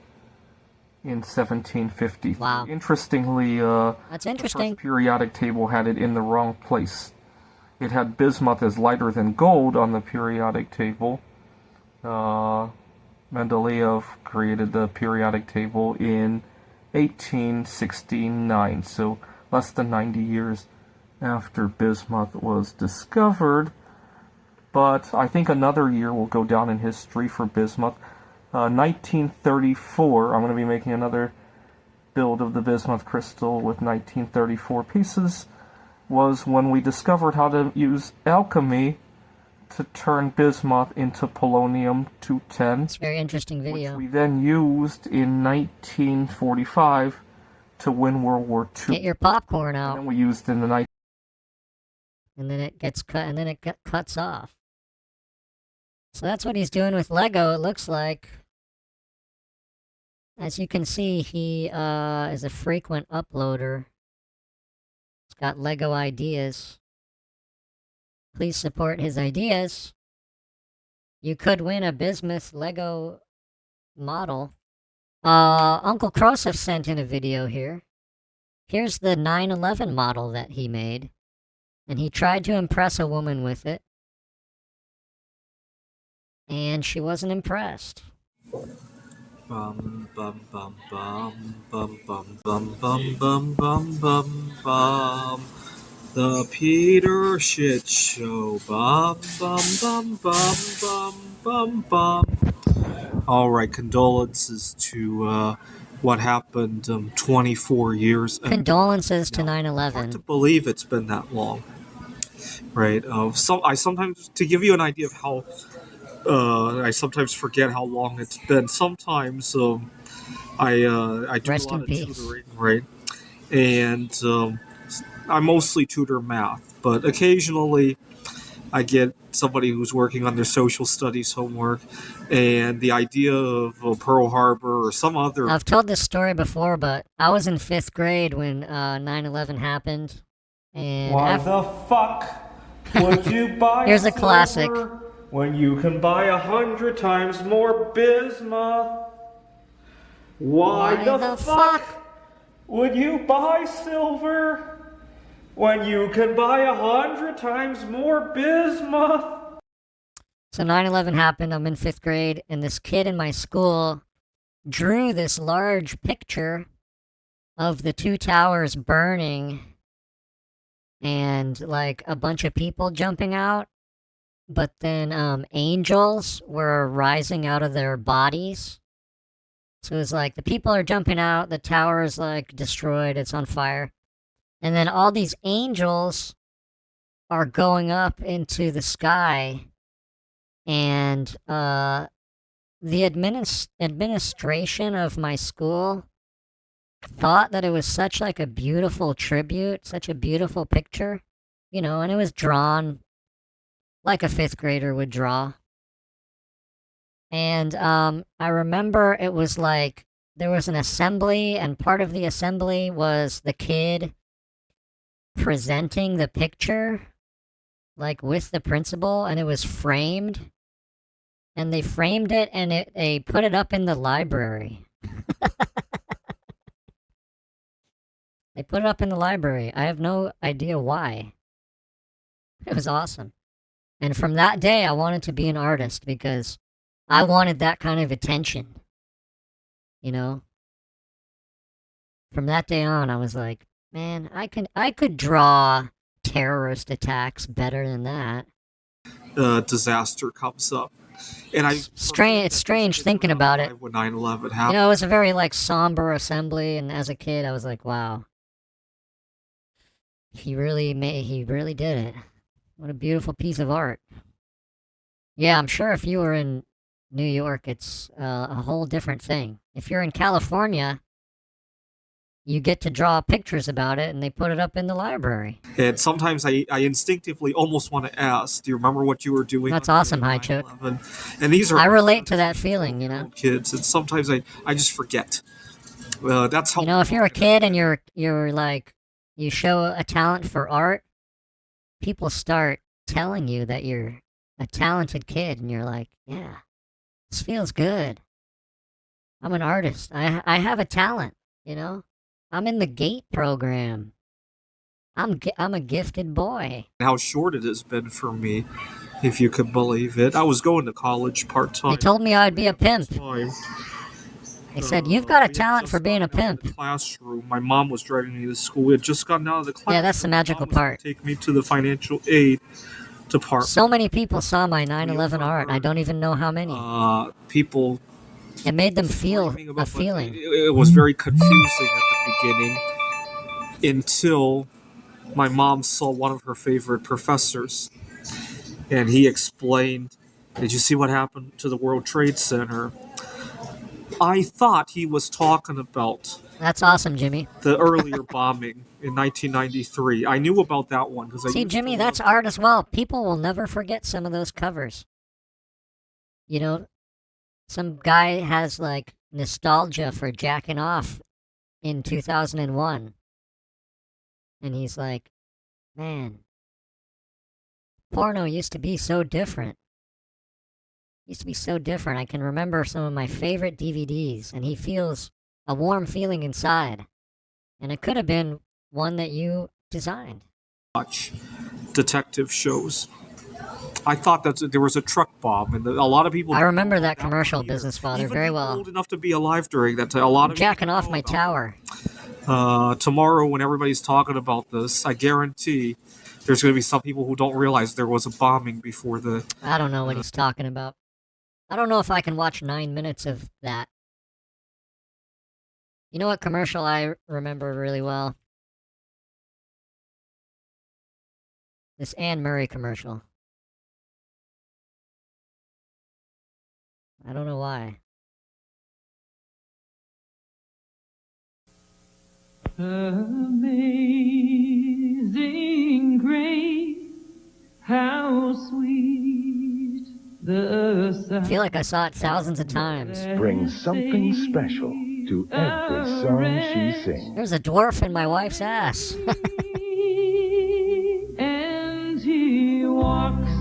in 1750. Wow. Interestingly, that's interesting. The first periodic table had it in the wrong place. It had bismuth as lighter than gold on the periodic table. Mendeleev created the periodic table in 1869, so less than 90 years after bismuth was discovered. But I think another year will go down in history for bismuth. 1934, I'm going to be making another build of the bismuth crystal with 1934 pieces, was when we discovered how to use alchemy to turn bismuth into polonium-210. It's a very interesting video. Which we then used in 1945 to win World War II. Get your popcorn out. And then we used in the and then it gets cut, and then it cuts off. So that's what he's doing with Lego, it looks like. As you can see, he is a frequent uploader. He's got Lego ideas. Please support his ideas. You could win a bismuth Lego model. Uncle Krosef sent in a video here. Here's the 911 model that he made. And he tried to impress a woman with it. And she wasn't impressed. Bum bum bum bum bum bum bum bum bum bum bum bum. The Peter Shit Show. Bum bum bum bum bum bum bum. All right, condolences to what happened 24 years. Condolences to 9/11. Hard to believe it's been that long, right? I sometimes, to give you an idea of how. I sometimes forget how long it's been. Sometimes I do Rest a lot in of peace. tutoring, right? And I mostly tutor math, but occasionally I get somebody who's working on their social studies homework, and the idea of Pearl Harbor or some other... I've told this story before, but I was in 5th grade when 9/11 happened. And Why the fuck would you buy Here's a classic. silver when you can buy 100 times more bismuth? Why the fuck would you buy silver when you can buy 100 times more bismuth? So 9/11 happened, I'm in 5th grade, and this kid in my school drew this large picture of the two towers burning and like a bunch of people jumping out, but then angels were rising out of their bodies. So it was like the people are jumping out, the tower is like destroyed, it's on fire. And then all these angels are going up into the sky, and the administration of my school thought that it was such like a beautiful tribute, such a beautiful picture, you know, and it was drawn like a 5th grader would draw. And I remember it was like there was an assembly, and part of the assembly was the kid presenting the picture like with the principal, and it was framed, and they framed it, and they put it up in the library. They put it up in the library. I have no idea why. It was awesome. And from that day, I wanted to be an artist because I wanted that kind of attention. You know? From that day on, I was like, man, I could draw terrorist attacks better than that. Disaster comes up. And it's strange thinking about it. When 9/11 happened. You know, it was a very like somber assembly, and as a kid, I was like, wow. He really did it. What a beautiful piece of art. Yeah, I'm sure if you were in New York, it's a whole different thing. If you're in California, you get to draw pictures about it, and they put it up in the library. And sometimes I instinctively almost want to ask, do you remember what you were doing? That's awesome, High Chook. And these are... I relate to that feeling, you know? Kids, and sometimes I just forget. That's how... You know, if you're a kid and you're like, you show a talent for art, people start telling you that you're a talented kid, and you're like, yeah, this feels good. I'm an artist. I have a talent, you know? I'm in the GATE program. I'm a gifted boy. How short it has been for me, if you could believe it. I was going to college part-time. They told me I'd be a pimp. They said, you've got a talent for being a pimp. Classroom. My mom was driving me to school. We had just gotten out of the class. Yeah, that's the magical part. Take me to the financial aid department. So many people saw my 9/11 art. I don't even know how many. People It made them feel a feeling. It was very confusing at the beginning until my mom saw one of her favorite professors, and he explained, "Did you see what happened to the World Trade Center?" I thought he was talking about That's awesome, Jimmy. the earlier bombing in 1993. I knew about that one because See, Jimmy, that's art as well. People will never forget some of those covers. You know, some guy has like nostalgia for jacking off in 2001. And he's like, man, porno used to be so different. Used to be so different. I can remember some of my favorite DVDs, and he feels a warm feeling inside. And it could have been one that you designed. watch detective shows. I thought that there was a truck bomb, and a lot of people. I remember that commercial, Business Father, very well. Old enough to be alive during that time. A lot of jacking off my tower. Tomorrow, when everybody's talking about this, I guarantee there's going to be some people who don't realize there was a bombing before the. I don't know what he's talking about. I don't know if I can watch 9 minutes of that. You know what commercial I remember really well? This Anne Murray commercial. I don't know why. Amazing grace, how sweet the sound. I feel like I saw it thousands of times. Brings something special to every song she sings. There's a dwarf in my wife's ass. And he walks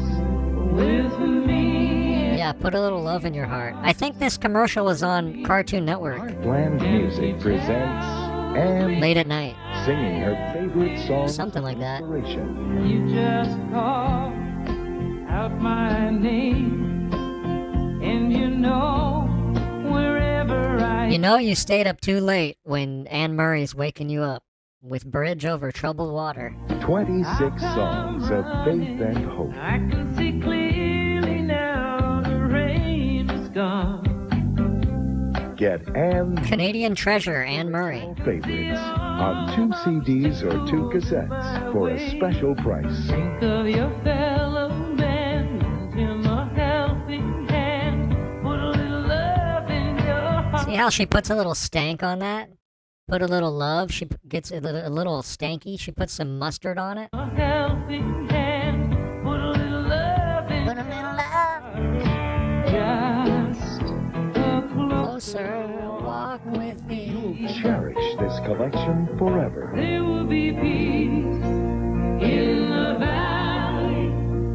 with me. Yeah, put a little love in your heart. I think this commercial was on Cartoon Network. Bland Music presents Anne late at night, singing her favorite song. Something like that. You just call out my name, and you know wherever I. You know you stayed up too late when Anne Murray's waking you up with Bridge Over Troubled Water. 26 songs of faith and hope. I can see clearly now the rain is gone. Get Anne Canadian Treasure, Anne Murray. favorites on 2 CDs or 2 cassettes for a special price. Think of your fellow man, lend him a helping hand, put a little love in your heart. See how she puts a little stank on that? Put a little love. She gets a little stanky. She puts some mustard on it. A helping hand, put a little love in Put a little love. just a closer walk with me. Cherish this collection forever. There will be peace in the valley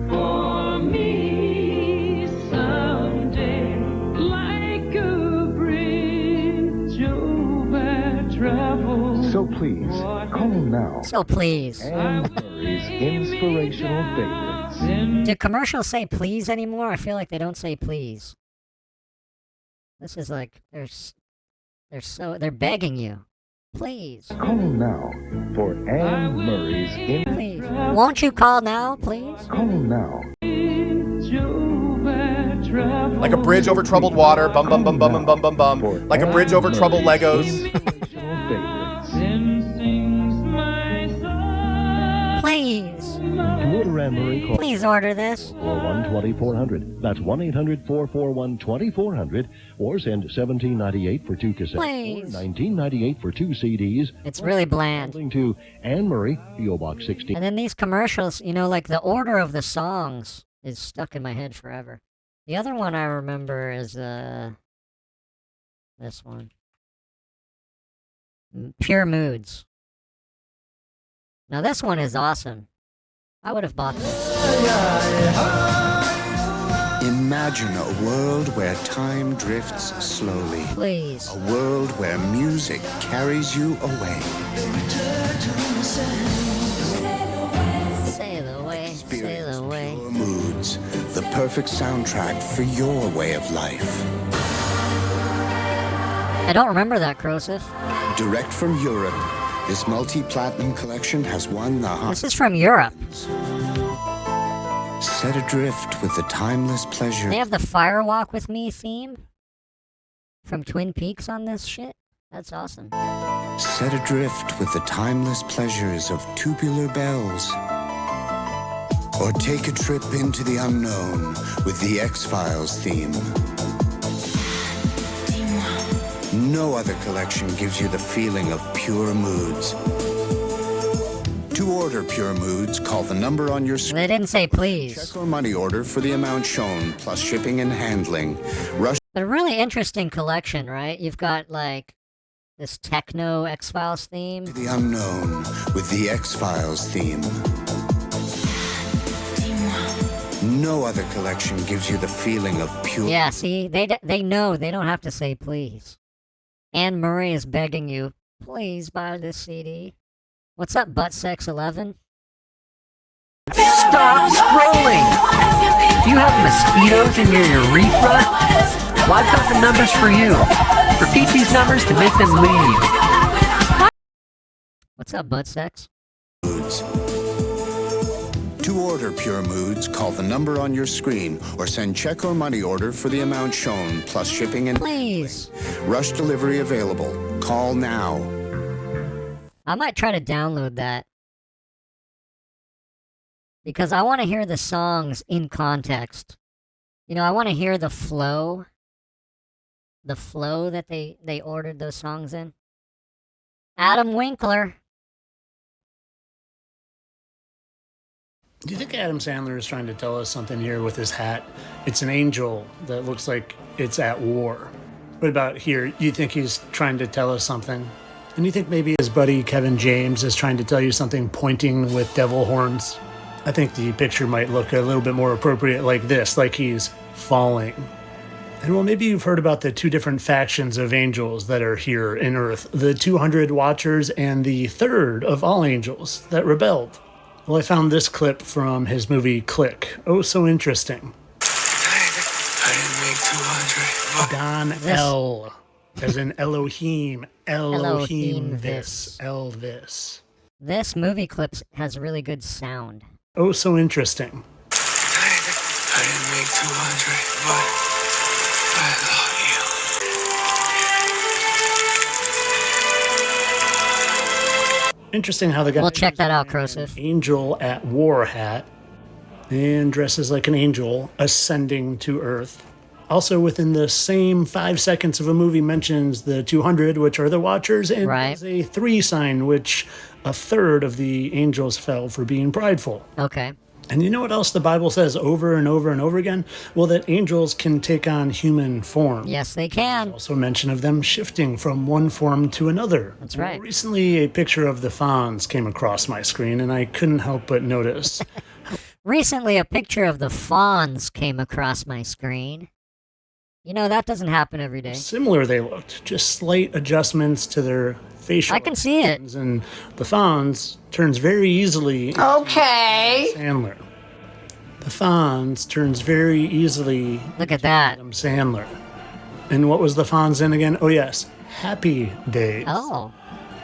for me someday, like a bridge over troubled. So please, call now. So please. Anne Murray's inspirational favorites. Do commercials say please anymore? I feel like they don't say please. This is like they're begging you. Please. Call now for Anne Murray's Please. Won't you call now, please? Call now. Like a bridge over troubled water, bum bum bum bum bum bum bum bum. Like a bridge over troubled Legos. Please. To order Anne Murray, call Please order this. 441-2400. That's 1-800-441-2400. Or send $17.98 for 2 cassettes. Please. Or $19.98 for 2 CDs. It's really bland. To Anne Murray, P.O. Box 16. And then these commercials, you know, like the order of the songs is stuck in my head forever. The other one I remember is this one. Pure Moods. Now this one is awesome. I would have bought this. Imagine a world where time drifts slowly. Please. A world where music carries you away. Sail away, sail away. Your moods, the perfect soundtrack for your way of life. I don't remember that, Crosif. Direct from Europe, this multi-platinum collection has won the This is from Europe. Set adrift with the timeless pleasure. They have the Fire Walk With Me theme. from Twin Peaks on this shit? That's awesome. Set adrift with the timeless pleasures of tubular bells. Or take a trip into the unknown with the X-Files theme. No other collection gives you the feeling of pure moods. To order Pure Moods, call the number on your screen. They didn't say please. Check or money order for the amount shown, plus shipping and handling. Rush. But a really interesting collection, right? You've got like this techno X-Files theme. The unknown with the X-Files theme. No other collection gives you the feeling of pure... Yeah, see, they know they don't have to say please. Anne Murray is begging you, please buy this CD. What's up, Buttsex11? Stop scrolling! Do you have mosquitoes in your urethra? Well, I've got the numbers for you. Repeat these numbers to make them leave. What's up, Buttsex? To order Pure Moods, call the number on your screen or send check or money order for the amount shown, plus shipping and... Please. Rush delivery available. Call now. I might try to download that. Because I want to hear the songs in context. You know, I want to hear the flow. The flow that they ordered those songs in. Adam Winkler. Do you think Adam Sandler is trying to tell us something here with his hat? It's an angel that looks like it's at war. What about here? You think he's trying to tell us something? And you think maybe his buddy Kevin James is trying to tell you something pointing with devil horns? I think the picture might look a little bit more appropriate like this, like he's falling. And well, maybe you've heard about the two different factions of angels that are here in Earth, the 200 Watchers and the third of all angels that rebelled. Well, I found this clip from his movie Click. Oh, so interesting. I didn't make 200. Don L. As in Elohim. Elohim this. Elvis. This movie clip has really good sound. Oh, so interesting. I didn't make 200, but I love you. Interesting how the guy... We'll check that out, Crosif. Angel at war hat and dresses like an angel ascending to Earth. Also within the same 5 seconds of a movie mentions the 200, which are the Watchers, and there's a 3 sign, which a third of the angels fell for being prideful. Okay. And you know what else the Bible says over and over and over again? Well, that angels can take on human form. Yes, they can. There's also mention of them shifting from one form to another. That's right. Recently, a picture of the Fonz came across my screen, and I couldn't help but notice. Recently, a picture of the Fonz came across my screen. You know, that doesn't happen every day. Similar they looked, just slight adjustments to their facial. I can see it. And the Fonz turns very easily. Okay. Sandler. The Fonz turns very easily. Look at that. Adam Sandler. And what was the Fonz in again? Oh yes, Happy Days. Oh.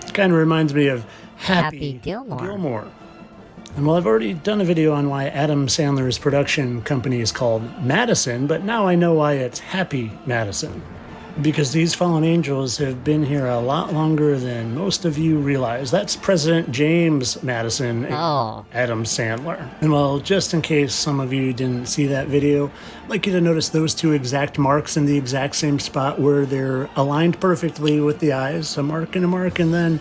It kind of reminds me of Happy Gilmore. And well, I've already done a video on why Adam Sandler's production company is called Madison, but now I know why it's Happy Madison. Because these fallen angels have been here a lot longer than most of you realize. That's President James Madison and Adam Sandler. And well, just in case some of you didn't see that video, I'd like you to notice those two exact marks in the exact same spot where they're aligned perfectly with the eyes, a mark, and then...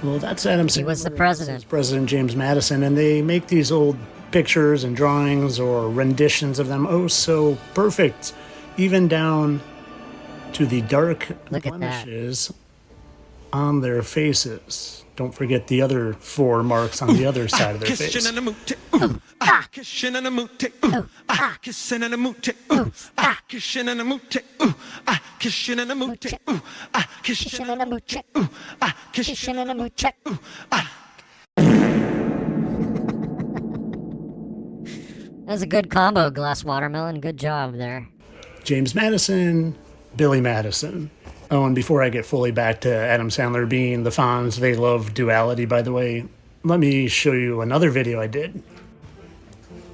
Well, that's Adam Sandler. He was the president. President James Madison, and they make these old pictures and drawings or renditions of them oh so perfect, even down to the dark blemishes on their faces. Don't forget the other 4 marks on the other side of their face. That's a good combo, Glass Watermelon. Good job there. James Madison, Billy Madison. Oh, and before I get fully back to Adam Sandler being the Fonz, they love duality, by the way. Let me show you another video I did.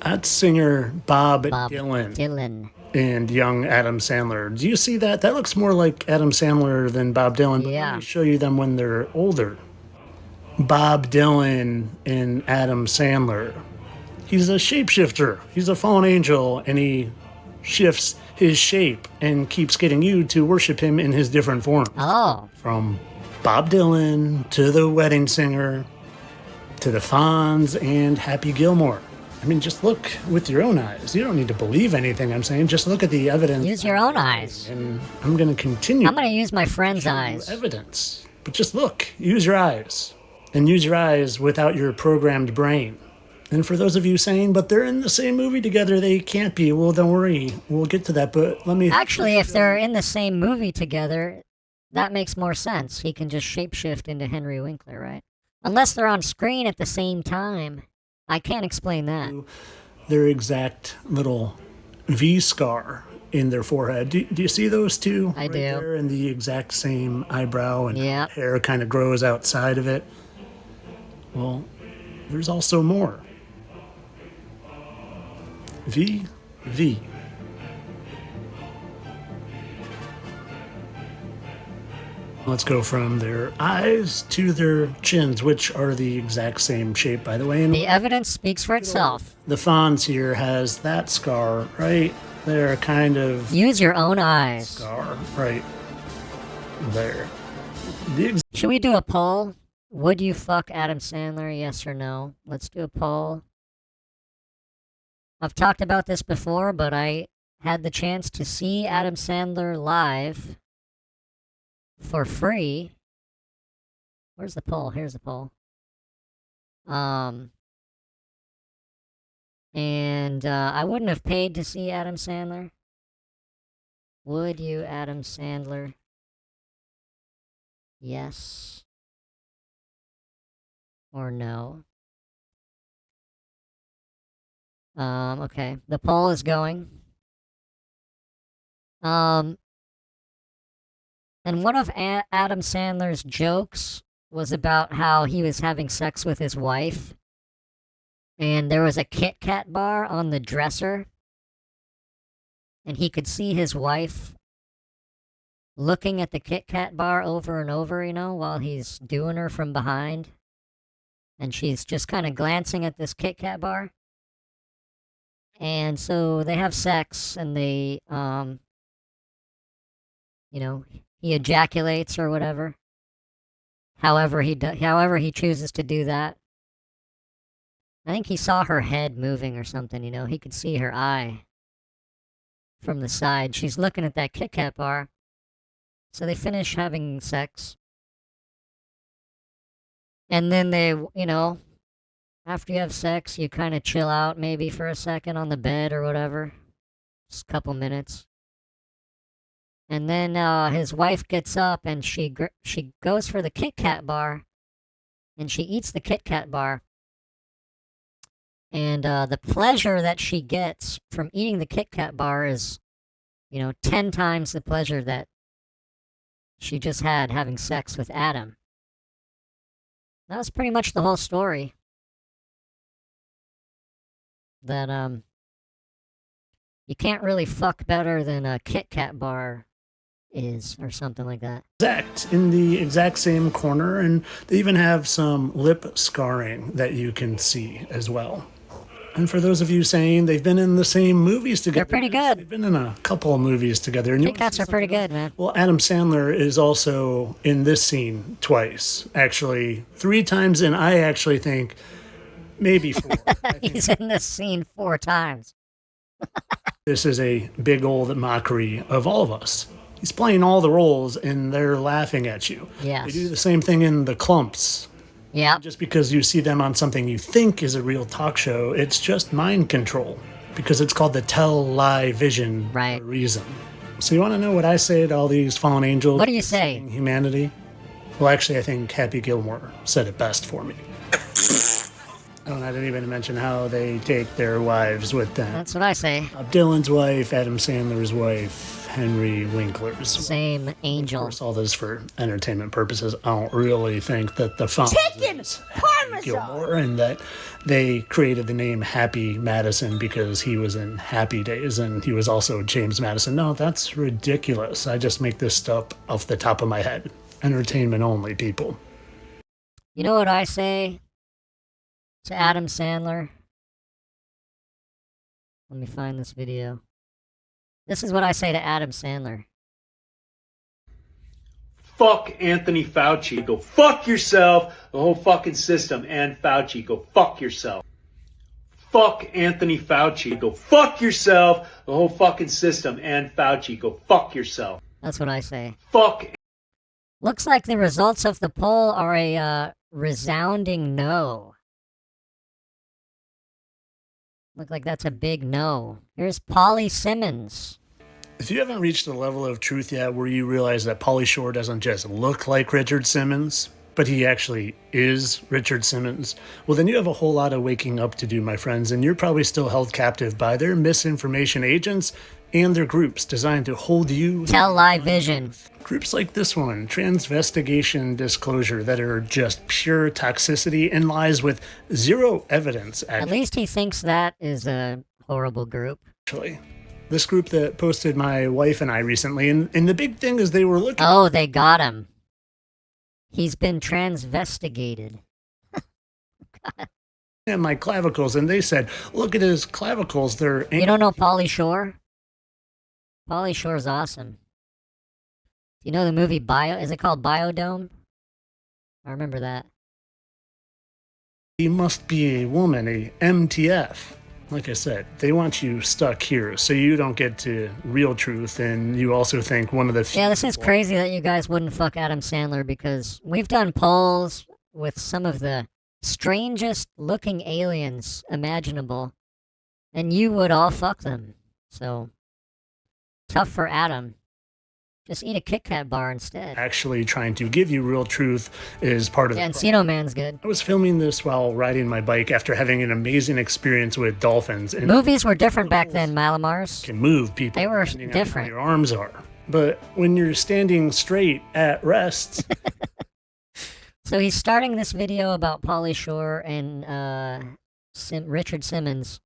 That's singer Bob Dylan. and young Adam Sandler. Do you see that? That looks more like Adam Sandler than Bob Dylan. But Yeah. let me show you them when they're older. Bob Dylan and Adam Sandler. He's a shapeshifter. He's a fallen angel, and he shifts his shape and keeps getting you to worship him in his different forms. Oh. From Bob Dylan to the Wedding Singer to the Fonz and Happy Gilmore. I mean, just look with your own eyes. You don't need to believe anything I'm saying. Just look at the evidence. Use your own eyes. And I'm going to continue. I'm going to use my friend's eyes. Evidence. But just look. Use your eyes. And use your eyes without your programmed brain. And for those of you saying, but they're in the same movie together, they can't be. Well, don't worry. We'll get to that. But let me... Actually, if they're in the same movie together, that makes more sense. He can just shapeshift into Henry Winkler, right? Unless they're on screen at the same time. I can't explain that. Their exact little V-scar in their forehead. Do you see those two? I do. There in the exact same eyebrow and hair kind of grows outside of it. Well, there's also more. V. Let's go from their eyes to their chins, which are the exact same shape, by the way. And the evidence speaks for itself. The Fonz here has that scar right there, kind of. Use your own eyes. Scar right there. Should we do a poll? Would you fuck Adam Sandler, yes or no? Let's do a poll. I've talked about this before, but I had the chance to see Adam Sandler live for free. Where's the poll? Here's the poll. And I wouldn't have paid to see Adam Sandler. Would you, Adam Sandler? Yes or no? Okay. The poll is going. And one of Adam Sandler's jokes was about how he was having sex with his wife, and there was a Kit Kat bar on the dresser, and he could see his wife looking at the Kit Kat bar over and over, you know, while he's doing her from behind. And she's just kind of glancing at this Kit Kat bar. And so they have sex, and they, you know, he ejaculates or whatever. However he chooses to do that. I think he saw her head moving or something, you know. He could see her eye from the side. She's looking at that Kit Kat bar. So they finish having sex. And then they, you know, after you have sex, you kind of chill out maybe for a second on the bed or whatever. Just a couple minutes. And then his wife gets up and she goes for the Kit Kat bar. And she eats the Kit Kat bar. And the pleasure that she gets from eating the Kit Kat bar is, you know, 10 times the pleasure that she just had having sex with Adam. That was pretty much the whole story. That, you can't really fuck better than a Kit Kat bar is, or something like that. Exact, in the exact same corner, and they even have some lip scarring that you can see as well. And for those of you saying they've been in the same movies together. They're pretty good. They've been in a couple of movies together. And Kit Kats are pretty good, man. Well, Adam Sandler is also in this scene twice. Actually, 3 times, and I actually think maybe 4. He's in this scene 4 times. This is a big old mockery of all of us. He's playing all the roles, and they're laughing at you. Yes. They do the same thing in The Clumps. Yeah. Just because you see them on something you think is a real talk show, it's just mind control. Because it's called the tell-lie vision for a reason. So you want to know what I say to all these fallen angels? What do you say? Humanity? Well, actually, I think Happy Gilmore said it best for me. I didn't even mention how they take their wives with them. That's what I say. Bob Dylan's wife, Adam Sandler's wife, Henry Winkler's. Same angel. Of course, all this for entertainment purposes. I don't really think that the font is Happy Gilmore and that they created the name Happy Madison because he was in Happy Days and he was also James Madison. No, that's ridiculous. I just make this stuff off the top of my head. Entertainment only, people. You know what I say to Adam Sandler? Let me find this video. This is what I say to Adam Sandler. Fuck Anthony Fauci. Go fuck yourself. The whole fucking system and Fauci. Go fuck yourself. Fuck Anthony Fauci. Go fuck yourself. The whole fucking system and Fauci. Go fuck yourself. That's what I say. Fuck. Looks like the results of the poll are a resounding no. Look like that's a big no. Here's Polly Simmons. If you haven't reached the level of truth yet where you realize that Pauly Shore doesn't just look like Richard Simmons, but he actually is Richard Simmons, well then you have a whole lot of waking up to do, my friends, and you're probably still held captive by their misinformation agents and their groups designed to hold you... Tell Live Vision. Groups like this one, Transvestigation Disclosure, that are just pure toxicity and lies with zero evidence. At least he thinks that is a horrible group. Actually, this group that posted my wife and I recently, and the big thing is they were looking... Oh, they got him. He's been transvestigated. And my clavicles, and they said, look at his clavicles, they're... You don't know Pauly Shore? Pauly Shore's awesome. You know the movie Bio? Is it called Biodome? I remember that. He must be a woman, a MTF. Like I said, they want you stuck here so you don't get to real truth, and you also think one of the few... Yeah, this is crazy that you guys wouldn't fuck Adam Sandler because we've done polls with some of the strangest looking aliens imaginable, and you would all fuck them. So, tough for Adam. Just eat a Kit Kat bar instead. Actually trying to give you real truth is part of the Encino Man's good. I was filming this while riding my bike after having an amazing experience with dolphins. And movies were different back then, Malamars. Can move people. They were different. Your arms are. But when you're standing straight at rest... So he's starting this video about Pauly Shore and Richard Simmons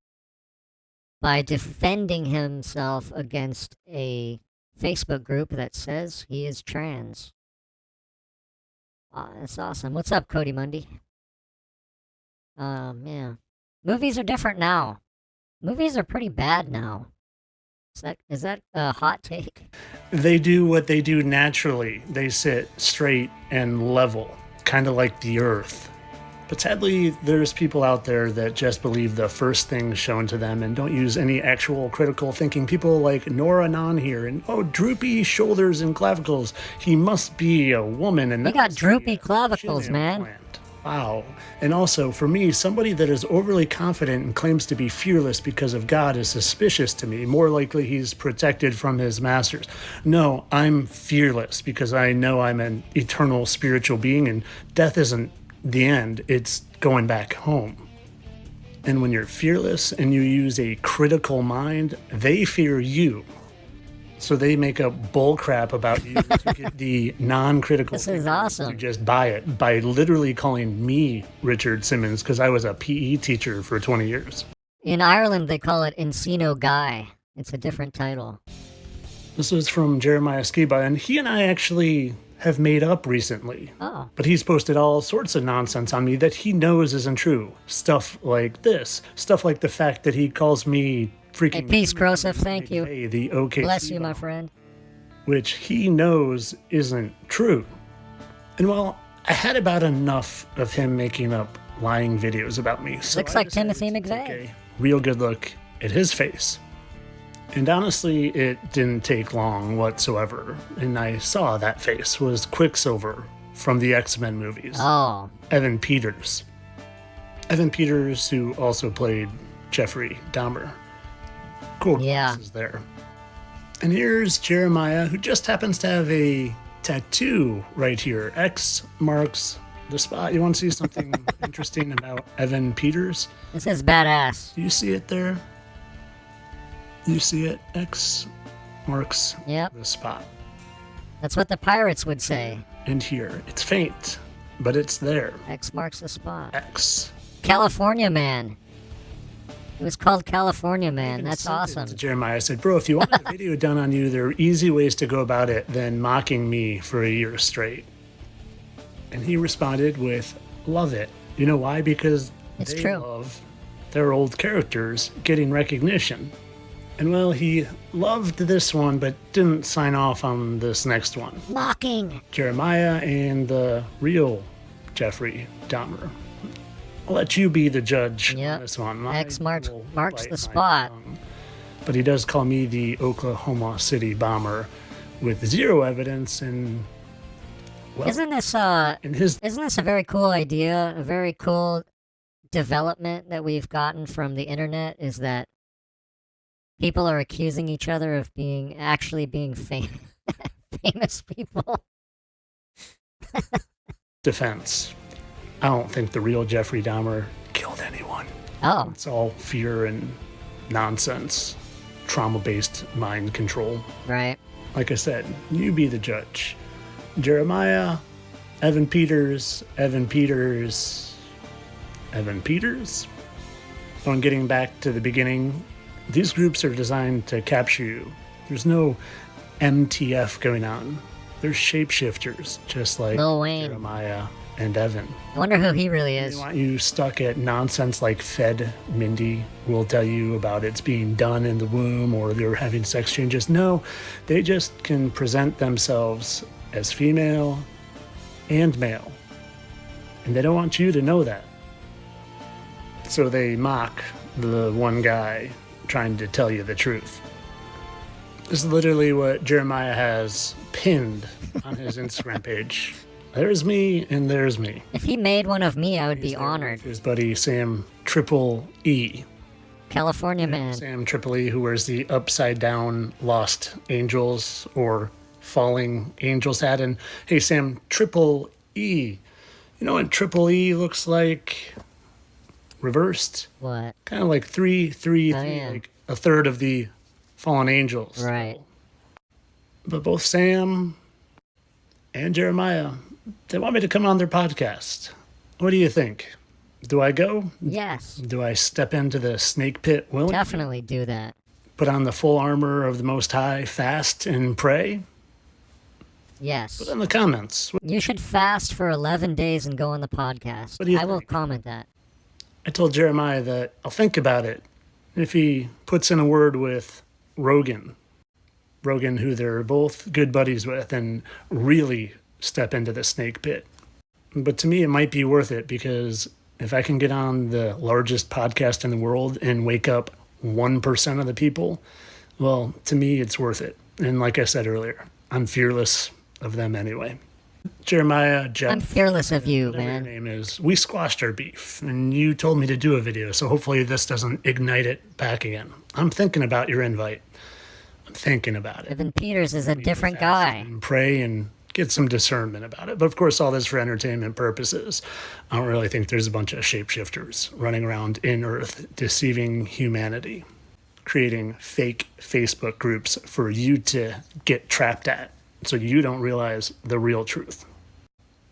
by defending himself against a Facebook group that says he is trans. That's awesome. What's up, Cody Mundy? Yeah. Movies are different now. Movies are pretty bad now. Is that a hot take? They do what they do naturally. They sit straight and level, kind of like the earth. But sadly, there's people out there that just believe the first thing shown to them and don't use any actual critical thinking. People like Nora Non here, and droopy shoulders and clavicles. He must be a woman. And he got droopy clavicles, man. Wow. And also, for me, somebody that is overly confident and claims to be fearless because of God is suspicious to me. More likely he's protected from his masters. No, I'm fearless because I know I'm an eternal spiritual being and death isn't the end, it's going back home. And when you're fearless and you use a critical mind, they fear you. So they make up bull crap about you to get the non-critical. This is awesome. To just buy it by literally calling me Richard Simmons because I was a PE teacher for 20 years. In Ireland, they call it Encino Guy. It's a different title. This is from Jeremiah Skiba, and he and I actually have made up recently. Oh. But he's posted all sorts of nonsense on me that he knows isn't true. Stuff like this. Stuff like the fact that he calls me freaking... Hey, peace, Krosef, thank you. Hey, the OK. Bless you, my friend. Which he knows isn't true. And well, I had about enough of him making up lying videos about me. So looks like Timothy McVeigh. A real good look at his face. And honestly, it didn't take long whatsoever. And I saw that face was Quicksilver from the X-Men movies. Oh. Evan Peters. Evan Peters, who also played Jeffrey Dahmer. Cool glasses there. And here's Jeremiah, who just happens to have a tattoo right here. X marks the spot. You want to see something interesting about Evan Peters? This is badass. Do you see it there? You see it? X marks Yep. the spot. That's what the pirates would say. And here, it's faint, but it's there. X marks the spot. X. California Man. It was called California Man. That's awesome. To Jeremiah, I said, bro, if you want a video done on you, there are easy ways to go about it than mocking me for a year straight. And he responded with, love it. You know why? Because It's they true. love their old characters getting recognition. And well, he loved this one, but didn't sign off on this next one. Mocking. Jeremiah and the real Jeffrey Dahmer. I'll let you be the judge on this one. X marks will the bite my spot. tongue. But he does call me the Oklahoma City bomber with zero evidence and, well, Isn't this isn't this a very cool idea? A very cool development that we've gotten from the internet is that people are accusing each other of actually being famous people. defense. I don't think the real Jeffrey Dahmer killed anyone. Oh. It's all fear and nonsense. Trauma-based mind control. Right. Like I said, you be the judge. Jeremiah, Evan Peters. So in getting back to the beginning, these groups are designed to capture you. There's no MTF going on. They're shapeshifters, just like Lil Wayne. Jeremiah and Evan. I wonder who he really is. They want you stuck at nonsense like Fed Mindy will tell you about it's being done in the womb or they're having sex changes. No, they just can present themselves as female and male. And they don't want you to know that. So they mock the one guy trying to tell you the truth. This is literally what Jeremiah has pinned on his Instagram page. There's me and there's me. If he made one of me, I would be honored. His buddy Sam Triple E. California Man. Sam Triple E, who wears the upside down Lost Angels or Falling Angels hat. And hey, Sam Triple E. You know what Triple E looks like? Reversed? What? Kind of like 3, 3, 3, yeah. like a third of the Fallen Angels. Right. But both Sam and Jeremiah, they want me to come on their podcast. What do you think? Do I go? Yes. Do I step into the snake pit willingly? Definitely do that. Put on the full armor of the Most High, fast and pray? Yes. Put in the comments. You should fast for 11 days and go on the podcast. What do you I will think? comment that. I told Jeremiah that I'll think about it if he puts in a word with Rogan, who they're both good buddies with, and really step into the snake pit. But to me, it might be worth it because if I can get on the largest podcast in the world and wake up 1% of the people, well, to me, it's worth it. And like I said earlier, I'm fearless of them anyway. Jeremiah, Jeff. I'm fearless of you, whatever man. your name is. We squashed our beef, and you told me to do a video, so hopefully this doesn't ignite it back again. I'm thinking about your invite. I'm thinking about it. Evan Peters is a different guy. And pray and get some discernment about it. But of course, all this for entertainment purposes. I don't really think there's a bunch of shapeshifters running around in Earth deceiving humanity, creating fake Facebook groups for you to get trapped at so you don't realize the real truth.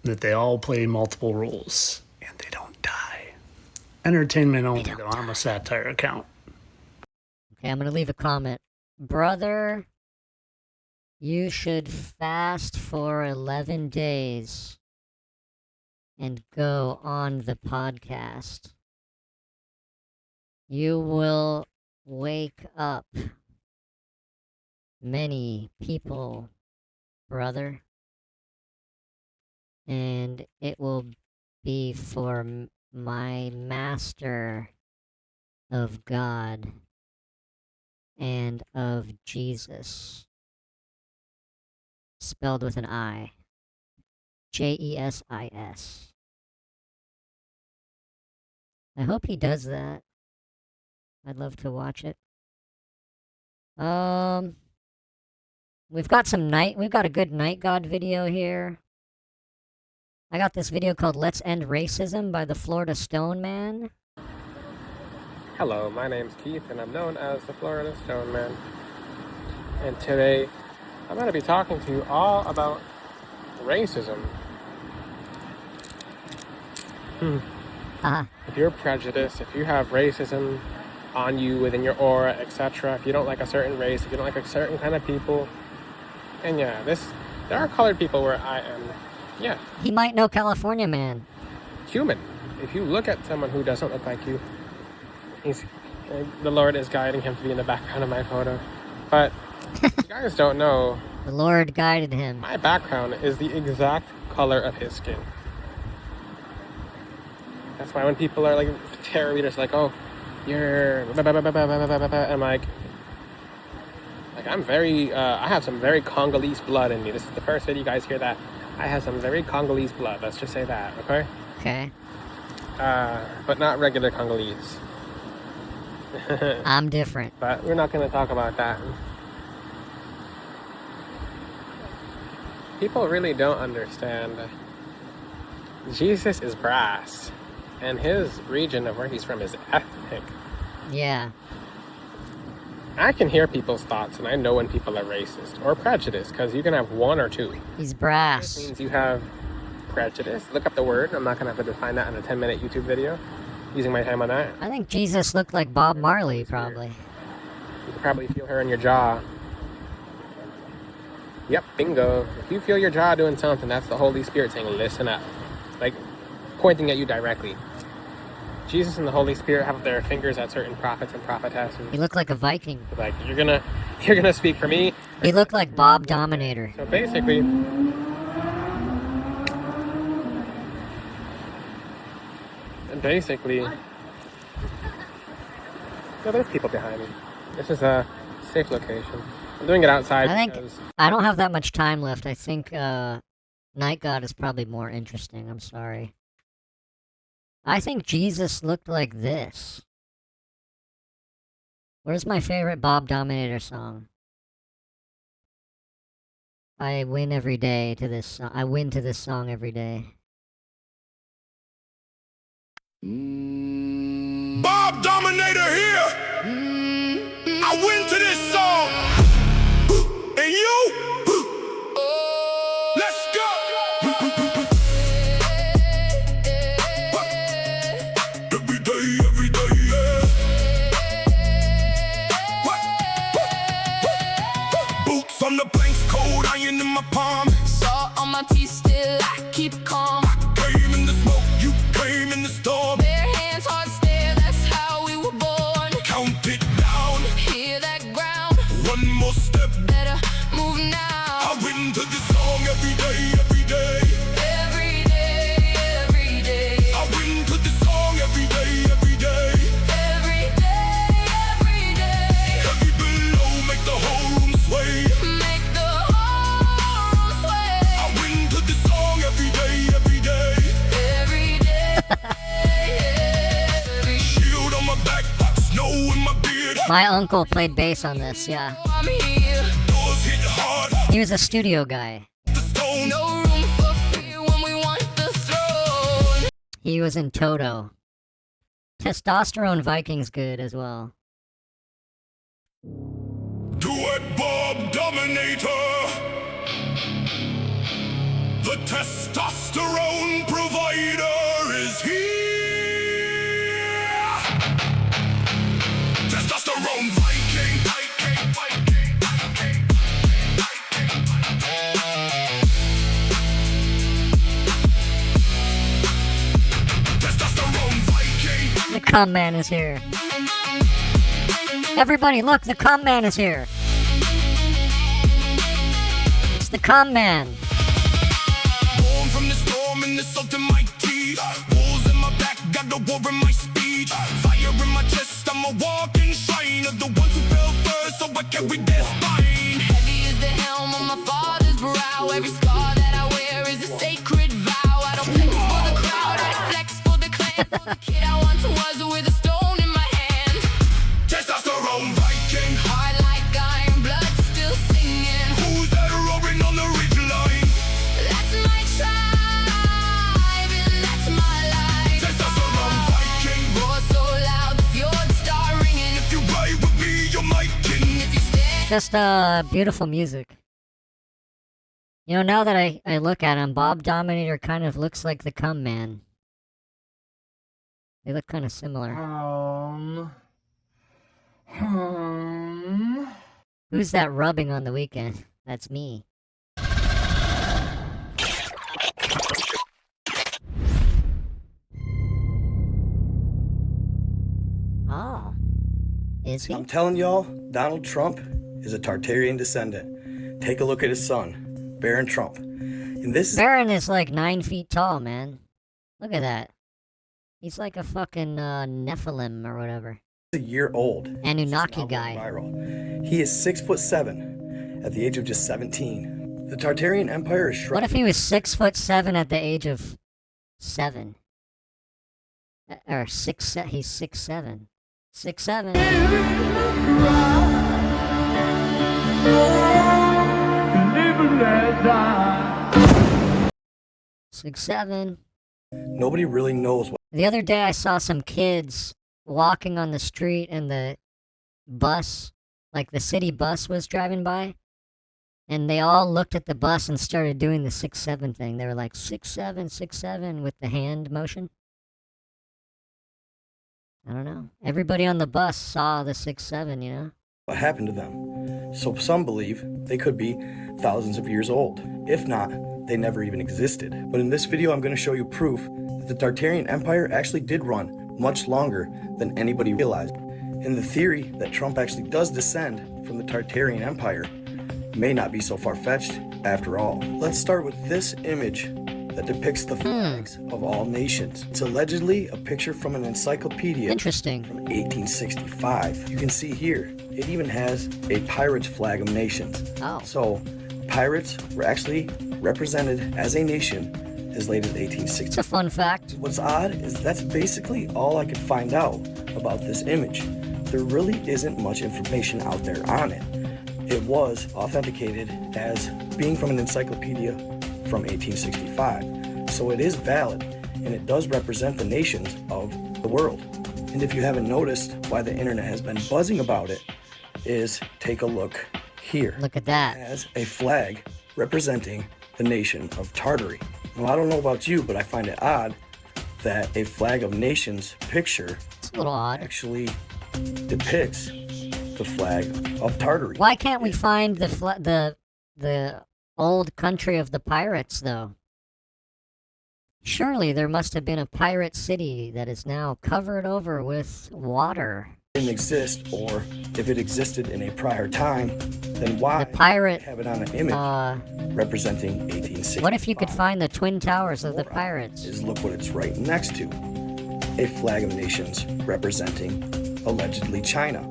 That they all play multiple roles and they don't die. Entertainment only, though. I'm a satire account. Okay, I'm going to leave a comment. Brother, you should fast for 11 days and go on the podcast. You will wake up many people, brother. And it will be for my master of God and of Jesus. Spelled with an I. Jesis. I hope he does that. I'd love to watch it. We've got a good Night God video here. I got this video called Let's End Racism by the Florida Stone Man. Hello, my name's Keith, and I'm known as the Florida Stone Man. and today I'm going to be talking to you all about racism. If you're prejudiced, if you have racism on you, within your aura, etc., if you don't like a certain race, if you don't like a certain kind of people, and yeah, there are colored people where I am, yeah. He might know California Man. Human. If you look at someone who doesn't look like you, the Lord is guiding him to be in the background of my photo. But you guys don't know. The Lord guided him. My background is the exact color of his skin. That's why when people are like tarot readers, like, oh, you're, I'm like I'm very, I have some very Congolese blood in me. This is the first time you guys hear that. I have some very Congolese blood. Let's just say that, okay? Okay. But not regular Congolese. I'm different. But we're not going to talk about that. People really don't understand. Jesus is brass, and his region of where he's from is ethnic. Yeah. I can hear people's thoughts, and I know when people are racist or prejudiced, because you can have one or two. He's brass. This means you have prejudice. Look up the word. I'm not going to have to define that in a 10-minute YouTube video, using my time on that. I think Jesus looked like Bob Marley, probably. You can probably feel her in your jaw. Yep, bingo. If you feel your jaw doing something, that's the Holy Spirit saying, listen up. Like, pointing at you directly. Jesus and the Holy Spirit have their fingers at certain prophets and prophetesses. He looked like a Viking. Like, you're gonna speak for me. He looked like Bob Dominator. So basically, so there's people behind me. This is a safe location. I'm doing it outside. I don't have that much time left. I think Night God is probably more interesting. I'm sorry. I think Jesus looked like this. Where's my favorite Bob Dominator song? I win every day to this song. I win to this song every day. Bob Dominator here. I win to this song. And you? Let's go. Every day, yeah. Boots on the planks, cold iron in my palm. Salt on my teeth, still I keep calm. Came in the smoke, you came in the storm. Bare hands, hard stare, that's how we were born. Count it down. Hear that ground. One more step. Better move now. I win to this song every day, every day. Every day, every day. I win to this song every day, every day. Every day, every day. Heavy below, make the whole room sway. Make the whole room sway. I win to this song every day, every day. Every day. Shield on my back, snow in my beard. My uncle played bass on this, yeah. I'm here. Doors hit hard. He was a studio guy. No room for fear when we want the throne. He was in Toto. Testosterone Viking's good as well. Duet Bob Dominator. The testosterone provider is here. Testosterone Viking. Testosterone Viking. The cum man is here. Everybody, look, the cum man is here. It's the cum man. Born from the storm and the salt in my teeth. Wolves in my back, got the war in my speech. Fire in my chest, I'm a walking shrine of the ones who fell first, so I carry their spine. Heavy is the helm on my father's brow. Every scar that I wear is a sacred vow. I don't flex for the crowd, I flex for the clan. For the kid I once was with a stone in my hand. Testosterone Viking. Heart like iron, blood still singing. Who's that roaring on the ridge line? That's my tribe and that's my life. Testosterone Viking. Roar so loud, the fjord star ringing. If you ride with me, you're my king. If you stand Just beautiful music. You know, now that I look at him, Bob Dominator kind of looks like the Cum Man. They look kind of similar. Who's that rubbing on the weekend? That's me. Oh. Is he? I'm telling y'all, Donald Trump is a Tartarian descendant. Take a look at his son, Barron Trump. And this Barron is like 9 feet tall, man. Look at that. He's like a fucking Nephilim or whatever. a year old. Anunnaki guy. Viral. He is 6'7" at the age of just 17. The Tartarian Empire is What if he was 6'7" at the age of 7? Or he's 6'7". 6'7". 6'7". Nobody really knows what. The other day I saw some kids walking on the street and the bus, like the city bus was driving by, and they all looked at the bus and started doing the 6'7" thing. They were like 6'7", 6'7" with the hand motion. I don't know. Everybody on the bus saw the 6'7", you know? What happened to them? So some believe they could be thousands of years old. If not, they never even existed. But in this video, I'm going to show you proof that the Tartarian Empire actually did run much longer than anybody realized. And the theory that Trump actually does descend from the Tartarian Empire may not be so far-fetched after all. Let's start with this image that depicts the flags of all nations. It's allegedly a picture from an encyclopedia Interesting. From 1865. You can see here, it even has a pirate's flag of nations. Oh. So, pirates were actually represented as a nation as late as 1860. It's a fun fact. What's odd is that's basically all I could find out about this image. There really isn't much information out there on it. It was authenticated as being from an encyclopedia from 1865. So it is valid, and it does represent the nations of the world. And if you haven't noticed why the internet has been buzzing about it, is take a look here. Look at that. It has a flag representing the nation of Tartary. Now, I don't know about you, but I find it odd that a flag of nations picture it's a little odd. Actually depicts the flag of Tartary. Why can't we find the old country of the pirates, though? Surely there must have been a pirate city that is now covered over with water. Didn't exist, or if it existed in a prior time, then why the pirate have it on an image representing 1865? What if you could find the twin towers of the pirates? Is look what it's right next to. A flag of nations representing allegedly China.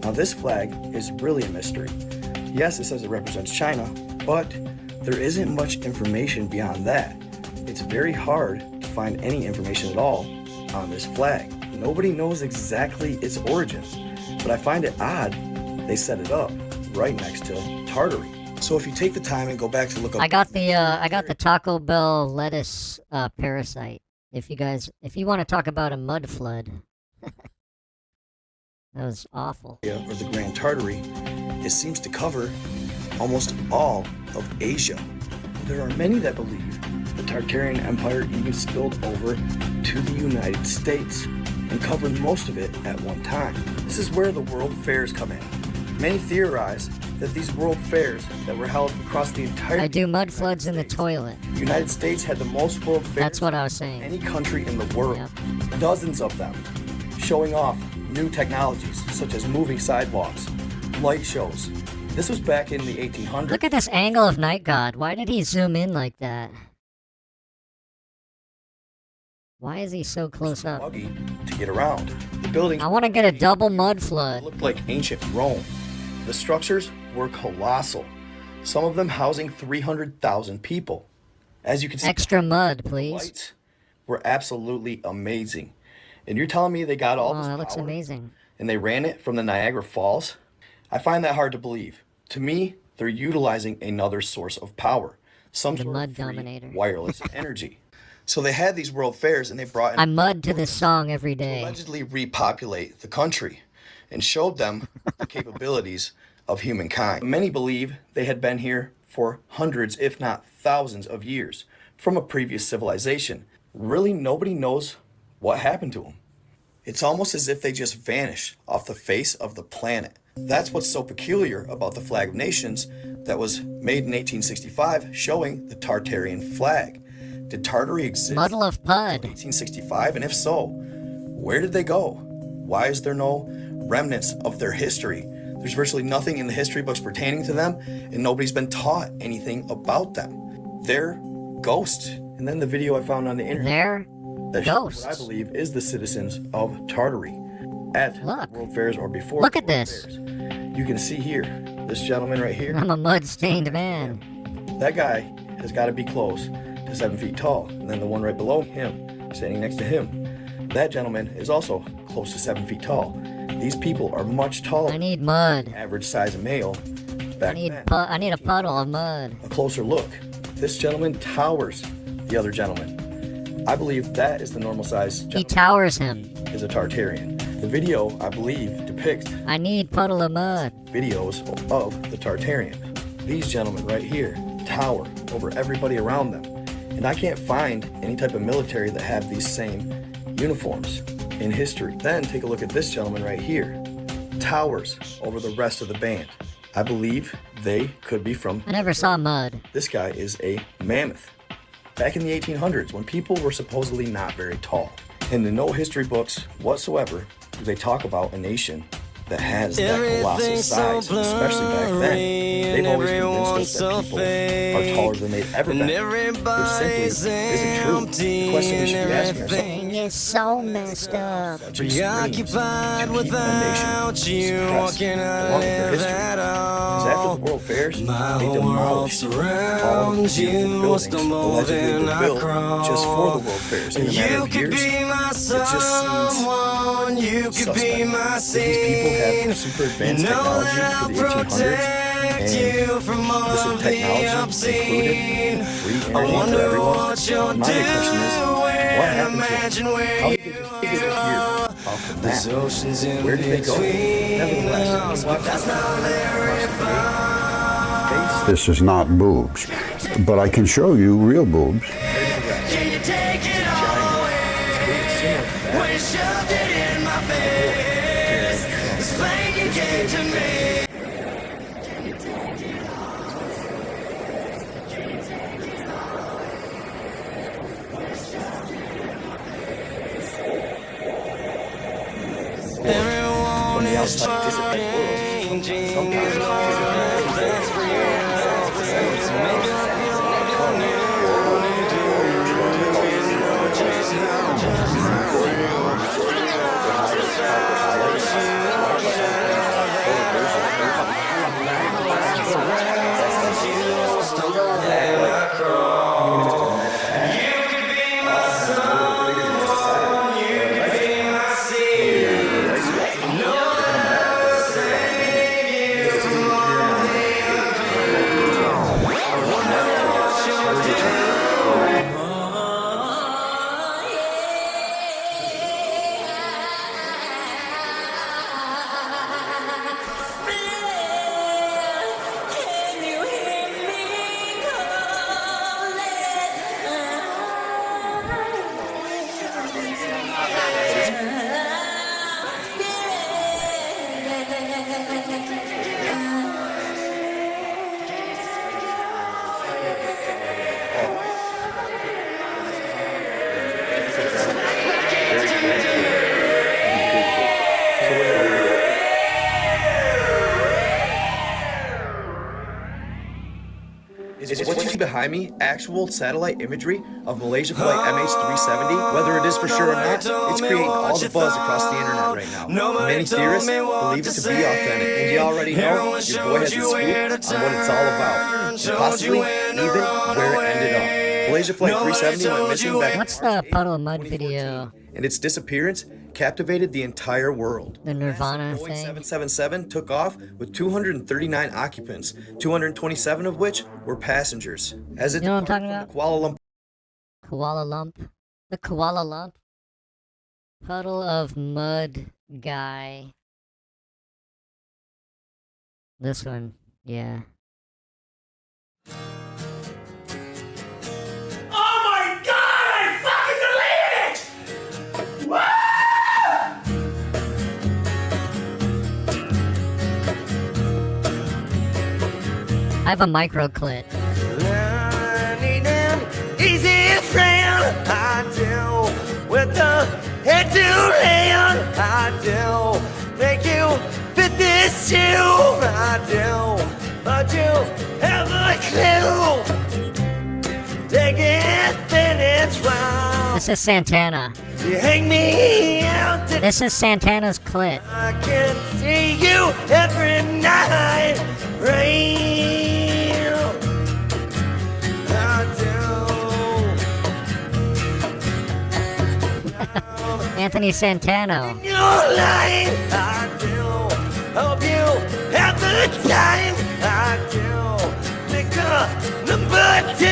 Now this flag is really a mystery. Yes, it says it represents China, but there isn't much information beyond that. It's very hard to find any information at all on this flag. Nobody knows exactly its origins, but I find it odd they set it up right next to Tartary. So if you take the time and go back to look up, I got the Taco Bell lettuce parasite. If you want to talk about a mud flood, that was awful. Or the Grand Tartary, it seems to cover almost all of Asia. There are many that believe the Tartarian Empire even spilled over to the United States and covered most of it at one time. This is where the world fairs come in. Many theorize that these world fairs that were held across the entire I do mud floods in the toilet. The United States had the most world fairs. That's what I was saying. Any country in the world. Yep. Dozens of them, showing off new technologies such as moving sidewalks, light shows. This was back in the 1800s. Look at this angle of Night God. Why did he zoom in like that? Why is he so close up? Buggy to get around. The buildings. I want to get a double mud flood. Looked like ancient Rome. The structures were colossal. Some of them housing 300,000 people. As you can see, extra mud, please. The lights were absolutely amazing. And you're telling me they got all this that looks power amazing. And they ran it from the Niagara Falls? I find that hard to believe. To me, they're utilizing another source of power. Some sort mud of free dominator. wireless energy. So they had these world fairs and they brought in I mud to this song every day. to allegedly repopulate the country and showed them the capabilities of humankind. Many believe they had been here for hundreds, if not thousands of years from a previous civilization. Really, nobody knows what happened to them. It's almost as if they just vanished off the face of the planet. That's what's so peculiar about the Flag of Nations that was made in 1865, showing the Tartarian flag. Did Tartary exist Muddle of Pud. 1865? And if so, where did they go? Why is there no remnants of their history? There's virtually nothing in the history books pertaining to them, and nobody's been taught anything about them. They're ghosts. And then the video I found on the internet. They're that ghosts. What I believe is the citizens of Tartary at World Fairs or before. Look at this. Fairs. You can see here, this gentleman right here. I'm a mud-stained man. That guy has got to be close to 7 feet tall. And then the one right below him, standing next to him, that gentleman is also close to 7 feet tall. These people are much taller. I need mud. Average size male. Back then. I need a puddle of mud. A closer look. This gentleman towers the other gentleman. I believe that is the normal size gentleman. He towers him. Is a Tartarian. The video, I believe, depicts I need puddle of mud. videos of the Tartarians. These gentlemen right here tower over everybody around them. And I can't find any type of military that have these same uniforms in history. Then take a look at this gentleman right here. Towers over the rest of the band. I believe they could be from... I never saw mud. This guy is a mammoth. Back in the 1800s, when people were supposedly not very tall. And in no history books whatsoever do they talk about a nation that has that colossal size, especially back then. They've always convinced us that people are taller than they've ever been. Which simply isn't true. The question we should be asking ourselves It's so messed up. preoccupied without you walking out of that all. After the World Fairs, they demolished all of the beautiful buildings allegedly were built just for the World Fairs. In a matter of years, it just seems suspect. These people have super advanced technology for the 1800s, and this technology included free internet for everyone. My big question is, what happened to them? How did they just figure it here off the map? Where did they go? Nevertheless, This is not boobs, but I can show you real boobs. Can you take it all away? When you shoved it in my face, this thing you gave to me. From the outside, disappeared world. That's for Is what you see behind me actual satellite imagery of Malaysia Flight MH370? Whether it is for sure or not, it's creating all the buzz across the internet right now. Many theorists believe it to be authentic, and you already know your boy has a scoop on what it's all about, and possibly even where it ended up. Malaysia Flight 370 went missing back What's the puddle of mud video? and its disappearance captivated the entire world. The Nirvana Boeing thing? 777 took off with 239 occupants, 227 of which were passengers. As it You know what I'm departed talking from the Kuala Lumpur Koala lump. The koala lump. Puddle of mud guy. This one, yeah. Oh my god, I fucking deleted it! Woo! I have a micro clit. I need an easy friend. I do. With the head to hand. I do. Make you fit this shoe. I do. But you have a clue. Take it, then it's wrong. This is Santana. You hang me out to This is Santana's clit. I can see you every night. Rain. I Anthony Santano. do. Your line. I do. Hope you have the time. I do. Pick up number 2.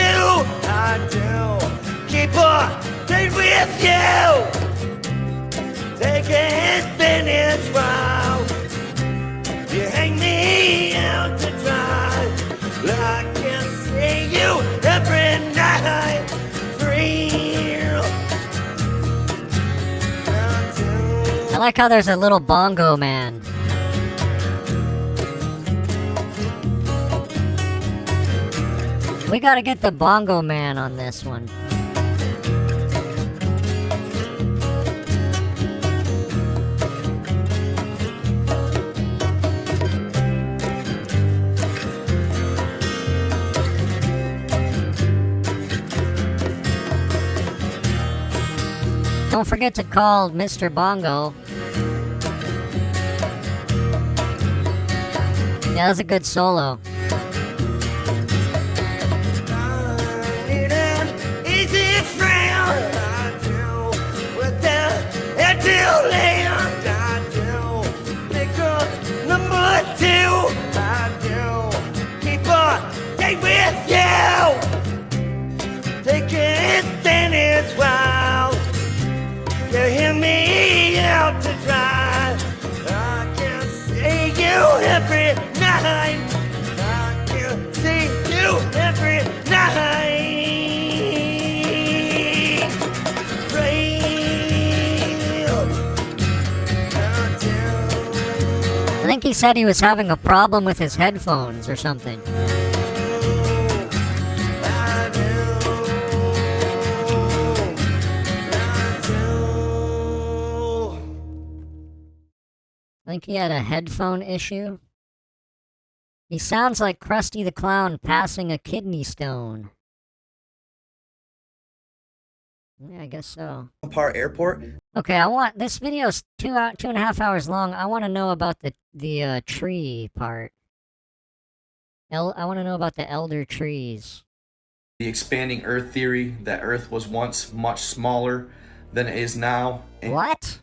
I do. Keep on date with you. Take it, then it's wild. You hang me out to dry. I can see you every night. Real. I like how there's a little bongo man. We gotta get the bongo man on this one. Don't forget to call Mr. Bongo. Yeah, that was a good solo. Need an easy friend. I do. With the head to land. I do. Pick up number 2. I do. Keep on date with you. Take it, then it's wild. You hear me out to dry. I can see you every night. I can see you every night. Real. I think he said he was having a problem with his headphones or something. I think he had a headphone issue. He sounds like Krusty the Clown passing a kidney stone. Yeah, I guess so. Park Airport. Okay, I want this video's 2.5 hours long. I want to know about the tree part. I want to know about the elder trees. The expanding Earth theory that Earth was once much smaller than it is now. What?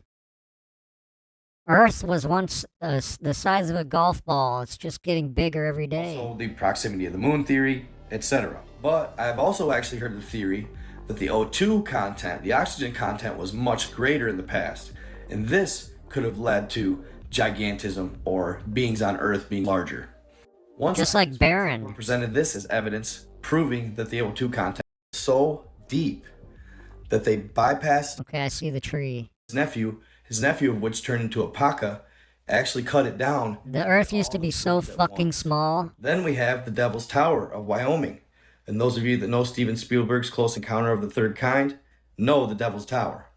Earth was once the size of a golf ball. It's just getting bigger every day. Also, the proximity of the moon theory, etc. But I've also actually heard the theory that the O2 content, the oxygen content, was much greater in the past. And this could have led to gigantism or beings on Earth being larger. Just like Baron presented this as evidence proving that the O2 content is so deep that they bypassed. Okay, I see the tree. His nephew of which turned into a PIC, actually cut it down. The Earth used to be so fucking small. Then we have the Devil's Tower of Wyoming. And those of you that know Steven Spielberg's Close Encounter of the Third Kind know the Devil's Tower.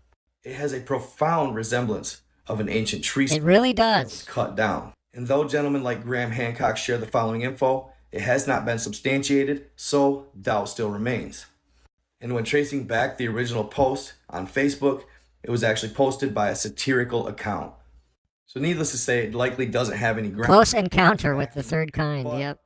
It has a profound resemblance of an ancient tree. It really does. Cut down. And though gentlemen like Graham Hancock share the following info, it has not been substantiated, so doubt still remains. And when tracing back the original post on Facebook, it was actually posted by a satirical account. So needless to say, it likely doesn't have any ground. Close encounter with the third kind, yep.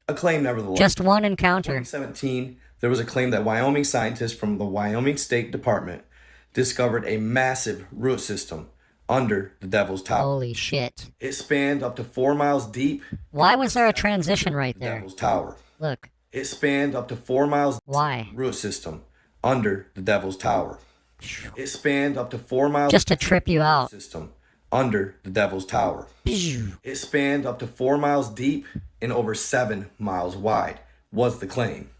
A claim nevertheless. Just one encounter. In 2017, there was a claim that Wyoming scientists from the Wyoming State Department discovered a massive root system under the Devil's Tower. Holy shit. It spanned up to 4 miles deep. Why was there a transition right there? Devil's Tower. Look. It spanned up to 4 miles. Why? Root system under the Devil's Tower. It spanned up to 4 miles. Just to trip you out. System under the Devil's Tower. It spanned up to 4 miles deep and over 7 miles wide, was the claim.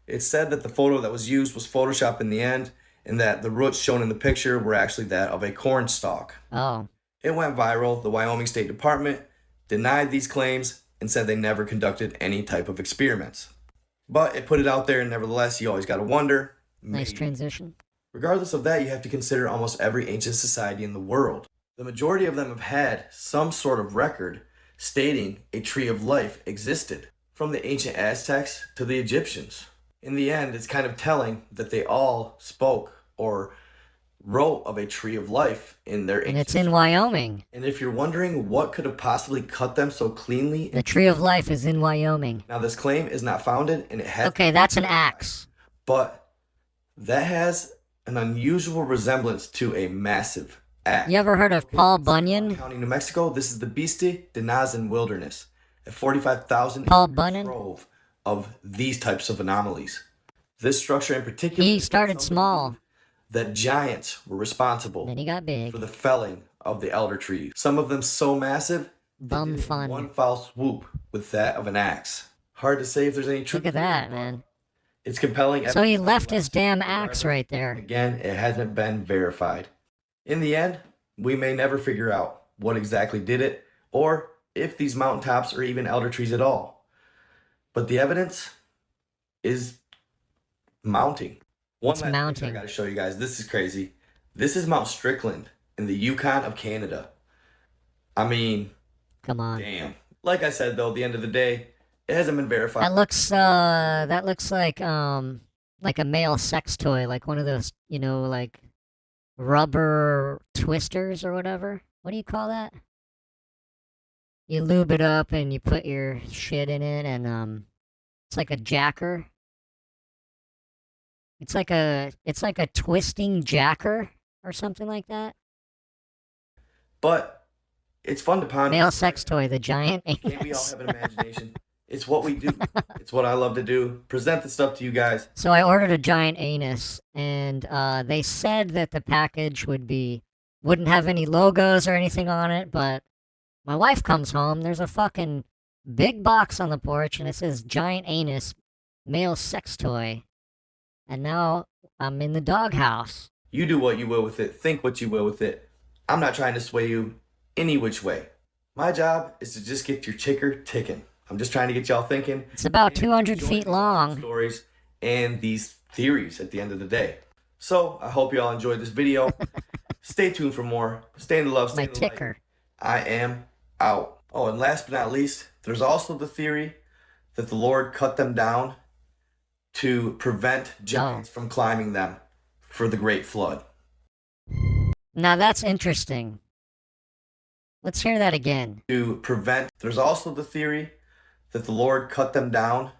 It's said that the photo that was used was Photoshopped in the end, and that the roots shown in the picture were actually that of a corn stalk. Oh. It went viral. The Wyoming State Department denied these claims and said they never conducted any type of experiments. But it put it out there, and nevertheless, you always got to wonder. Nice transition. Regardless of that, you have to consider almost every ancient society in the world. The majority of them have had some sort of record stating a tree of life existed, from the ancient Aztecs to the Egyptians. In the end, it's kind of telling that they all spoke or wrote of a tree of life in their ancient... And it's in Wyoming. And if you're wondering what could have possibly cut them so cleanly... The tree of life is in Wyoming. Now, this claim is not founded, and it has... Okay, that's an axe. But that has an unusual resemblance to a massive axe. You ever heard of Paul Bunyan? County, New Mexico, this is the Biste de Nazan Wilderness, a 45,000 Paul Bunyan? grove of these types of anomalies. This structure in particular... He started small. That giants were responsible Then he got big. for the felling of the elder trees. Some of them so massive, Bum fun. one foul swoop with that of an axe. Hard to say if there's any truth. Look at that, man. It's compelling. So he left his damn axe right there. Again, it hasn't been verified. In the end, we may never figure out what exactly did it, or if these mountaintops are even elder trees at all. But the evidence is mounting. One last picture I gotta show you guys. This is crazy. This is Mount Strickland in the Yukon of Canada. I mean, come on. Damn. Like I said though, at the end of the day, it hasn't been verified. That looks like a male sex toy, like one of those, you know, like rubber twisters or whatever. What do you call that? You lube it up and you put your shit in it, and it's like a jacker. It's like a twisting jacker or something like that. But it's fun to ponder. Male sex toy, the giant anus. Can't we all have an imagination? It's what we do. It's what I love to do. Present the stuff to you guys. So I ordered a giant anus, and they said that the package wouldn't have any logos or anything on it, but my wife comes home, there's a fucking big box on the porch, and it says giant anus, male sex toy. And now I'm in the doghouse. You do what you will with it. Think what you will with it. I'm not trying to sway you any which way. My job is to just get your ticker ticking. I'm just trying to get y'all thinking. It's about 200 feet long. Stories and these theories at the end of the day. So I hope you all enjoyed this video. Stay tuned for more. Stay in the love. Stay in the ticker. Light. I am out. Oh, and last but not least, there's also the theory that the Lord cut them down to prevent giants from climbing them for the Great Flood. Now that's interesting. Let's hear that again. To prevent, there's also the theory that the Lord cut them down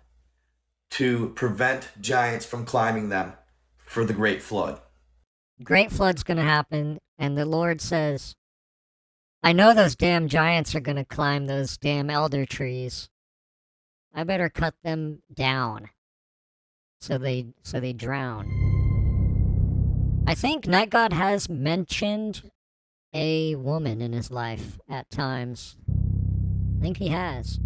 to prevent giants from climbing them for the Great Flood. Great Flood's gonna happen, and the Lord says, I know those damn giants are gonna climb those damn elder trees. I better cut them down. So they drown. I think Night God has mentioned a woman in his life at times. I think he has.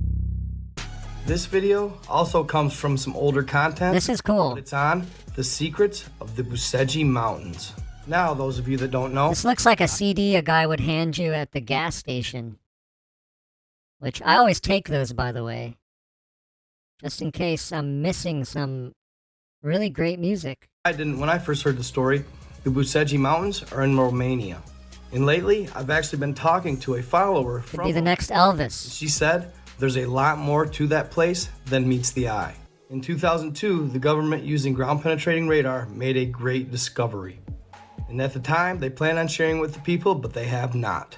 This video also comes from some older content. This is cool. It's on The Secrets of the Buseji Mountains. Now, those of you that don't know... This looks like a CD a guy would hand you at the gas station. Which, I always take those, by the way. Just in case I'm missing some really great music. When I first heard the story, the Buseji Mountains are in Romania. And lately, I've actually been talking to a follower Could be the next Elvis. She said there's a lot more to that place than meets the eye. In 2002, the government using ground-penetrating radar made a great discovery. And at the time, they planned on sharing with the people, but they have not.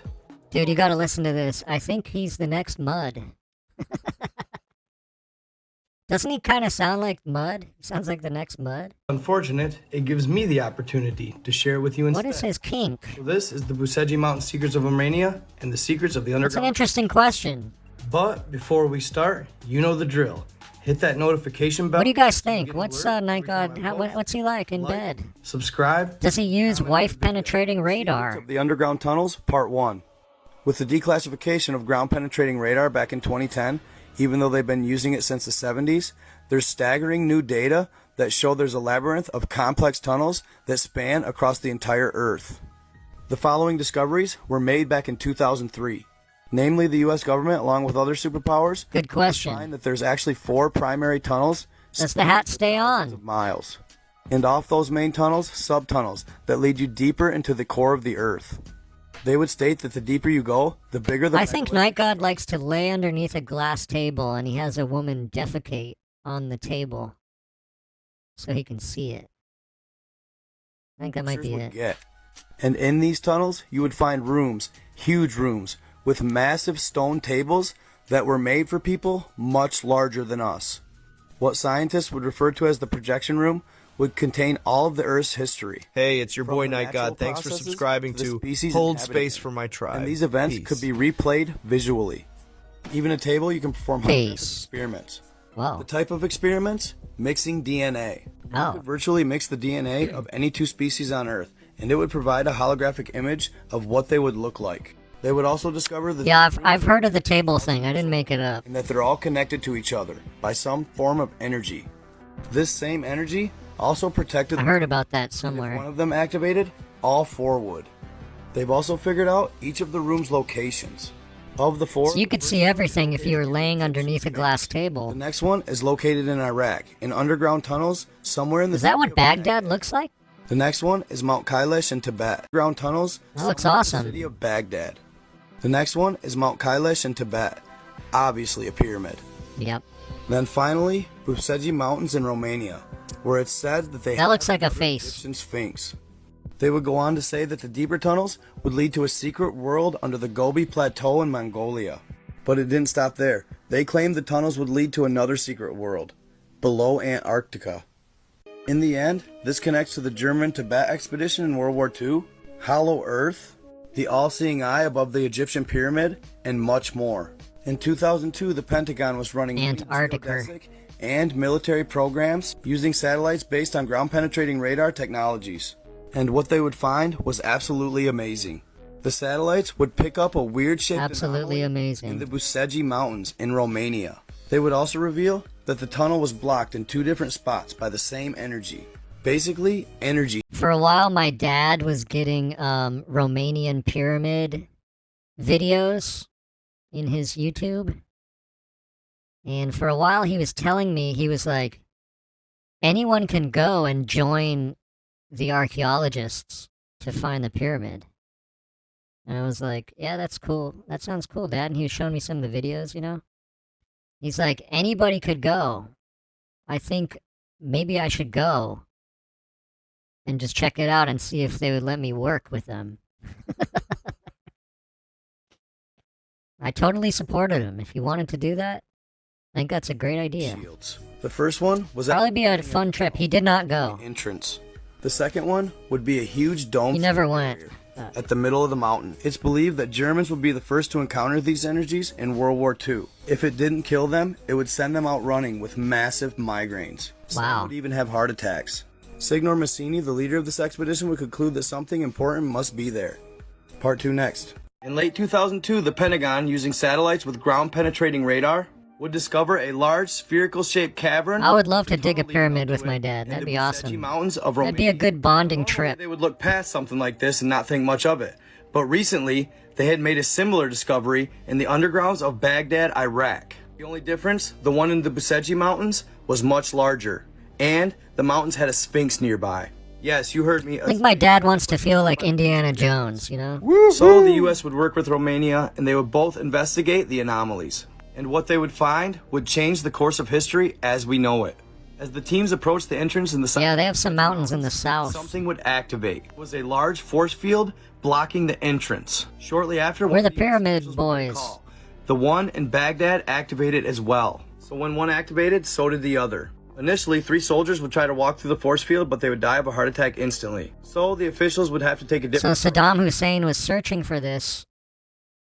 Dude, you gotta listen to this. I think he's the next Mud. Doesn't he kind of sound like Mud? He sounds like the next Mud. Unfortunate, it gives me the opportunity to share with you instead. What is his kink? So this is the Buseji Mountain Secrets of Romania and the Secrets of the Underground. That's an interesting question. But before we start, you know the drill. Hit that notification bell. What do you guys think? What's Night God? What's he like in bed? Subscribe. Does he use wife-penetrating radar? Of the Underground Tunnels, Part 1. With the declassification of ground penetrating radar back in 2010, even though they've been using it since the 70s, there's staggering new data that show there's a labyrinth of complex tunnels that span across the entire Earth. The following discoveries were made back in 2003. Namely, the U.S. government, along with other superpowers, Good question. find that there's actually 4 primary tunnels. Does the hat stay on? Of miles. And off those main tunnels, subtunnels that lead you deeper into the core of the Earth. They would state that the deeper you go, the bigger the... I think Night God likes to lay underneath a glass table and he has a woman defecate on the table so he can see it. I think that might be it. Get. And in these tunnels, you would find rooms, huge rooms, with massive stone tables that were made for people much larger than us. What scientists would refer to as the projection room would contain all of the Earth's history. Hey, it's your From boy the Night natural God. Thanks for processes subscribing to the to species Hold inhabiting Space it. for My Tribe. And these events Peace. could be replayed visually. Even a table, you can perform hundreds of experiments. Wow. The type of experiments? Mixing DNA. Oh. You could virtually mix the DNA of any 2 species on Earth, and it would provide a holographic image of what they would look like. They would also discover that... Yeah, I've heard of the table thing. I didn't make it up. And that they're all connected to each other by some form of energy. This same energy also protected... I heard about that If somewhere. one of them activated, all 4 would. They've also figured out each of the room's locations. Of the 4... So you could see everything if you were laying underneath a glass table. The next one is located in Iraq, in underground tunnels somewhere in the... Is that what Baghdad looks like? The next one is Mount Kailash in Tibet. Underground tunnels... That looks somewhere in awesome. the city of Baghdad. The next one is Mount Kailash in Tibet. Obviously a pyramid. Yep. Then finally, Buseji Mountains in Romania, where it's said that they... That looks like a face. Egyptian Sphinx. They would go on to say that the deeper tunnels would lead to a secret world under the Gobi Plateau in Mongolia. But it didn't stop there. They claimed the tunnels would lead to another secret world, below Antarctica. In the end, this connects to the German Tibet expedition in World War II, Hollow Earth, the all-seeing eye above the Egyptian pyramid, and much more. In 2002, the Pentagon was running Antarctica geodesic and military programs using satellites based on ground-penetrating radar technologies. And what they would find was absolutely amazing. The satellites would pick up a weird-shaped Absolutely anomaly amazing. in the Buseji Mountains in Romania. They would also reveal that the tunnel was blocked in 2 different spots by the same energy. Basically, energy. For a while, my dad was getting Romanian pyramid videos in his YouTube. And for a while, he was telling me, he was like, anyone can go and join the archaeologists to find the pyramid. And I was like, yeah, that's cool. That sounds cool, Dad. And he was showing me some of the videos, you know? He's like, anybody could go. I think maybe I should go and just check it out and see if they would let me work with them. I totally supported him. If he wanted to do that, I think that's a great idea. Shields. The first one was Probably be a fun trip. He did not go. Entrance. The second one would be a huge dome. He never went. At the middle of the mountain. It's believed that Germans would be the first to encounter these energies in World War II. If it didn't kill them, it would send them out running with massive migraines. Some Wow. would even have heart attacks. Signor Massini, the leader of this expedition, would conclude that something important must be there. Part 2 next. In late 2002, the Pentagon, using satellites with ground-penetrating radar, would discover a large spherical-shaped cavern. I would love to dig a pyramid with my dad. That'd be awesome. Mountains of That'd be a good bonding trip. They would look past something like this and not think much of it. But recently, they had made a similar discovery in the undergrounds of Baghdad, Iraq. The only difference, the one in the Buseji Mountains was much larger, and the mountains had a sphinx nearby. Yes, you heard me. I think my dad wants to feel like Indiana Jones, you know? So the US would work with Romania, and they would both investigate the anomalies. And what they would find would change the course of history as we know it. As the teams approached the entrance in the south, Yeah, they have some mountains in the south. something would activate. It was a large force field blocking the entrance. Shortly after, We're the Pyramid Boys. the one in Baghdad activated as well. So when one activated, so did the other. Initially, 3 soldiers would try to walk through the force field, but they would die of a heart attack instantly. So the officials would have to take a So different Saddam Hussein was searching for this,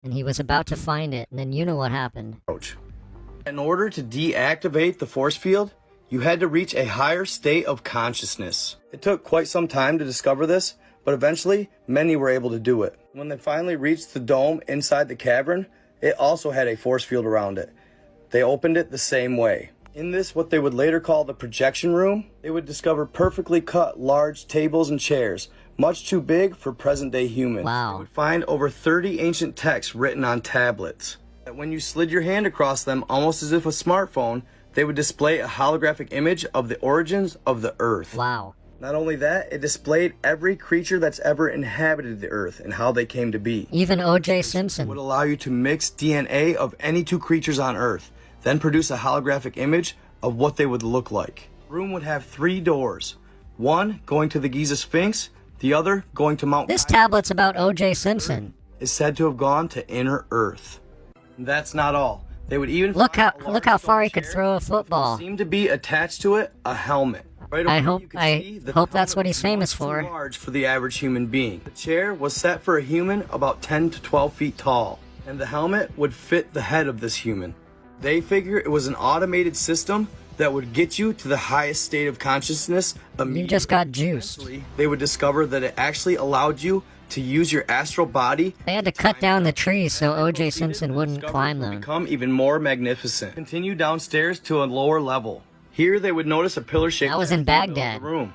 and he was about to find it, and then you know what happened. approach. In order to deactivate the force field, you had to reach a higher state of consciousness. It took quite some time to discover this, but eventually many were able to do it. When they finally reached the dome inside the cavern, it also had a force field around it. They opened it the same way. In this, what they would later call the projection room, they would discover perfectly cut large tables and chairs, much too big for present-day humans. Wow. They would find over 30 ancient texts written on tablets. That when you slid your hand across them, almost as if a smartphone, they would display a holographic image of the origins of the Earth. Wow. Not only that, it displayed every creature that's ever inhabited the Earth and how they came to be. Even O.J. Simpson would allow you to mix DNA of any two creatures on Earth, then produce a holographic image of what they would look like. The room would have 3 doors, one going to the Giza Sphinx, the other going to Mount. This tablet's about O.J. Simpson. Is said to have gone to inner Earth. And that's not all. They would even look how far he could throw a football. Seemed to be attached to it a helmet. Right I hope that's what he's famous for. Large for the average human being. The chair was set for a human about 10 to 12 feet tall, and the helmet would fit the head of this human. They figure it was an automated system that would get you to the highest state of consciousness immediately. You just got juiced. They would discover that it actually allowed you to use your astral body. They had to cut down the trees so O.J. Simpson wouldn't climb them. Become even more magnificent. Continue downstairs to a lower level. Here they would notice a pillar shape. That was in Baghdad. Room.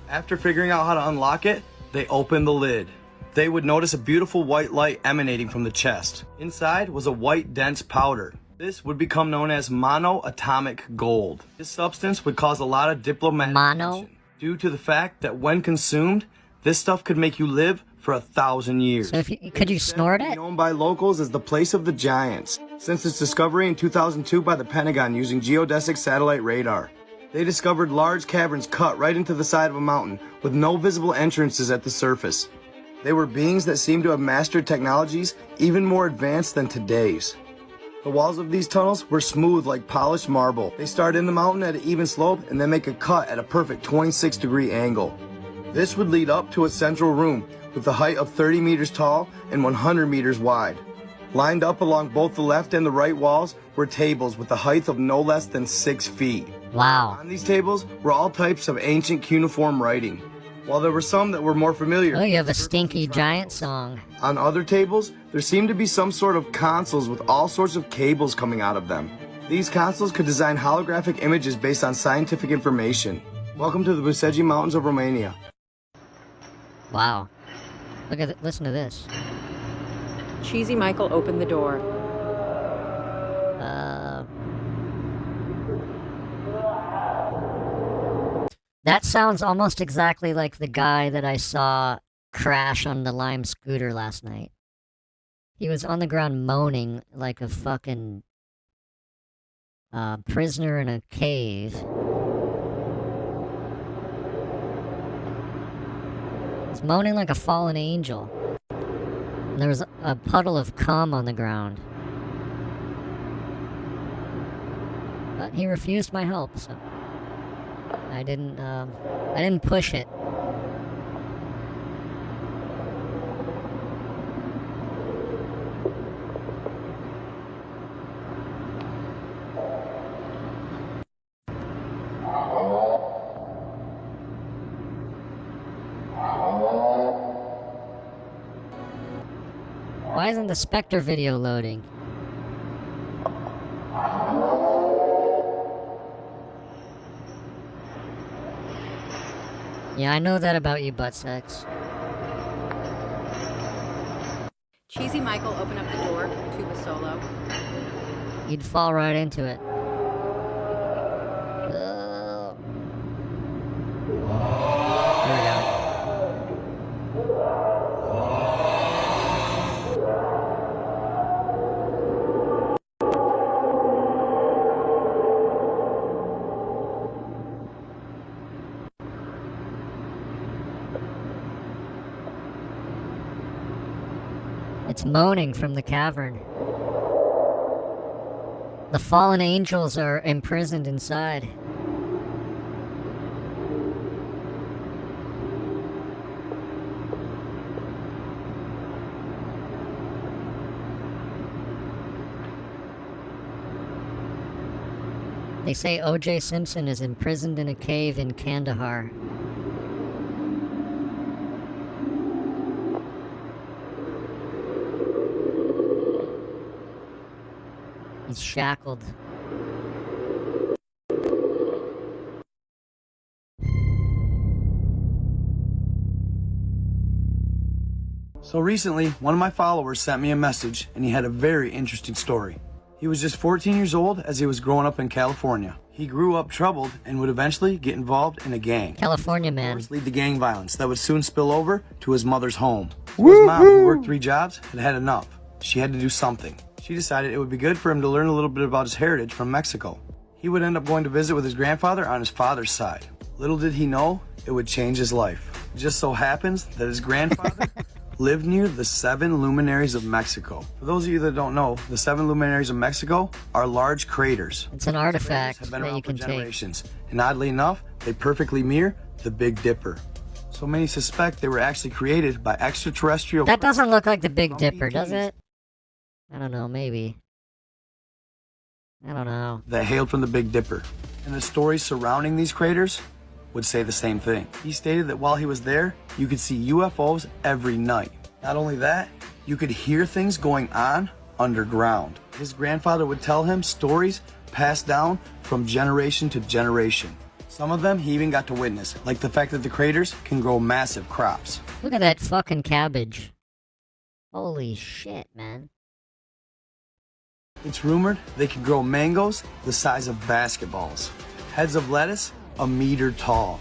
After figuring out how to unlock it, they opened the lid. They would notice a beautiful white light emanating from the chest. Inside was a white dense powder. This would become known as monoatomic gold. This substance would cause a lot of diplomatic tension due to the fact that when consumed, this stuff could make you live for 1,000 years. So could you snort it? Known by locals as the place of the giants, since its discovery in 2002 by the Pentagon using geodesic satellite radar. They discovered large caverns cut right into the side of a mountain with no visible entrances at the surface. They were beings that seemed to have mastered technologies even more advanced than today's. The walls of these tunnels were smooth like polished marble. They start in the mountain at an even slope and then make a cut at a perfect 26-degree angle. This would lead up to a central room with a height of 30 meters tall and 100 meters wide. Lined up along both the left and the right walls were tables with a height of no less than 6 feet. Wow. On these tables were all types of ancient cuneiform writing. While there were some that were more familiar. Oh, you have a stinky giant song. On other tables, there seemed to be some sort of consoles with all sorts of cables coming out of them. These consoles could design holographic images based on scientific information. Welcome to the Buseji Mountains of Romania. Wow. Listen to this. Cheesy Michael opened the door. That sounds almost exactly like the guy that I saw crash on the Lime scooter last night. He was on the ground moaning like a fucking prisoner in a cave. He's moaning like a fallen angel. And there was a puddle of cum on the ground. But he refused my help, so I didn't push it. Why isn't the Spectre video loading? Yeah, I know that about you, butt sex. Cheesy Michael opened up the door, tuba solo. You'd fall right into it. There we go. It's moaning from the cavern. The fallen angels are imprisoned inside. They say O.J. Simpson is imprisoned in a cave in Kandahar. He's shackled. So recently, one of my followers sent me a message, and he had a very interesting story. He was just 14 years old as he was growing up in California. He grew up troubled and would eventually get involved in a gang. California man. Lead to gang violence that would soon spill over to his mother's home. So his mom, who worked 3 jobs, had had enough. She had to do something. She decided it would be good for him to learn a little bit about his heritage from Mexico. He would end up going to visit with his grandfather on his father's side. Little did he know, it would change his life. It just so happens that his grandfather lived near the 7 luminaries of Mexico. For those of you that don't know, the 7 luminaries of Mexico are large craters. It's an artifact Have been that around you for can take. generations. And oddly enough, they perfectly mirror the Big Dipper. So many suspect they were actually created by extraterrestrial. That doesn't look like the Big Dipper, does it? I don't know, maybe. I don't know. That hailed from the Big Dipper. And the stories surrounding these craters would say the same thing. He stated that while he was there, you could see UFOs every night. Not only that, you could hear things going on underground. His grandfather would tell him stories passed down from generation to generation. Some of them he even got to witness, like the fact that the craters can grow massive crops. Look at that fucking cabbage. Holy shit, man. It's rumored they can grow mangoes the size of basketballs, heads of lettuce a meter tall.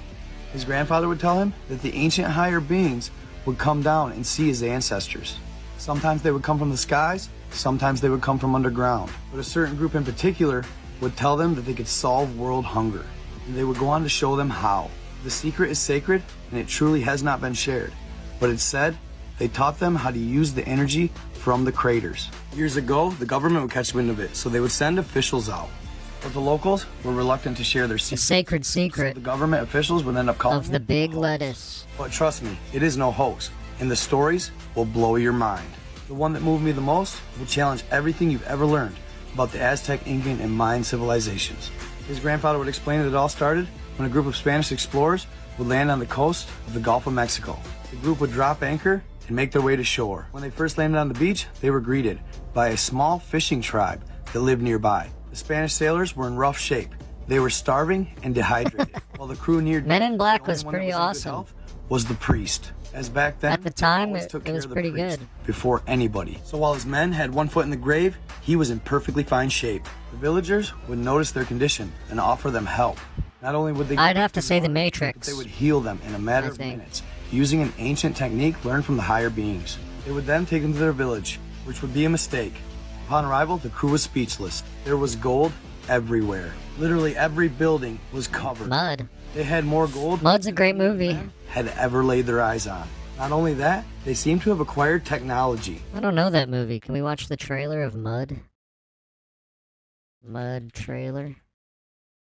His grandfather would tell him that the ancient higher beings would come down and see his ancestors. Sometimes they would come from the skies, sometimes they would come from underground. But a certain group in particular would tell them that they could solve world hunger, and they would go on to show them how. The secret is sacred, and it truly has not been shared. But it's said they taught them how to use the energy from the craters. Years ago, the government would catch wind of it, so they would send officials out. But the locals were reluctant to share their secret. The sacred secret. So the government officials would end up calling of the big lettuce. But trust me, it is no hoax, and the stories will blow your mind. The one that moved me the most will challenge everything you've ever learned about the Aztec, Incan, and Mayan civilizations. His grandfather would explain that it all started when a group of Spanish explorers would land on the coast of the Gulf of Mexico. The group would drop anchor and make their way to shore. When they first landed on the beach, they were greeted by a small fishing tribe that lived nearby. The Spanish sailors were in rough shape. They were starving and dehydrated. While the crew neared Men in Black was pretty awesome. Was the priest. As back then, at the time, it took care was of the pretty priest good. Before anybody. So while his men had one foot in the grave, he was in perfectly fine shape. The villagers would notice their condition and offer them help. Not only would they... I'd have to say the Matrix. But they would heal them in a matter of minutes, using an ancient technique learned from the higher beings. They would then take them to their village, which would be a mistake. Upon arrival, the crew was speechless. There was gold everywhere. Literally every building was covered. Mud. They had more gold. Mud's a great movie. Had ever laid their eyes on. Not only that, they seem to have acquired technology. I don't know that movie. Can we watch the trailer of Mud? Mud trailer.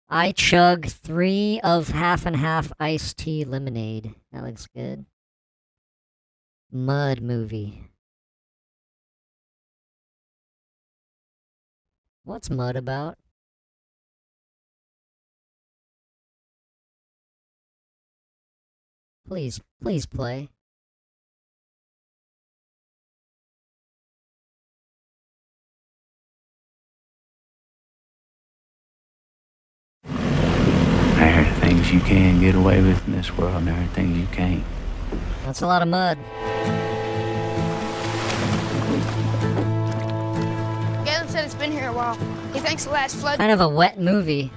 I chug 3 of half and half iced tea lemonade. That looks good. Mud movie. What's Mud about? Please play. There are things you can get away with in this world, and there are things you can't. That's a lot of mud. Galen said it's been here a while. He thinks the last flood... Kind of a wet movie.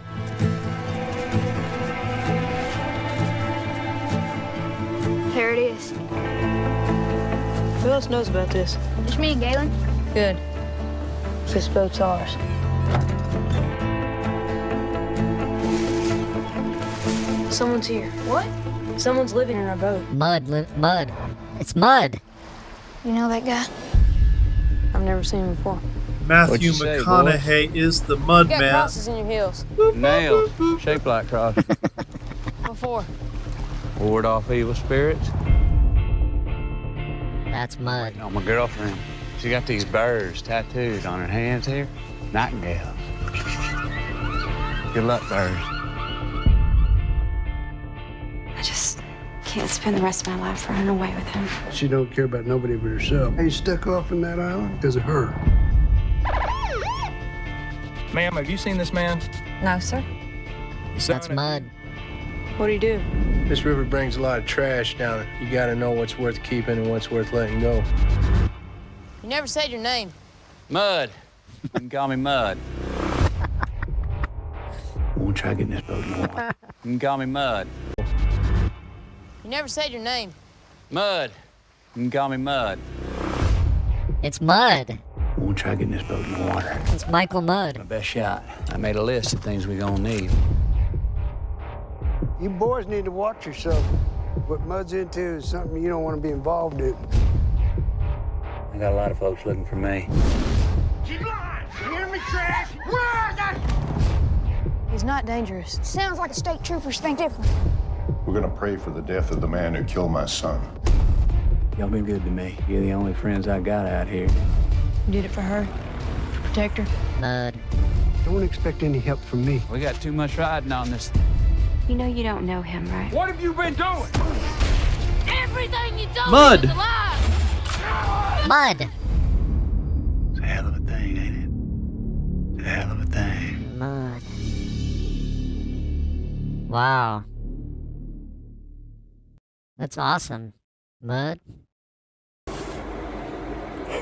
There it is. Who else knows about this? Just me and Galen. Good. This boat's ours. Someone's here. What? Someone's living in our boat. Mud. It's Mud. You know that guy? I've never seen him before. Matthew McConaughey is the Mud You got Man. crosses in your heels. Nails, shaped like cross. Before. Ward off evil spirits. That's Mud. Oh, my girlfriend. She got these birds tattooed on her hands here. Nightingales. Good luck, birds. I just can't spend the rest of my life running away with him. She don't care about nobody but herself. He's stuck off in that island because of her. Ma'am, have you seen this man? No, sir. That's mud. What do you do? This river brings a lot of trash down it. You gotta know what's worth keeping and what's worth letting go. You never said your name. Mud. You can call me Mud. Won't try getting this boat in the water. You can call me Mud. You never said your name. Mud. You can call me Mud. It's Mud. Won't try getting this boat in the water. It's Michael Mudd. My best shot. I made a list of things we're gonna need. You boys need to watch yourself. What Mud's into is something you don't want to be involved in. I got a lot of folks looking for me. Keep lying! You hear me, trash? Where is that? He's not dangerous. Sounds like the state troopers think different. We're gonna pray for the death of the man who killed my son. Y'all been good to me. You're the only friends I got out here. You did it for her? To protect her? Mud. Don't expect any help from me. We got too much riding on this. You know you don't know him, right? What have you been doing? Everything you do Mud. is a lie! Mud. It's a hell of a thing, ain't it? It's a hell of a thing. Mud. Wow. That's awesome. Mud.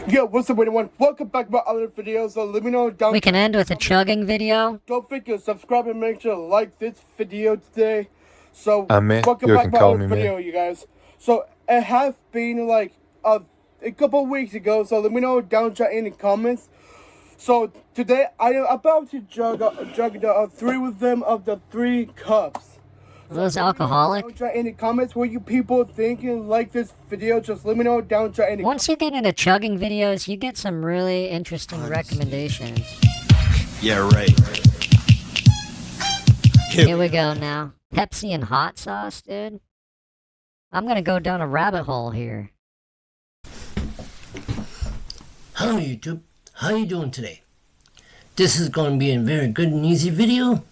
Yo, what's up everyone? Welcome back to my other videos. So let me know down. We can end with a chugging video. Don't forget to subscribe and make sure to like this video today. So Man, welcome you back can to my call other me, video, man. you guys. So it has been like a couple weeks ago. So let me know down in the comments. So today I am about to jug the 3 of them of the 3 cups. Are those alcoholic? Down in the comments what you people thinking like this video. Just let me know down in the Once you get into chugging videos, you get some really interesting recommendations. Yeah, right. Here we go now. Pepsi and hot sauce, dude. I'm gonna go down a rabbit hole here. Hello YouTube, how you doing today? This is going to be a very good and easy video,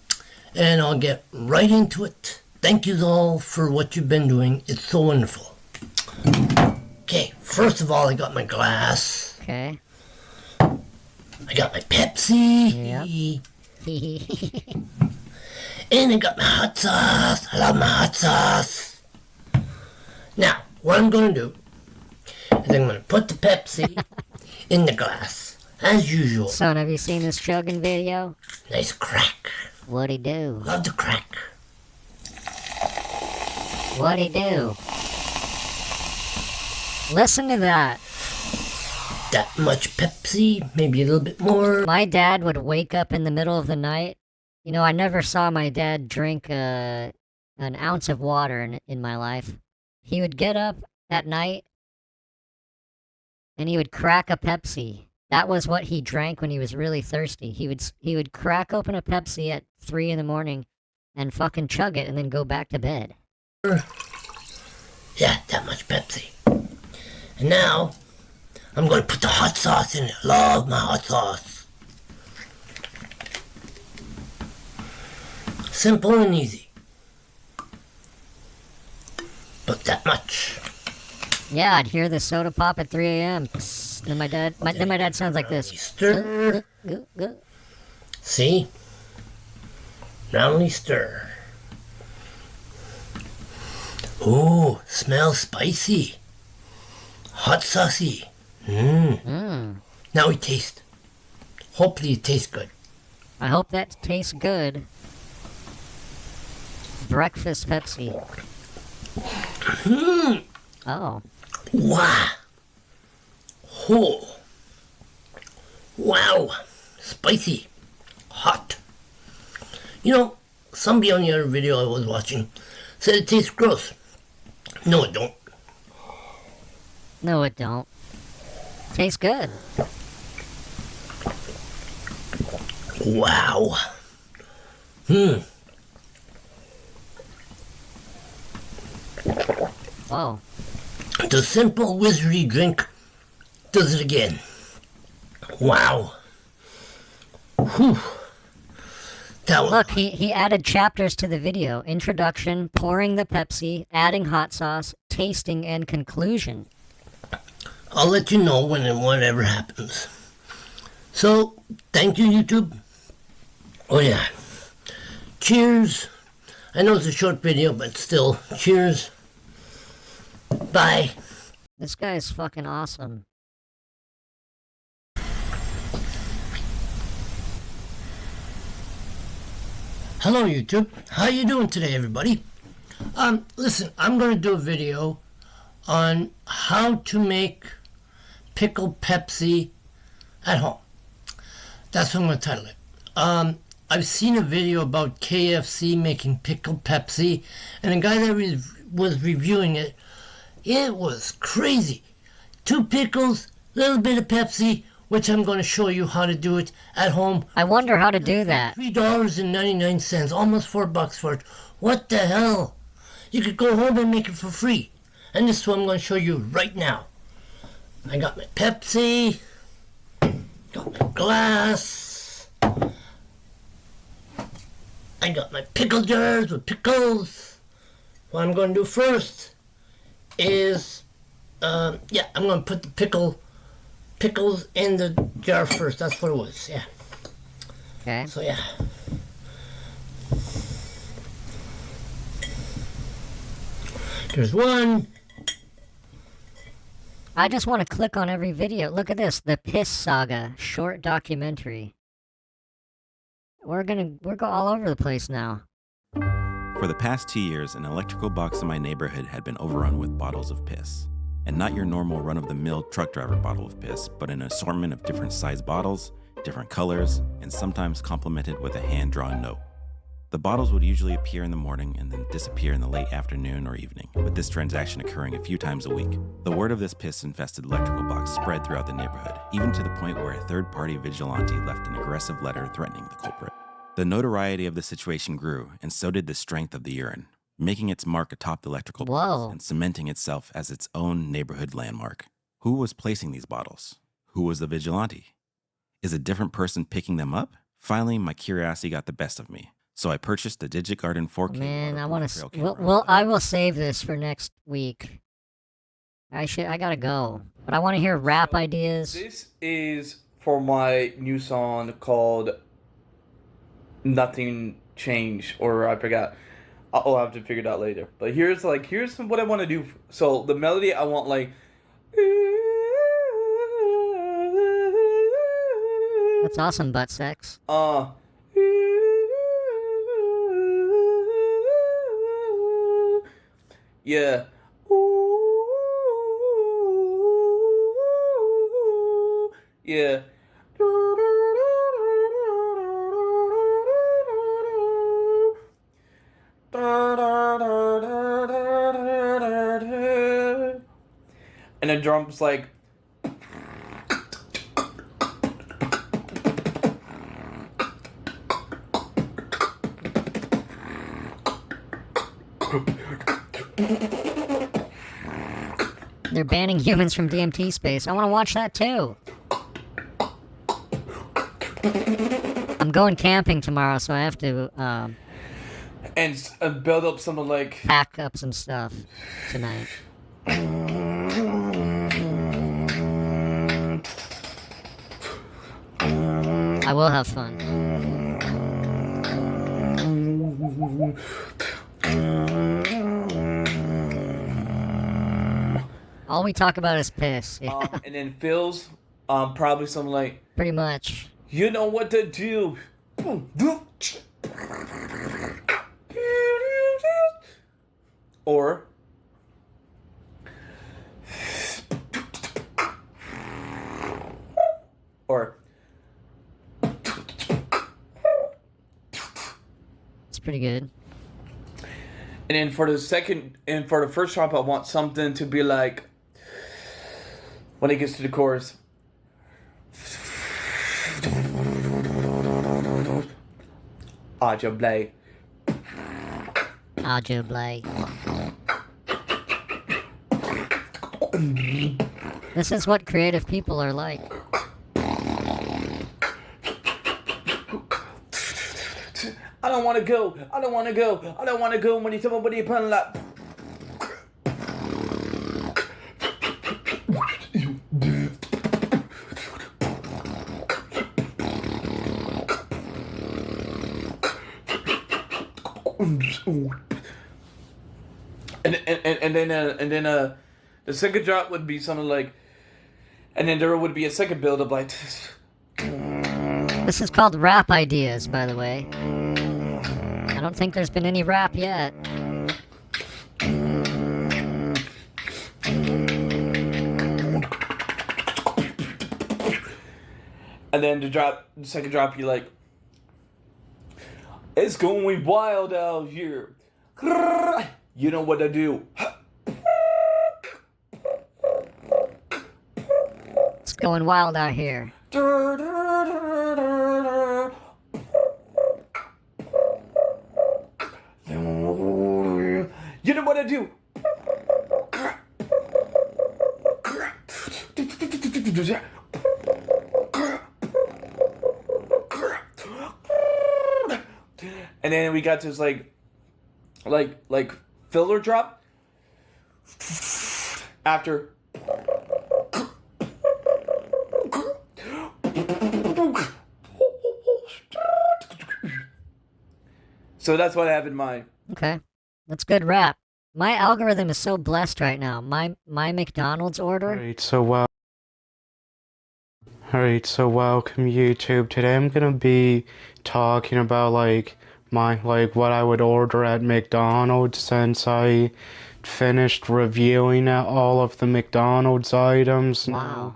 and I'll get right into it. Thank you all for what you've been doing, it's so wonderful. Okay, first of all I got my glass. Okay. I got my Pepsi. Yep. And I got my hot sauce. I love my hot sauce. Now, what I'm going to do is I'm going to put the Pepsi in the glass, as usual. Son, have you seen this chugging video? Nice crack. What'd he do? Love the crack. What'd he do? Listen to that. That much Pepsi, maybe a little bit more. My dad would wake up in the middle of the night. You know, I never saw my dad drink an ounce of water in my life. He would get up at night and he would crack a Pepsi. That was what he drank when he was really thirsty. He would crack open a Pepsi at 3 in the morning and fucking chug it and then go back to bed. Yeah, that much Pepsi. And now, I'm going to put the hot sauce in it. Love my hot sauce. Simple and easy. But that much. Yeah, I'd hear the soda pop at 3 a.m. Then my dad sounds like this. Stir. See? Roundly stir. Oh, smells spicy. Hot saucy. Now we taste. Hopefully it tastes good. I hope that tastes good. Breakfast Pepsi. Oh. Wow. Oh. Wow. Spicy. Hot. You know, somebody on the other video I was watching said it tastes gross. No, it don't. No, it don't. Tastes good. Wow. Whoa. The simple wizardry drink does it again. Wow. Whew. Look, he added chapters to the video. Introduction, pouring the Pepsi, adding hot sauce, tasting, and conclusion. I'll let you know when and whatever happens. So, thank you, YouTube. Oh yeah. Cheers. I know it's a short video, but still, cheers. Bye. This guy is fucking awesome. Hello YouTube. How you doing today, everybody? Listen, I'm going to do a video on how to make pickled Pepsi at home. That's what I'm going to title it. I've seen a video about KFC making pickled Pepsi, and the guy that was reviewing it, it was crazy. 2 pickles, little bit of Pepsi, which I'm going to show you how to do it at home. I wonder how to do that. $3.99, almost $4 for it. What the hell? You could go home and make it for free. And this is what I'm going to show you right now. I got my Pepsi, got my glass, I got my pickle jars with pickles. What I'm going to do first is, I'm going to put the pickles in the jar first. That's what it was, yeah. Okay. So, yeah. There's one. I just want to click on every video. Look at this, the Piss Saga short documentary. We're go all over the place now. For the past 2 years, an electrical box in my neighborhood had been overrun with bottles of piss. And not your normal run-of-the-mill truck driver bottle of piss, but an assortment of different size bottles, different colors, and sometimes complemented with a hand-drawn note. The bottles would usually appear in the morning and then disappear in the late afternoon or evening, with this transaction occurring a few times a week. The word of this piss-infested electrical box spread throughout the neighborhood, even to the point where a third-party vigilante left an aggressive letter threatening the culprit. The notoriety of the situation grew, and so did the strength of the urine, making its mark atop the electrical box and cementing itself as its own neighborhood landmark. Who was placing these bottles? Who was the vigilante? Is a different person picking them up? Finally, my curiosity got the best of me. So I purchased the DigiGarden 4K. Man, I want to. I will save this for next week. I gotta go, but I want to hear rap ideas. This is for my new song called "Nothing Changed," or I forgot. I'll have to figure it out later. But here's what I want to do. So the melody I want like. That's awesome, butt sex. Yeah. Yeah. And the drums like. They're banning humans from DMT space. I want to watch that too. I'm going camping tomorrow, so I have to and build up something like pack up some stuff tonight. I will have fun. All we talk about is piss. Yeah. And then Phil's probably something like pretty much. You know what to do. Or it's pretty good. And then for the first drop, I want something to be like when it gets to the chorus. Aja Blay. Aja Blay. This is what creative people are like. I don't want to go. I don't want to go. I don't want to go when you tell me what you put like. then the second drop would be something like, and then there would be a second build up like. This is called rap ideas, by the way. I don't think there's been any rap yet. And then the second drop, you're like, it's going wild out here. You know what I do? It's going wild out here. You know what I do? And then we got this like filler drop after. So that's what I have in mind. Okay, that's good rap. My algorithm is so blessed right now. My McDonald's order. Alright, so welcome YouTube. Today I'm gonna be talking about like what I would order at McDonald's since I finished reviewing all of the McDonald's items. Wow.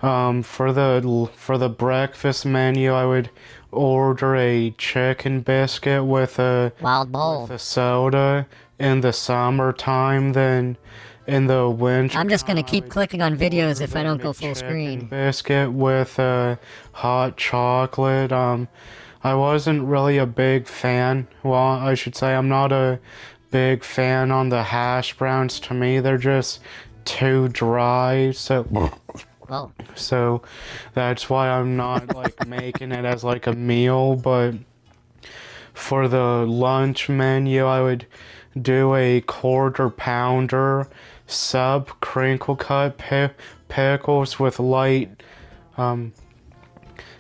For the breakfast menu, I would order a chicken biscuit with a wild bowl, with a soda in the summertime. Then in the winter, I'm just gonna keep clicking on videos if I don't go full screen. Biscuit with hot chocolate. I wasn't really a big fan. Well, I should say I'm not a big fan on the hash browns. To me, they're just too dry. So that's why I'm not like making it as like a meal. But for the lunch menu, I would do a quarter pounder sub crinkle cut pickles with light and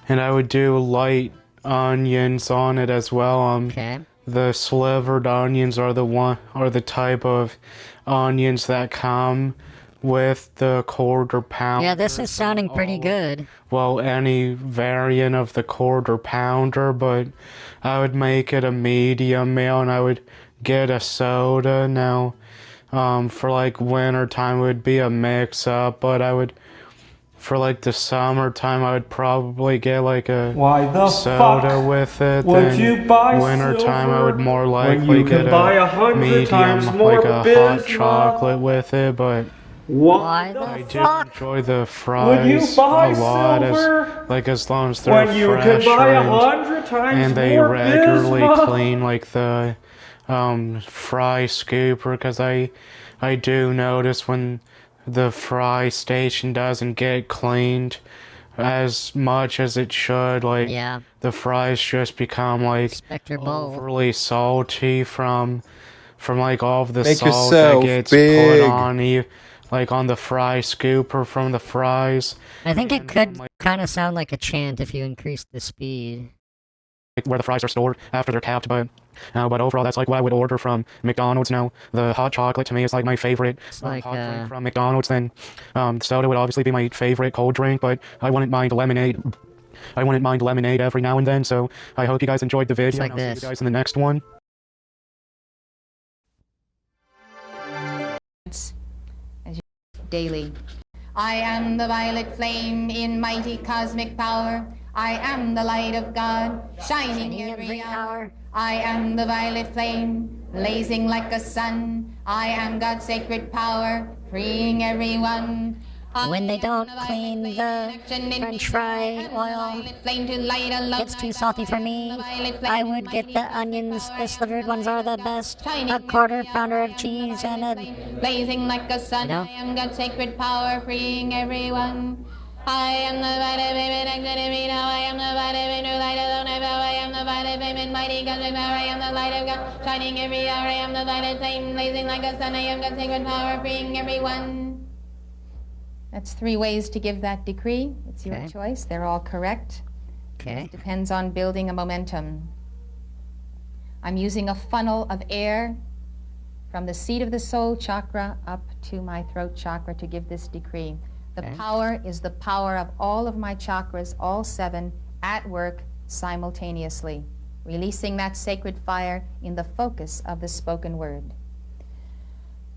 I would do light onions on it as well. Okay. The slivered onions are the type of onions that come with the quarter pounder. Yeah, this is sounding pretty good. Well, any variant of the quarter pounder, but I would make it a medium meal and I would get a soda. Now, for like winter time it would be a mix up, but I would, for like the summertime, I would probably get like a soda with it. Would you buy winter time I would more when likely you get could buy a 100 medium, times more like a hot Bismarck? chocolate with it. But Why I the do fuck? enjoy the Would fries you buy a lot, as long as they're when you fresh could buy and, 100 times and they more regularly Bismarck? clean like the fry scooper, because I do notice when the fry station doesn't get cleaned as much as it should, like the fries just become like overly salty from like all of the Make salt that yourself gets big. put on you, like on the fry scooper from the fries. I think it could kind of sound like a chant if you increased the speed. Where the fries are stored after they're capped, but overall that's like what I would order from McDonald's. Now the hot chocolate to me is like my favorite like, hot drink from McDonald's. Then soda would obviously be my favorite cold drink, but I wouldn't mind lemonade. Every now and then. So I hope you guys enjoyed the video. Like and I'll see this. you guys in the next one. Daily. I am the violet flame in mighty cosmic power. I am the light of God, shining every hour. I am the violet flame, blazing like a sun. I am God's sacred power, freeing everyone. When they don't clean the french fry oil, it's too salty for me. I would get the onions, the slivered ones are the best. A quarter pounder of cheese and a... Blazing like a sun, I am God's sacred power, freeing everyone. I am the vitamin academy now. I am the vitamin who light of the night. I am the vitamin mighty cosmic power. I am the light of God, shining every hour. I am the violet flame, blazing like a sun. I am God's sacred power, freeing everyone. That's 3 ways to give that decree. It's your choice. They're all correct. Okay. It depends on building a momentum. I'm using a funnel of air from the seat of the soul chakra up to my throat chakra to give this decree. The power is the power of all of my chakras, all 7, at work simultaneously, releasing that sacred fire in the focus of the spoken word.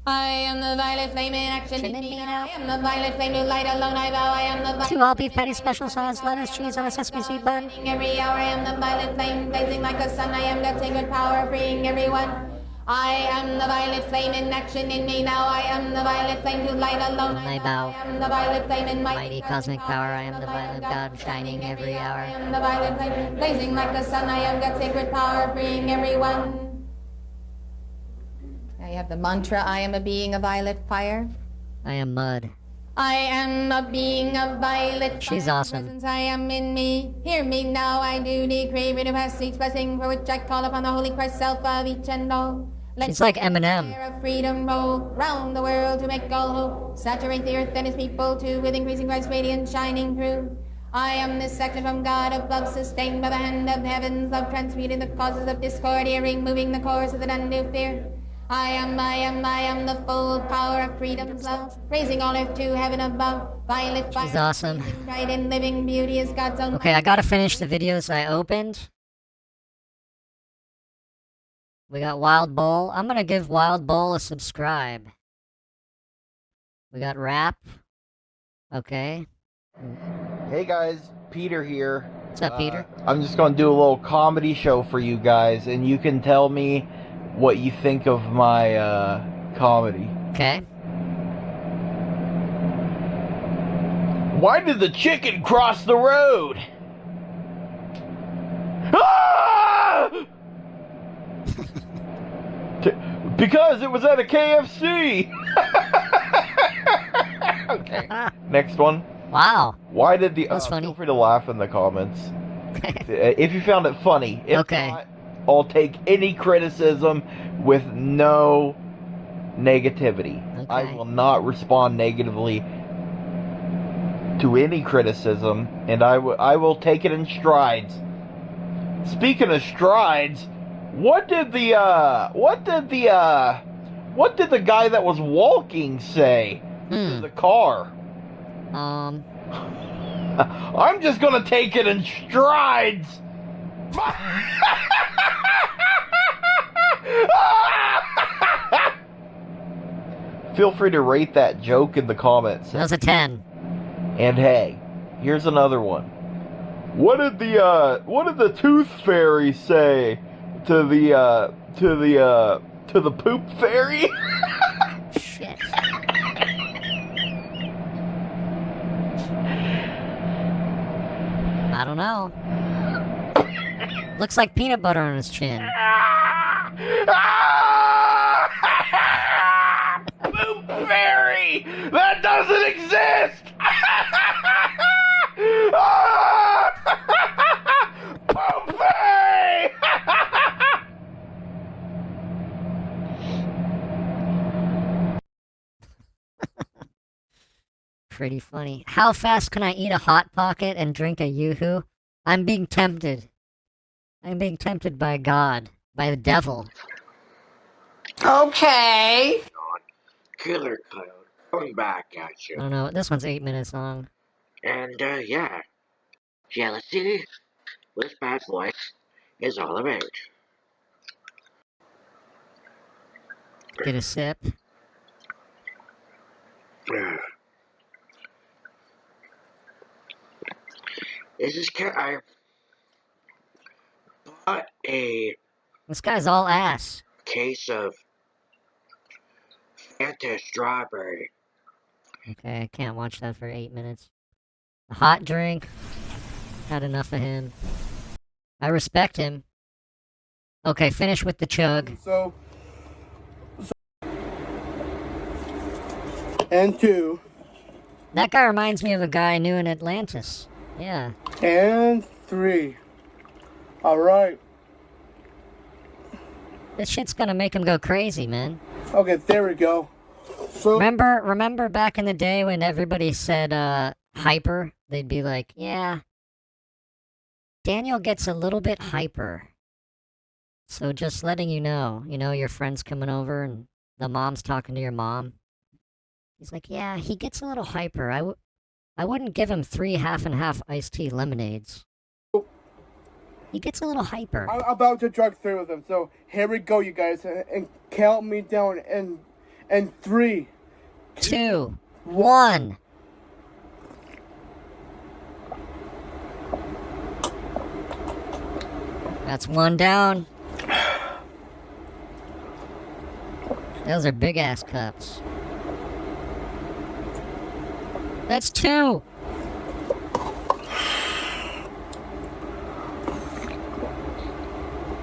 I am the violet flame in action in me now. I am the violet flame, new light alone I vow. I am the violet 2 all beef patty, special sauce, lettuce, cheese on a sesame seed bun. every hour. I am the violet flame, blazing like a sun. I am that sacred power, freeing everyone. I am the violet flame in action in me now. I am the violet flame, new light alone I bow. I am the violet flame in Mighty cosmic power, I am the violet god, shining every hour. I am the violet flame, blazing like the sun. I am that sacred power, freeing everyone. Now you have the mantra, I am a being of violet fire. I am mud. I am a being of violet She's fire. awesome. Presence I am in me. Hear me now, I do decree. Rid of past each blessing for which I call upon the Holy Christ self of each and all. She's like Eminem. Fire of freedom roll round the world to make all hope. Saturate the earth and its people too with increasing Christ's radiance shining through. I am this section from God above, sustained by the hand of heavens, love transmuting the causes of discord, here removing the causes that undo fear. I am the full power of freedom's love, raising all earth to heaven above. Violet fire. She's awesome. Right in living beauty is God's own. Okay, I gotta finish the videos I opened. We got Wild Bull. I'm gonna give Wild Bull a subscribe. We got Rap. Okay. Hey guys, Peter here. What's up, Peter? I'm just gonna do a little comedy show for you guys, and you can tell me what you think of my comedy. Okay. Why did the chicken cross the road? Ah! Because it was at a KFC. Okay. Next one. Wow. Why did the? That's funny. Feel free to laugh in the comments if you found it funny. If not, I'll take any criticism with no negativity. I will not respond negatively to any criticism, and I will take it in strides. Speaking of strides, what did the guy that was walking say to the car? I'm just gonna take it in strides. Feel free to rate that joke in the comments. That was a 10. And hey, here's another one. What did the tooth fairy say to the poop fairy? Shit. I don't know. Looks like peanut butter on his chin. Poop fairy! That doesn't exist! Poop fairy! Pretty funny. How fast can I eat a Hot Pocket and drink a Yoo-hoo? I'm being tempted. I'm being tempted by God. By the devil. Okay. Killer Cloud coming back at you. I don't know. This one's 8 minutes long. And, yeah. Jealousy with bad voice is all about. Get a sip. This is I bought a This guy's all ass. case of Fanta strawberry. Okay, I can't watch that for 8 minutes. A hot drink. Had enough of him. I respect him. Okay, finish with the chug. And 2. That guy reminds me of a guy I knew in Atlantis. Yeah. And 3. Alright. This shit's gonna make him go crazy, man. Okay, there we go. So Remember back in the day when everybody said, hyper? They'd be like, yeah, Daniel gets a little bit hyper. So just letting you know, your friend's coming over and the mom's talking to your mom. He's like, yeah, he gets a little hyper. I wouldn't give him 3 half-and-half iced tea lemonades. He gets a little hyper. I'm about to drug through with him, so here we go, you guys, and count me down in 3, 2, 1. That's 1 down. Those are big ass cups. That's 2.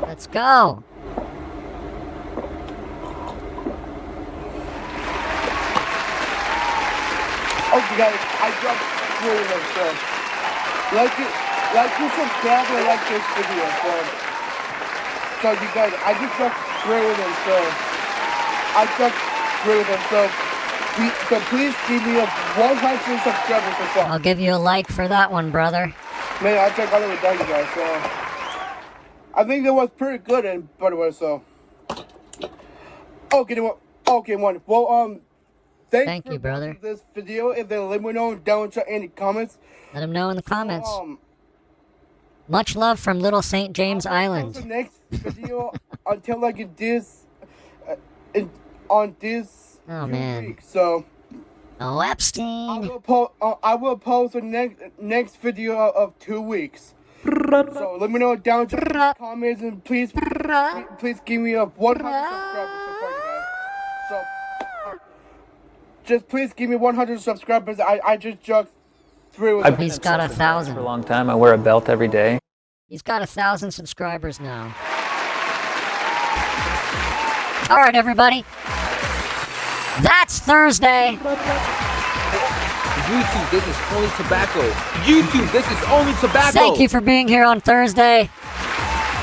Let's go. Okay, guys, I dropped 3 of them, so like and subscribe and like this video, so you guys, I just dropped 3 of them, so I dropped 3 of them, so please give me a 100 subscribers or so. I'll give you a like for that one, brother. Man, I checked all the way down, you guys, so I think that was pretty good, and by the way, so okay, well, thank you, brother. For this video, and then let me know down in the comments. Let him know in the comments. Much love from Little St. James Island. The next video until like this, on this week. So. Oh, Epstein. I will post the next video of 2 weeks. So let me know down in the comments, and please give me a 100 subscribers support, you guys. So just please give me 100 subscribers. I just jugged through. He's got 1,000 for a long time. I wear a belt every day. He's got 1,000 subscribers now. All right, everybody. That's Thursday. YouTube, this is only tobacco. YouTube, this is only tobacco. Thank you for being here on Thursday.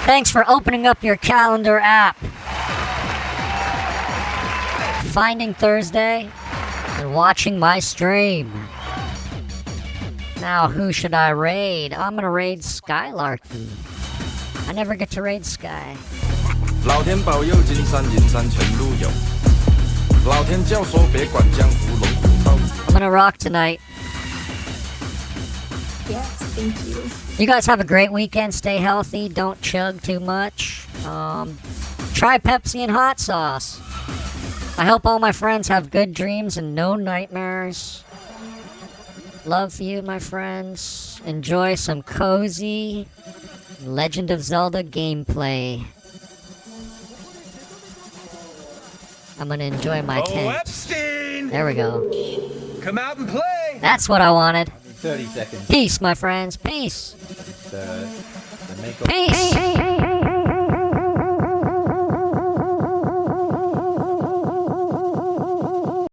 Thanks for opening up your calendar app, finding Thursday, and watching my stream. Now, who should I raid? I'm gonna raid Skylarky. I never get to raid Sky. 老天保佑，金山银山全路有。老天教唆，别管江湖龙虎斗。 I'm gonna rock tonight. Yes, thank you. You guys have a great weekend. Stay healthy. Don't chug too much. Try Pepsi and hot sauce. I hope all my friends have good dreams and no nightmares. Love you, my friends. Enjoy some cozy Legend of Zelda gameplay. I'm gonna enjoy my tent. Epstein! There we go. Come out and play! That's what I wanted. 30 seconds. Peace, my friends. Peace. The makeup. Peace.